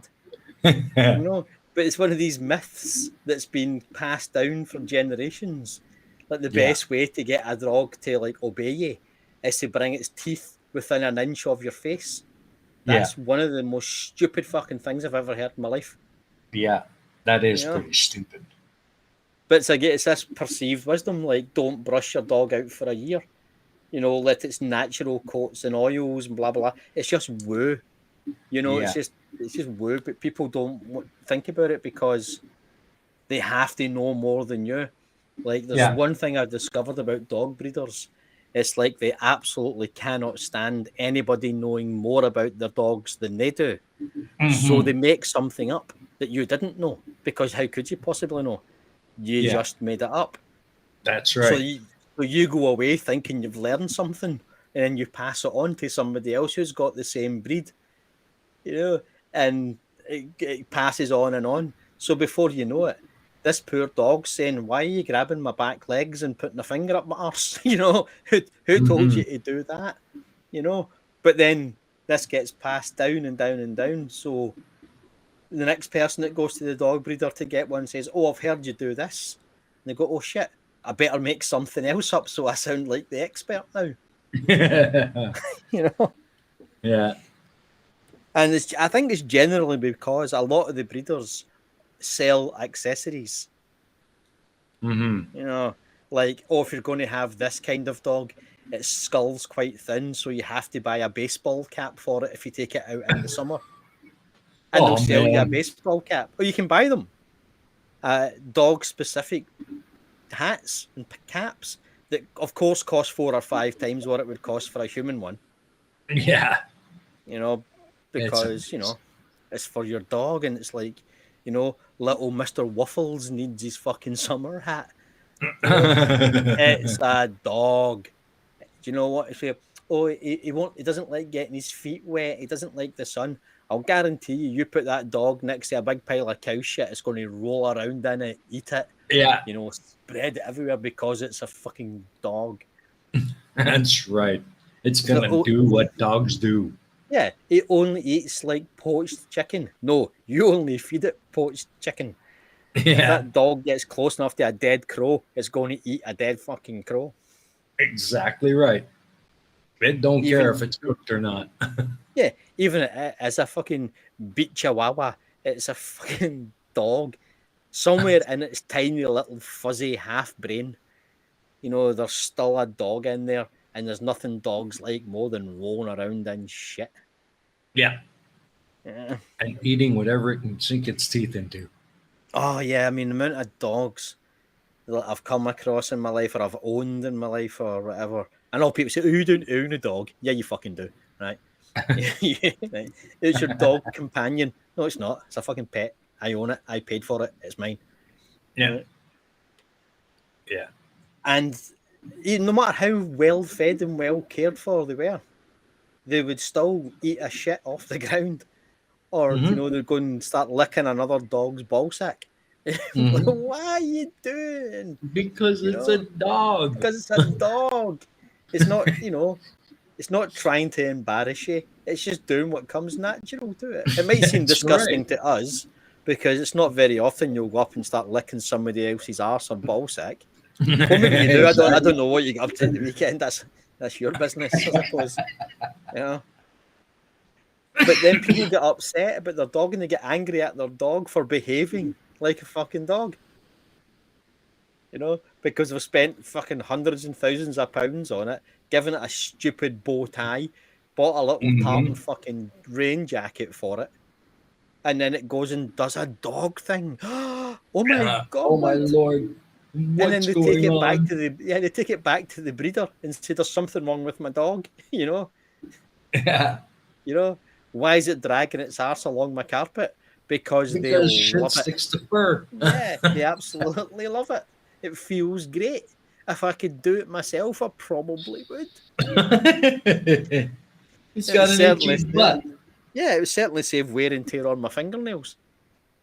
[SPEAKER 2] But it's one of these myths that's been passed down for generations. Like the
[SPEAKER 1] Yeah.
[SPEAKER 2] best way to get a dog to like obey you is to bring its teeth within an inch of your face.
[SPEAKER 1] Yeah.
[SPEAKER 2] That's one of the most stupid fucking things I've ever heard in my life.
[SPEAKER 1] Yeah. That is
[SPEAKER 2] Yeah.
[SPEAKER 1] pretty stupid.
[SPEAKER 2] But it's this perceived wisdom, like don't brush your dog out for a year. Let its natural coats and oils and blah blah. It's just woo.
[SPEAKER 1] Yeah.
[SPEAKER 2] It's just woo. But people don't think about it because they have to know more than you. Like there's
[SPEAKER 1] Yeah.
[SPEAKER 2] one thing I've discovered about dog breeders. It's like they absolutely cannot stand anybody knowing more about their dogs than they do. So
[SPEAKER 1] Mm-hmm.
[SPEAKER 2] they make something up that you didn't know because how could you possibly know? You
[SPEAKER 1] Yeah.
[SPEAKER 2] just made it up.
[SPEAKER 1] That's
[SPEAKER 2] So
[SPEAKER 1] right.
[SPEAKER 2] you go away thinking you've learned something, and then you pass it on to somebody else who's got the same breed, and it passes on and on. So before you know it, this poor dog's saying, "Why are you grabbing my back legs and putting a finger up my arse?" Who told
[SPEAKER 1] Mm-hmm.
[SPEAKER 2] you to do that? But then this gets passed down and down and down. So the next person that goes to the dog breeder to get one says, "Oh, I've heard you do this." And they go, "Oh shit, I better make something else up so I sound like the expert now." you know.
[SPEAKER 1] Yeah.
[SPEAKER 2] And I think it's generally because a lot of the breeders sell accessories.
[SPEAKER 1] Mm-hmm.
[SPEAKER 2] Like, oh, if you're going to have this kind of dog, its skull's quite thin, so you have to buy a baseball cap for it if you take it out in the summer. And they'll
[SPEAKER 1] Oh,
[SPEAKER 2] sell you a
[SPEAKER 1] man.
[SPEAKER 2] baseball cap, or you can buy them. Dog-specific hats and caps that, of course, cost 4 or 5 times what it would cost for a human one.
[SPEAKER 1] Yeah.
[SPEAKER 2] You know, because it's for your dog, and it's like, little Mr. Waffles needs his fucking summer hat. It's a dog. Do you know what? If he won't, he doesn't like getting his feet wet. He doesn't like the sun. I'll guarantee you put that dog next to a big pile of cow shit, it's going to roll around in it, eat it,
[SPEAKER 1] Yeah.
[SPEAKER 2] Spread it everywhere because it's a fucking dog.
[SPEAKER 1] That's right. It's gonna do what dogs do.
[SPEAKER 2] Yeah, it only eats like poached chicken. No, you only feed it poached chicken. If
[SPEAKER 1] Yeah,
[SPEAKER 2] that dog gets close enough to a dead crow, it's going to eat a dead fucking crow.
[SPEAKER 1] exactly right. It don't care if it's cooked or not.
[SPEAKER 2] Yeah, even as a fucking beat chihuahua, it's a fucking dog. Somewhere in its tiny little fuzzy half brain, there's still a dog in there, and there's nothing dogs like more than rolling around in shit.
[SPEAKER 1] Yeah,
[SPEAKER 2] Yeah.
[SPEAKER 1] and eating whatever it can sink its teeth into.
[SPEAKER 2] Oh yeah, I mean the amount of dogs that I've come across in my life, or I've owned in my life, or whatever. I know people say, "Oh, you don't own a dog." Yeah, you fucking do, right? Right. It's your dog companion. No, it's not. It's a fucking pet. I own it. I paid for it. It's mine.
[SPEAKER 1] Yeah,
[SPEAKER 2] Right?
[SPEAKER 1] yeah,
[SPEAKER 2] And no matter how well fed and well cared for they were, they would still eat a shit off the ground, or they'd go and start licking another dog's ballsack. What are you doing?
[SPEAKER 1] because it's a dog.
[SPEAKER 2] Because it's a dog. It's not, it's not trying to embarrass you. It's just doing what comes natural to it. It might seem
[SPEAKER 1] That's
[SPEAKER 2] disgusting
[SPEAKER 1] right.
[SPEAKER 2] to us because it's not very often you'll go up and start licking somebody else's arse or ballsack. Well, maybe you do. I don't know what you get up to the weekend. That's your business, I suppose. But then people get upset about their dog and they get angry at their dog for behaving like a fucking dog. Because they've spent fucking hundreds and thousands of pounds on it, given it a stupid bow tie, bought a little tartan fucking rain jacket for it, and then it goes and does a dog thing. Oh my god!
[SPEAKER 1] Oh my lord!
[SPEAKER 2] And then
[SPEAKER 1] What's
[SPEAKER 2] they
[SPEAKER 1] going
[SPEAKER 2] take it
[SPEAKER 1] on?
[SPEAKER 2] back to they take it back to the breeder and say there's something wrong with my dog.
[SPEAKER 1] Yeah,
[SPEAKER 2] Why is it dragging its arse along my carpet? Because they
[SPEAKER 1] shit
[SPEAKER 2] love it.
[SPEAKER 1] sticks to fur.
[SPEAKER 2] Yeah, they absolutely love it. It feels great. If I could do it myself, I probably would.
[SPEAKER 1] He's got an itchy butt.
[SPEAKER 2] Yeah, it would certainly save wear and tear on my fingernails.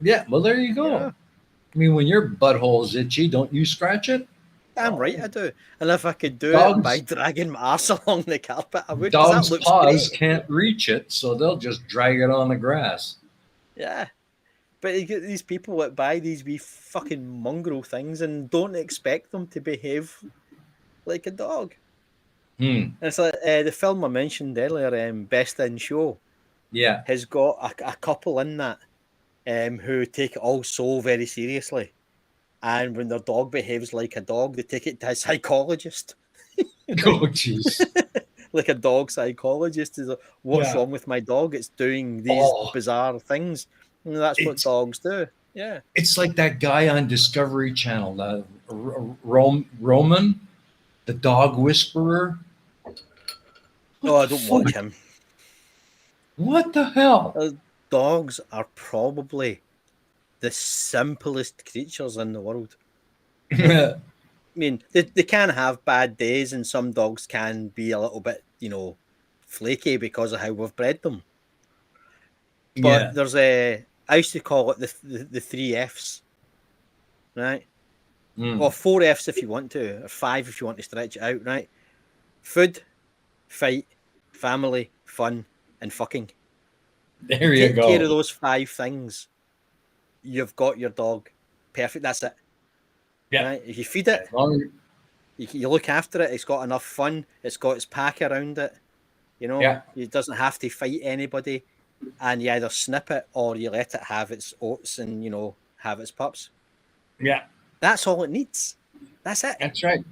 [SPEAKER 1] Yeah, well, there you go.
[SPEAKER 2] Yeah.
[SPEAKER 1] I mean, when your butthole's itchy, don't you scratch it?
[SPEAKER 2] Damn right I do. And if I could do it by dragging my arse along the carpet, I would.
[SPEAKER 1] Dogs'
[SPEAKER 2] That looks
[SPEAKER 1] paws
[SPEAKER 2] great.
[SPEAKER 1] can't reach it, so they'll just drag it on the grass.
[SPEAKER 2] Yeah. But you get these people that buy these wee fucking mongrel things and don't expect them to behave like a dog. And it's like the film I mentioned earlier, Best in Show.
[SPEAKER 1] Yeah.
[SPEAKER 2] Has got a couple in that who take it all so very seriously. And when their dog behaves like a dog, they take it to a psychologist.
[SPEAKER 1] Oh, jeez.
[SPEAKER 2] Like a dog psychologist is like, what's wrong with my dog? It's doing these bizarre things. And that's what dogs do. Yeah.
[SPEAKER 1] It's like that guy on Discovery Channel, Roman, the dog whisperer.
[SPEAKER 2] I don't watch him.
[SPEAKER 1] What the hell?
[SPEAKER 2] Dogs are probably the simplest creatures in the world. I mean, they can have bad days, and some dogs can be a little bit, flaky because of how we've bred them. But there's I used to call it the 3 Fs, right? Or 4 Fs if you want to, or 5 if you want to stretch it out, right? Food, fight, family, fun, and fucking.
[SPEAKER 1] There you go.
[SPEAKER 2] Take care of those 5 things. You've got your dog. Perfect. That's it.
[SPEAKER 1] Yeah.
[SPEAKER 2] Right? If you feed it, you look after it, it's got enough fun, it's got its pack around it, it doesn't have to fight anybody, and you either snip it or you let it have its oats and, have its pups.
[SPEAKER 1] Yeah.
[SPEAKER 2] That's all it needs. That's it.
[SPEAKER 1] That's right.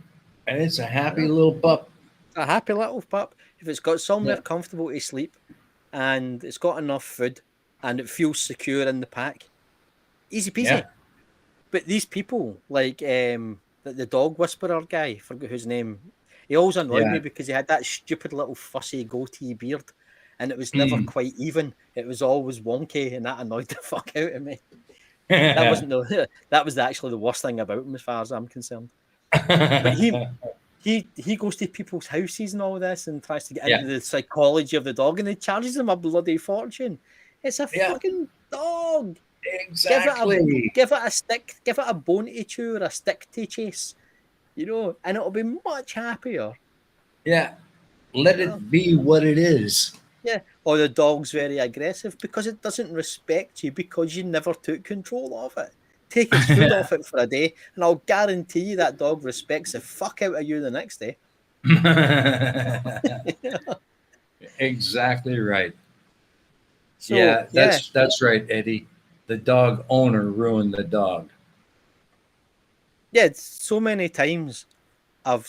[SPEAKER 1] And it's a happy
[SPEAKER 2] Yeah.
[SPEAKER 1] little pup.
[SPEAKER 2] A happy little pup. If it's got somewhere
[SPEAKER 1] Yeah.
[SPEAKER 2] comfortable to sleep and it's got enough food and it feels secure in the pack, easy peasy.
[SPEAKER 1] Yeah.
[SPEAKER 2] But these people, like the dog whisperer guy, forget his name, he always annoyed me
[SPEAKER 1] Yeah.
[SPEAKER 2] because he had that stupid little fussy goatee beard and it was never quite even. It was always wonky and that annoyed the fuck out of me. That wasn't that was actually the worst thing about him as far as I'm concerned. But he goes to people's houses and all this and tries to get into the psychology of the dog and he charges them a bloody fortune. It's a fucking dog.
[SPEAKER 1] Exactly.
[SPEAKER 2] Give it a stick, give it a bone to chew or a stick to chase, and it'll be much happier.
[SPEAKER 1] Yeah. Let it be what it is.
[SPEAKER 2] Yeah. Or the dog's very aggressive because it doesn't respect you because you never took control of it. Take its food off it for a day, and I'll guarantee you that dog respects the fuck out of you the next day.
[SPEAKER 1] Exactly right.
[SPEAKER 2] So,
[SPEAKER 1] that's right, Eddie. The dog owner ruined the dog.
[SPEAKER 2] Yeah, so many times I've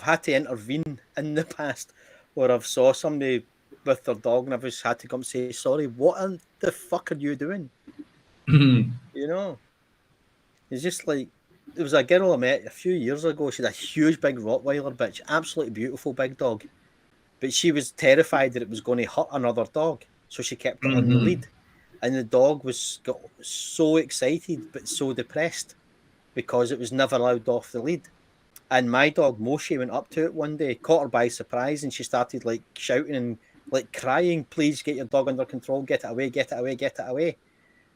[SPEAKER 2] had to intervene in the past where I've saw somebody with their dog and I've just had to come and say, sorry, what the fuck are you doing? It's just like, there was a girl I met a few years ago. She had a huge big Rottweiler bitch, absolutely beautiful big dog. But she was terrified that it was going to hurt another dog. So she kept it on the lead. And the dog got so excited but so depressed because it was never allowed off the lead. And my dog Moshe went up to it one day, caught her by surprise, and she started like shouting and like crying, please get your dog under control, get it away, get it away, get it away.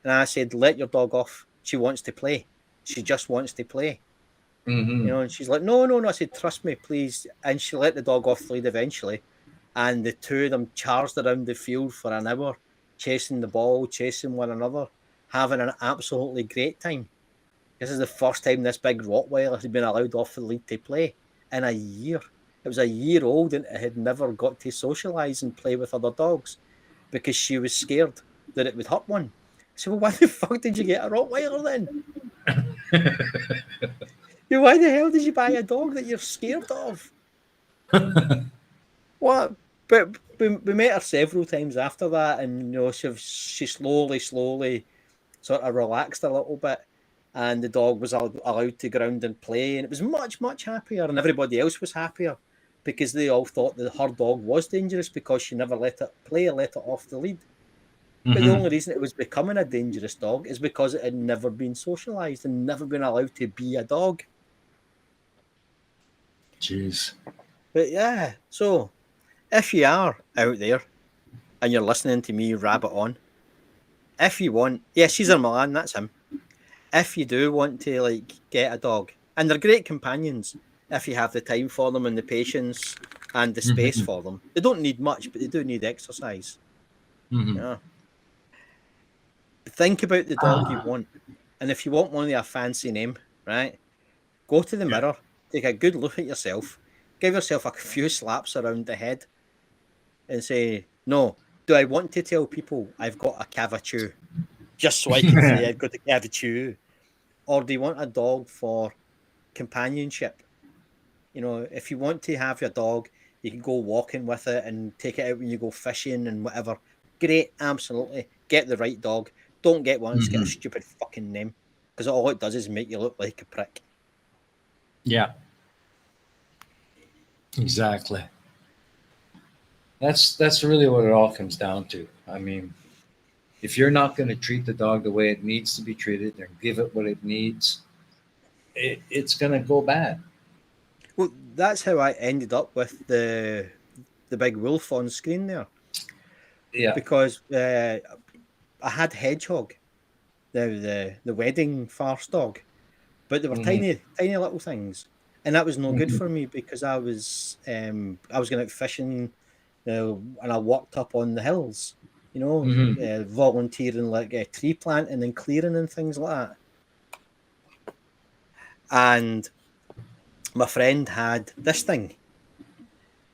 [SPEAKER 2] And I said, let your dog off. She wants to play. She just wants to play. And she's like, no. I said, trust me, please. And she let the dog off the lead eventually. And the two of them charged around the field for an hour, chasing the ball, chasing one another, having an absolutely great time. This is the first time this big Rottweiler had been allowed off the lead to play in a year. It was a year old and it had never got to socialise and play with other dogs because she was scared that it would hurt one. I said, well, why the fuck did you get a Rottweiler then? Why the hell did you buy a dog that you're scared of? What? But we met her several times after that, and she slowly sort of relaxed a little bit, and the dog was allowed to ground and play, and it was much, much happier, and everybody else was happier because they all thought that her dog was dangerous because she never let it play or let it off the lead. But the only reason it was becoming a dangerous dog is because it had never been socialised and never been allowed to be a dog.
[SPEAKER 1] Jeez.
[SPEAKER 2] But yeah, so if you are out there and you're listening to me rabbit on, if you want, Caesar Milan, that's him. If you do want to get a dog, and they're great companions if you have the time for them and the patience and the space for them. They don't need much, but they do need exercise. Yeah. Think about the dog you want, and if you want one with a fancy name, right? Go to the mirror, take a good look at yourself, give yourself a few slaps around the head, and say, no, do I want to tell people I've got a Cavachoo just so I can say I've got a Cavachoo? Or do you want a dog for companionship? If you want to have your dog, you can go walking with it and take it out when you go fishing and whatever. Great, absolutely. Get the right dog. Don't get one that's got a stupid fucking name because all it does is make you look like a prick.
[SPEAKER 1] Yeah. Exactly. That's really what it all comes down to. I mean, if you're not going to treat the dog the way it needs to be treated and give it what it needs, it's going to go bad.
[SPEAKER 2] Well, that's how I ended up with the big wolf on screen there.
[SPEAKER 1] Yeah.
[SPEAKER 2] Because I had Hedgehog, the wedding farce dog, but they were tiny little things, and that was no good for me because I was going out fishing, and I walked up on the hills, volunteering tree planting and clearing and things like that. And my friend had this thing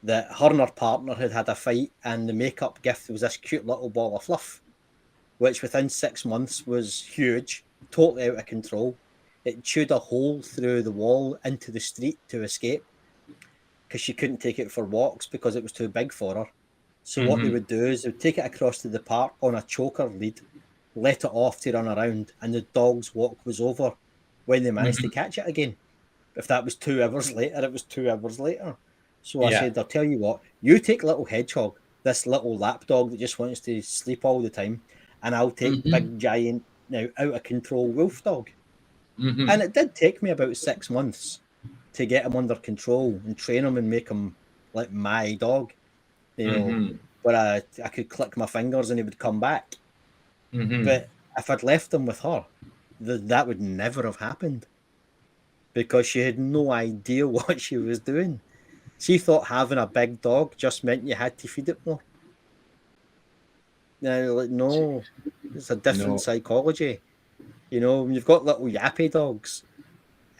[SPEAKER 2] that her and her partner had a fight, and the makeup gift was this cute little ball of fluff, which within 6 months was huge, totally out of control. it chewed a hole through the wall into the street to escape because she couldn't take it for walks because it was too big for her. So what they would do is they would take it across to the park on a choker lead, let it off to run around, and the dog's walk was over when they managed to catch it again. If that was 2 hours later, it was 2 hours later. So I said, I'll tell you what, you take little Hedgehog, this little lap dog that just wants to sleep all the time, and I'll take big, giant, now out of control wolf dog. And it did take me about 6 months to get him under control and train him and make him like my dog, you know, where I could click my fingers and he would come back. But if I'd left him with her, that would never have happened because she had no idea what she was doing. She thought having a big dog just meant you had to feed it more. Now, like, no, it's a different psychology. You know, when you've got little yappy dogs,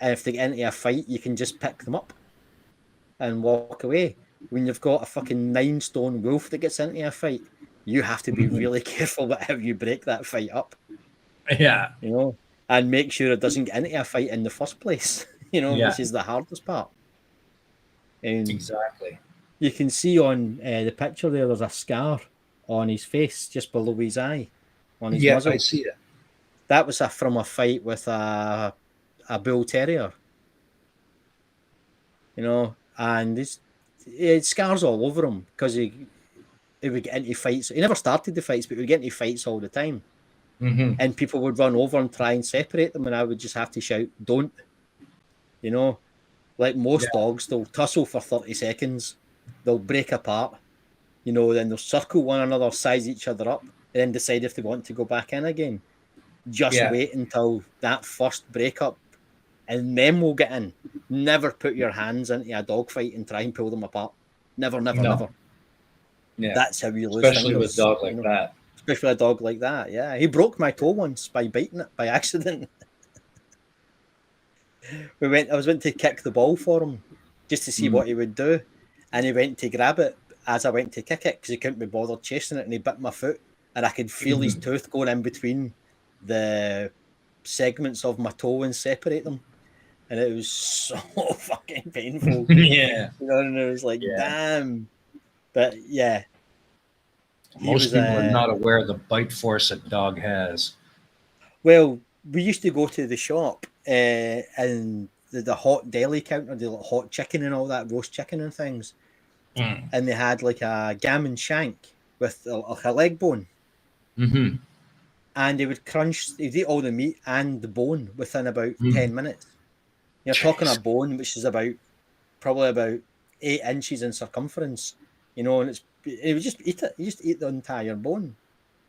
[SPEAKER 2] and if they get into a fight, you can just pick them up and walk away. When you've got a fucking 9-stone wolf that gets into a fight, you have to be really careful about how you break that fight up.
[SPEAKER 1] Yeah.
[SPEAKER 2] You know, and make sure it doesn't get into a fight in the first place, you know, which is the hardest part. And
[SPEAKER 1] exactly.
[SPEAKER 2] You can see on the picture there's a scar on his face just below his eye, on his muzzle.
[SPEAKER 1] I see it.
[SPEAKER 2] That was from a fight with a bull terrier. You know, and it scars all over him because he would get into fights. He never started the fights, but he would get into fights all the time. And people would run over and try and separate them, and I would just have to shout, "Don't!" You know, like most dogs, they'll tussle for 30 seconds, they'll break apart, you know, then they'll circle one another, size each other up, and then decide if they want to go back in again. Just wait until that first breakup, and then we'll get in. Never put your hands into a dog fight and try and pull them apart. Never, never, never.
[SPEAKER 1] Yeah,
[SPEAKER 2] that's how you lose.
[SPEAKER 1] Especially
[SPEAKER 2] fingers,
[SPEAKER 1] with a dog like that.
[SPEAKER 2] Especially a dog like that. Yeah, he broke my toe once by biting it by accident. I was went to kick the ball for him just to see what he would do, and he went to grab it as I went to kick it because he couldn't be bothered chasing it, and he bit my foot, and I could feel his tooth going in between the segments of my toe and separate them, and it was so fucking painful.
[SPEAKER 1] Yeah,
[SPEAKER 2] you know, and it was like, damn. But yeah,
[SPEAKER 1] most people are not aware of the bite force a dog has.
[SPEAKER 2] Well, we used to go to the shop and the hot deli counter, the hot chicken and all that, roast chicken and things. And they had like a gammon shank with a leg bone. And they would they'd eat all the meat and the bone within about 10 minutes. You're talking a bone which is probably about 8 inches in circumference, you know, and it would just eat it. You just eat the entire bone.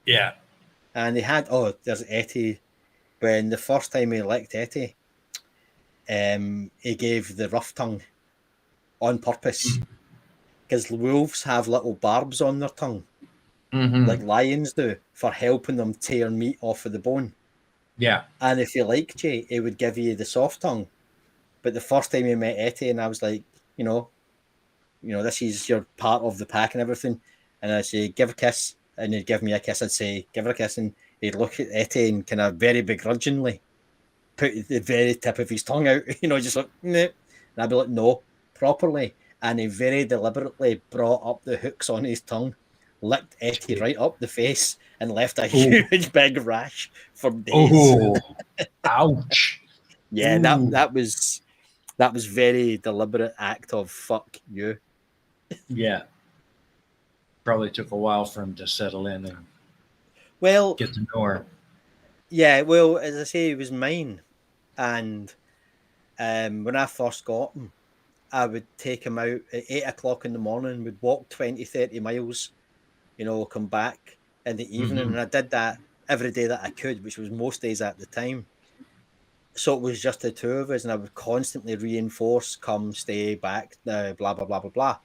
[SPEAKER 1] Yeah.
[SPEAKER 2] And they had, there's Etty. When the first time he licked Etty, he gave the rough tongue on purpose because wolves have little barbs on their tongue, like lions do, for helping them tear meat off of the bone.
[SPEAKER 1] Yeah.
[SPEAKER 2] And if you liked you, he would give you the soft tongue. But the first time he met Etty, and I was like, you know, this is your part of the pack and everything. And I say, give a kiss. And he'd give me a kiss. I'd say, give her a kiss. And he'd look at Etty and kind of very begrudgingly put the very tip of his tongue out, you know, just like, nah. And I'd be like, no, properly. And he very deliberately brought up the hooks on his tongue, licked Etty right up the face, and left a huge big rash for days.
[SPEAKER 1] Oh, ouch.
[SPEAKER 2] Yeah, that was very deliberate act of fuck you.
[SPEAKER 1] Yeah. Probably took a while for him to settle in and get to know her.
[SPEAKER 2] Yeah, well, as I say, it was mine. And when I first got him, I would take him out at 8 o'clock in the morning, would walk 20, 30 miles, you know, come back in the evening. And I did that every day that I could, which was most days at the time. So it was just the two of us, and I would constantly reinforce, come, stay, back, blah, blah, blah, blah, blah.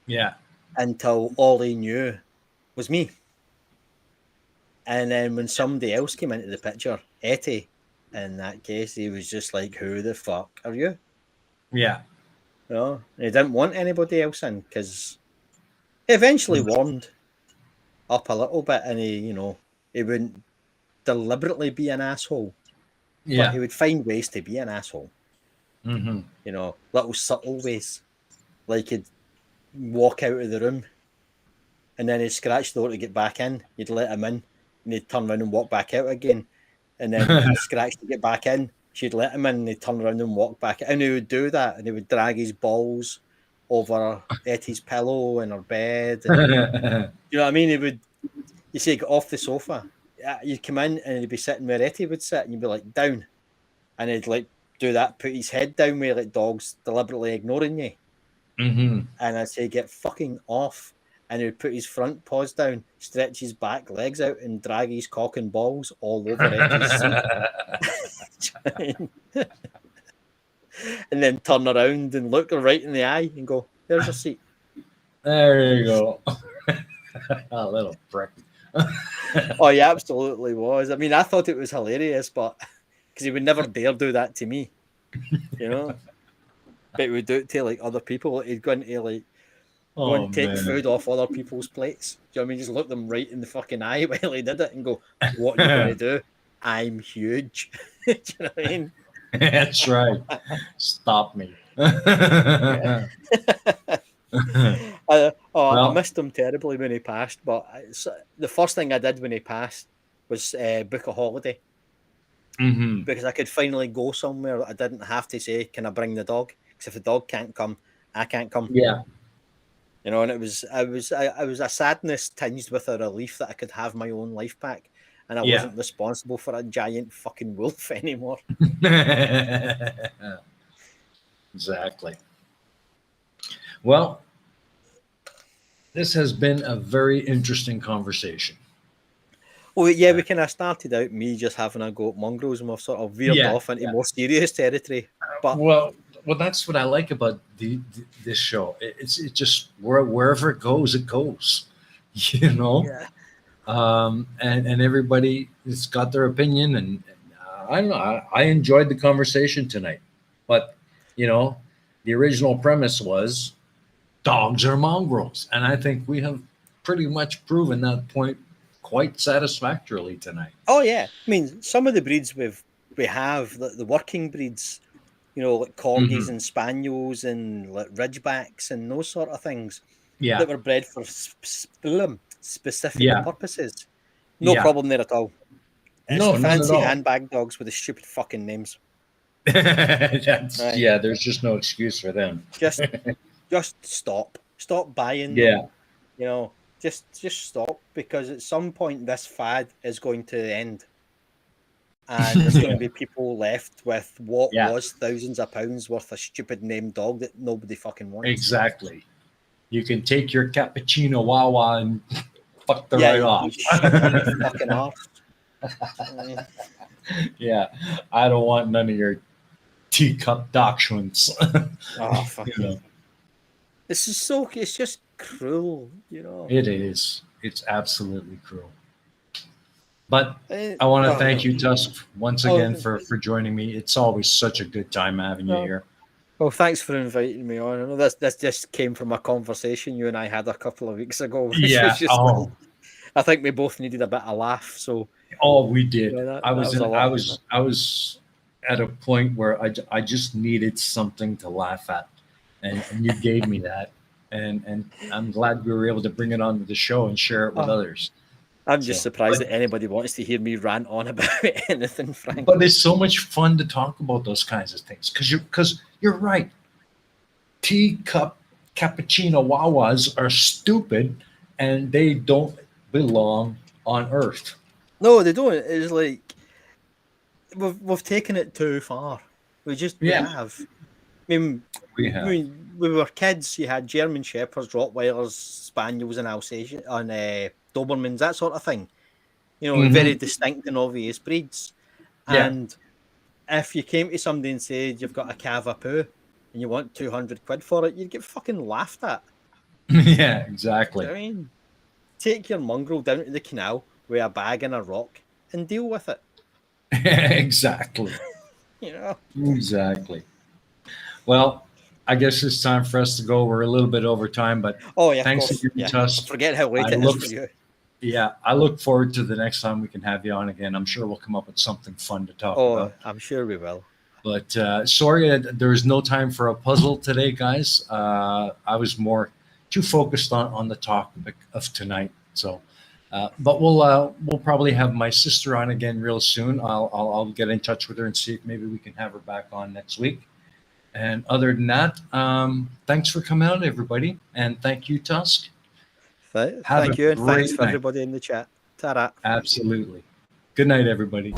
[SPEAKER 1] Yeah.
[SPEAKER 2] Until all he knew was me. And then when somebody else came into the picture, Etty, in that case, he was just like, who the fuck are you?
[SPEAKER 1] Yeah.
[SPEAKER 2] You know, and he didn't want anybody else in because he eventually warmed up a little bit, and he wouldn't deliberately be an asshole.
[SPEAKER 1] Yeah.
[SPEAKER 2] he would find ways to be an asshole.
[SPEAKER 1] Mm-hmm.
[SPEAKER 2] You know, little subtle ways, like he'd walk out of the room, and then he'd scratch the door to get back in. You'd let him in, and he'd turn around and walk back out again, and then he'd scratch to get back in. She'd let him in, and he'd turn around and walk back, and he would do that, and he would drag his balls over Etty's pillow in her bed, and you know what I mean. He would, you say, get off the sofa. You'd come in, and he'd be sitting where Etty would sit, and you'd be like, down, and he'd like do that, put his head down where like dogs deliberately ignoring you.
[SPEAKER 1] Mm-hmm.
[SPEAKER 2] And I'd say, get fucking off. And he'd put his front paws down, stretch his back legs out, and drag his cock and balls all over Etty's seat. And then turn around and look her right in the eye and go, there's your seat.
[SPEAKER 1] There you go. A little prick.
[SPEAKER 2] Oh, he absolutely was. I mean, I thought it was hilarious, but because he would never dare do that to me, you know. But he would do it to like other people. He'd go into like go and take food off other people's plates. Do you know what I mean? Just look them right in the fucking eye while he did it and go, what are you going to do? I'm huge. Do you know what I mean?
[SPEAKER 1] That's right. Stop me.
[SPEAKER 2] I missed him terribly when he passed, but the first thing I did when he passed was book a holiday.
[SPEAKER 1] Mm-hmm.
[SPEAKER 2] Because I could finally go somewhere. I didn't have to say, can I bring the dog? Because if the dog can't come, I can't come.
[SPEAKER 1] Yeah.
[SPEAKER 2] You know, and it was a sadness tinged with a relief that I could have my own life back, and I wasn't responsible for a giant fucking wolf anymore.
[SPEAKER 1] Exactly. Well, this has been a very interesting conversation.
[SPEAKER 2] Well, yeah, we kind of started out me just having a go at mongrels, and we've sort of veered off into more serious territory. But
[SPEAKER 1] well, that's what I like about this show. It's just wherever it goes, you know.
[SPEAKER 2] Yeah.
[SPEAKER 1] And everybody has got their opinion, and I don't know. I enjoyed the conversation tonight, but you know, the original premise was dogs are mongrels, and I think we have pretty much proven that point quite satisfactorily tonight.
[SPEAKER 2] Oh yeah, I mean, some of the breeds we have the working breeds, you know, like corgis and spaniels and like ridgebacks and those sort of things, that were bred for specific purposes. No problem there at all. It's the fancy handbag dogs with the stupid fucking names.
[SPEAKER 1] There's just no excuse for them.
[SPEAKER 2] Just stop buying.
[SPEAKER 1] Yeah,
[SPEAKER 2] you know, just stop, because at some point this fad is going to end, and there's going to be people left with what was thousands of pounds worth of stupid name dog that nobody fucking wants.
[SPEAKER 1] Exactly. You can take your cappuccino Wawa and fuck the right off.
[SPEAKER 2] Fucking arse.
[SPEAKER 1] Yeah, I don't want none of your teacup dachshunds.
[SPEAKER 2] Oh, fuck.
[SPEAKER 1] You know.
[SPEAKER 2] It's just cruel, you know.
[SPEAKER 1] It is. It's absolutely cruel. But I want to thank you, Tussk, once again for joining me. It's always such a good time having you here.
[SPEAKER 2] Well, thanks for inviting me on. I know this just came from a conversation you and I had a couple of weeks ago. I think we both needed a bit of laugh. So.
[SPEAKER 1] Oh, we did.
[SPEAKER 2] Yeah,
[SPEAKER 1] I was at a point where I just needed something to laugh at, and you gave me that, and I'm glad we were able to bring it onto the show and share it with others.
[SPEAKER 2] I'm just surprised that anybody wants to hear me rant on about anything, Frank.
[SPEAKER 1] But it's so much fun to talk about those kinds of things because you're right. Teacup cappuccino Wawas are stupid, and they don't belong on Earth.
[SPEAKER 2] No, they don't. It's like we've taken it too far. We have. I mean, when we were kids, you had German Shepherds, Rottweilers, Spaniels, and Alsatian, and Dobermans, that sort of thing. You know, very distinct and obvious breeds. And if you came to somebody and said you've got a Cavapoo and you want 200 quid for it, you'd get fucking laughed at.
[SPEAKER 1] Yeah, exactly.
[SPEAKER 2] You know what I mean, take your mongrel down to the canal with a bag and a rock and deal with it.
[SPEAKER 1] Exactly.
[SPEAKER 2] You know.
[SPEAKER 1] Exactly. Well, I guess it's time for us to go. We're a little bit over time, but thanks again, Tussk.
[SPEAKER 2] Forget how late it is for you.
[SPEAKER 1] Yeah, I look forward to the next time we can have you on again. I'm sure we'll come up with something fun to talk about.
[SPEAKER 2] I'm sure we will.
[SPEAKER 1] But sorry, there was no time for a puzzle today, guys. I was more too focused on the topic of tonight. So, but we'll probably have my sister on again real soon. I'll get in touch with her and see if maybe we can have her back on next week. And other than that, thanks for coming out, everybody, and thank you, Tusk. Have
[SPEAKER 2] Thank
[SPEAKER 1] a
[SPEAKER 2] you, and thanks
[SPEAKER 1] great
[SPEAKER 2] for
[SPEAKER 1] night.
[SPEAKER 2] everybody in the chat. Ta-ra.
[SPEAKER 1] Absolutely. Good night, everybody.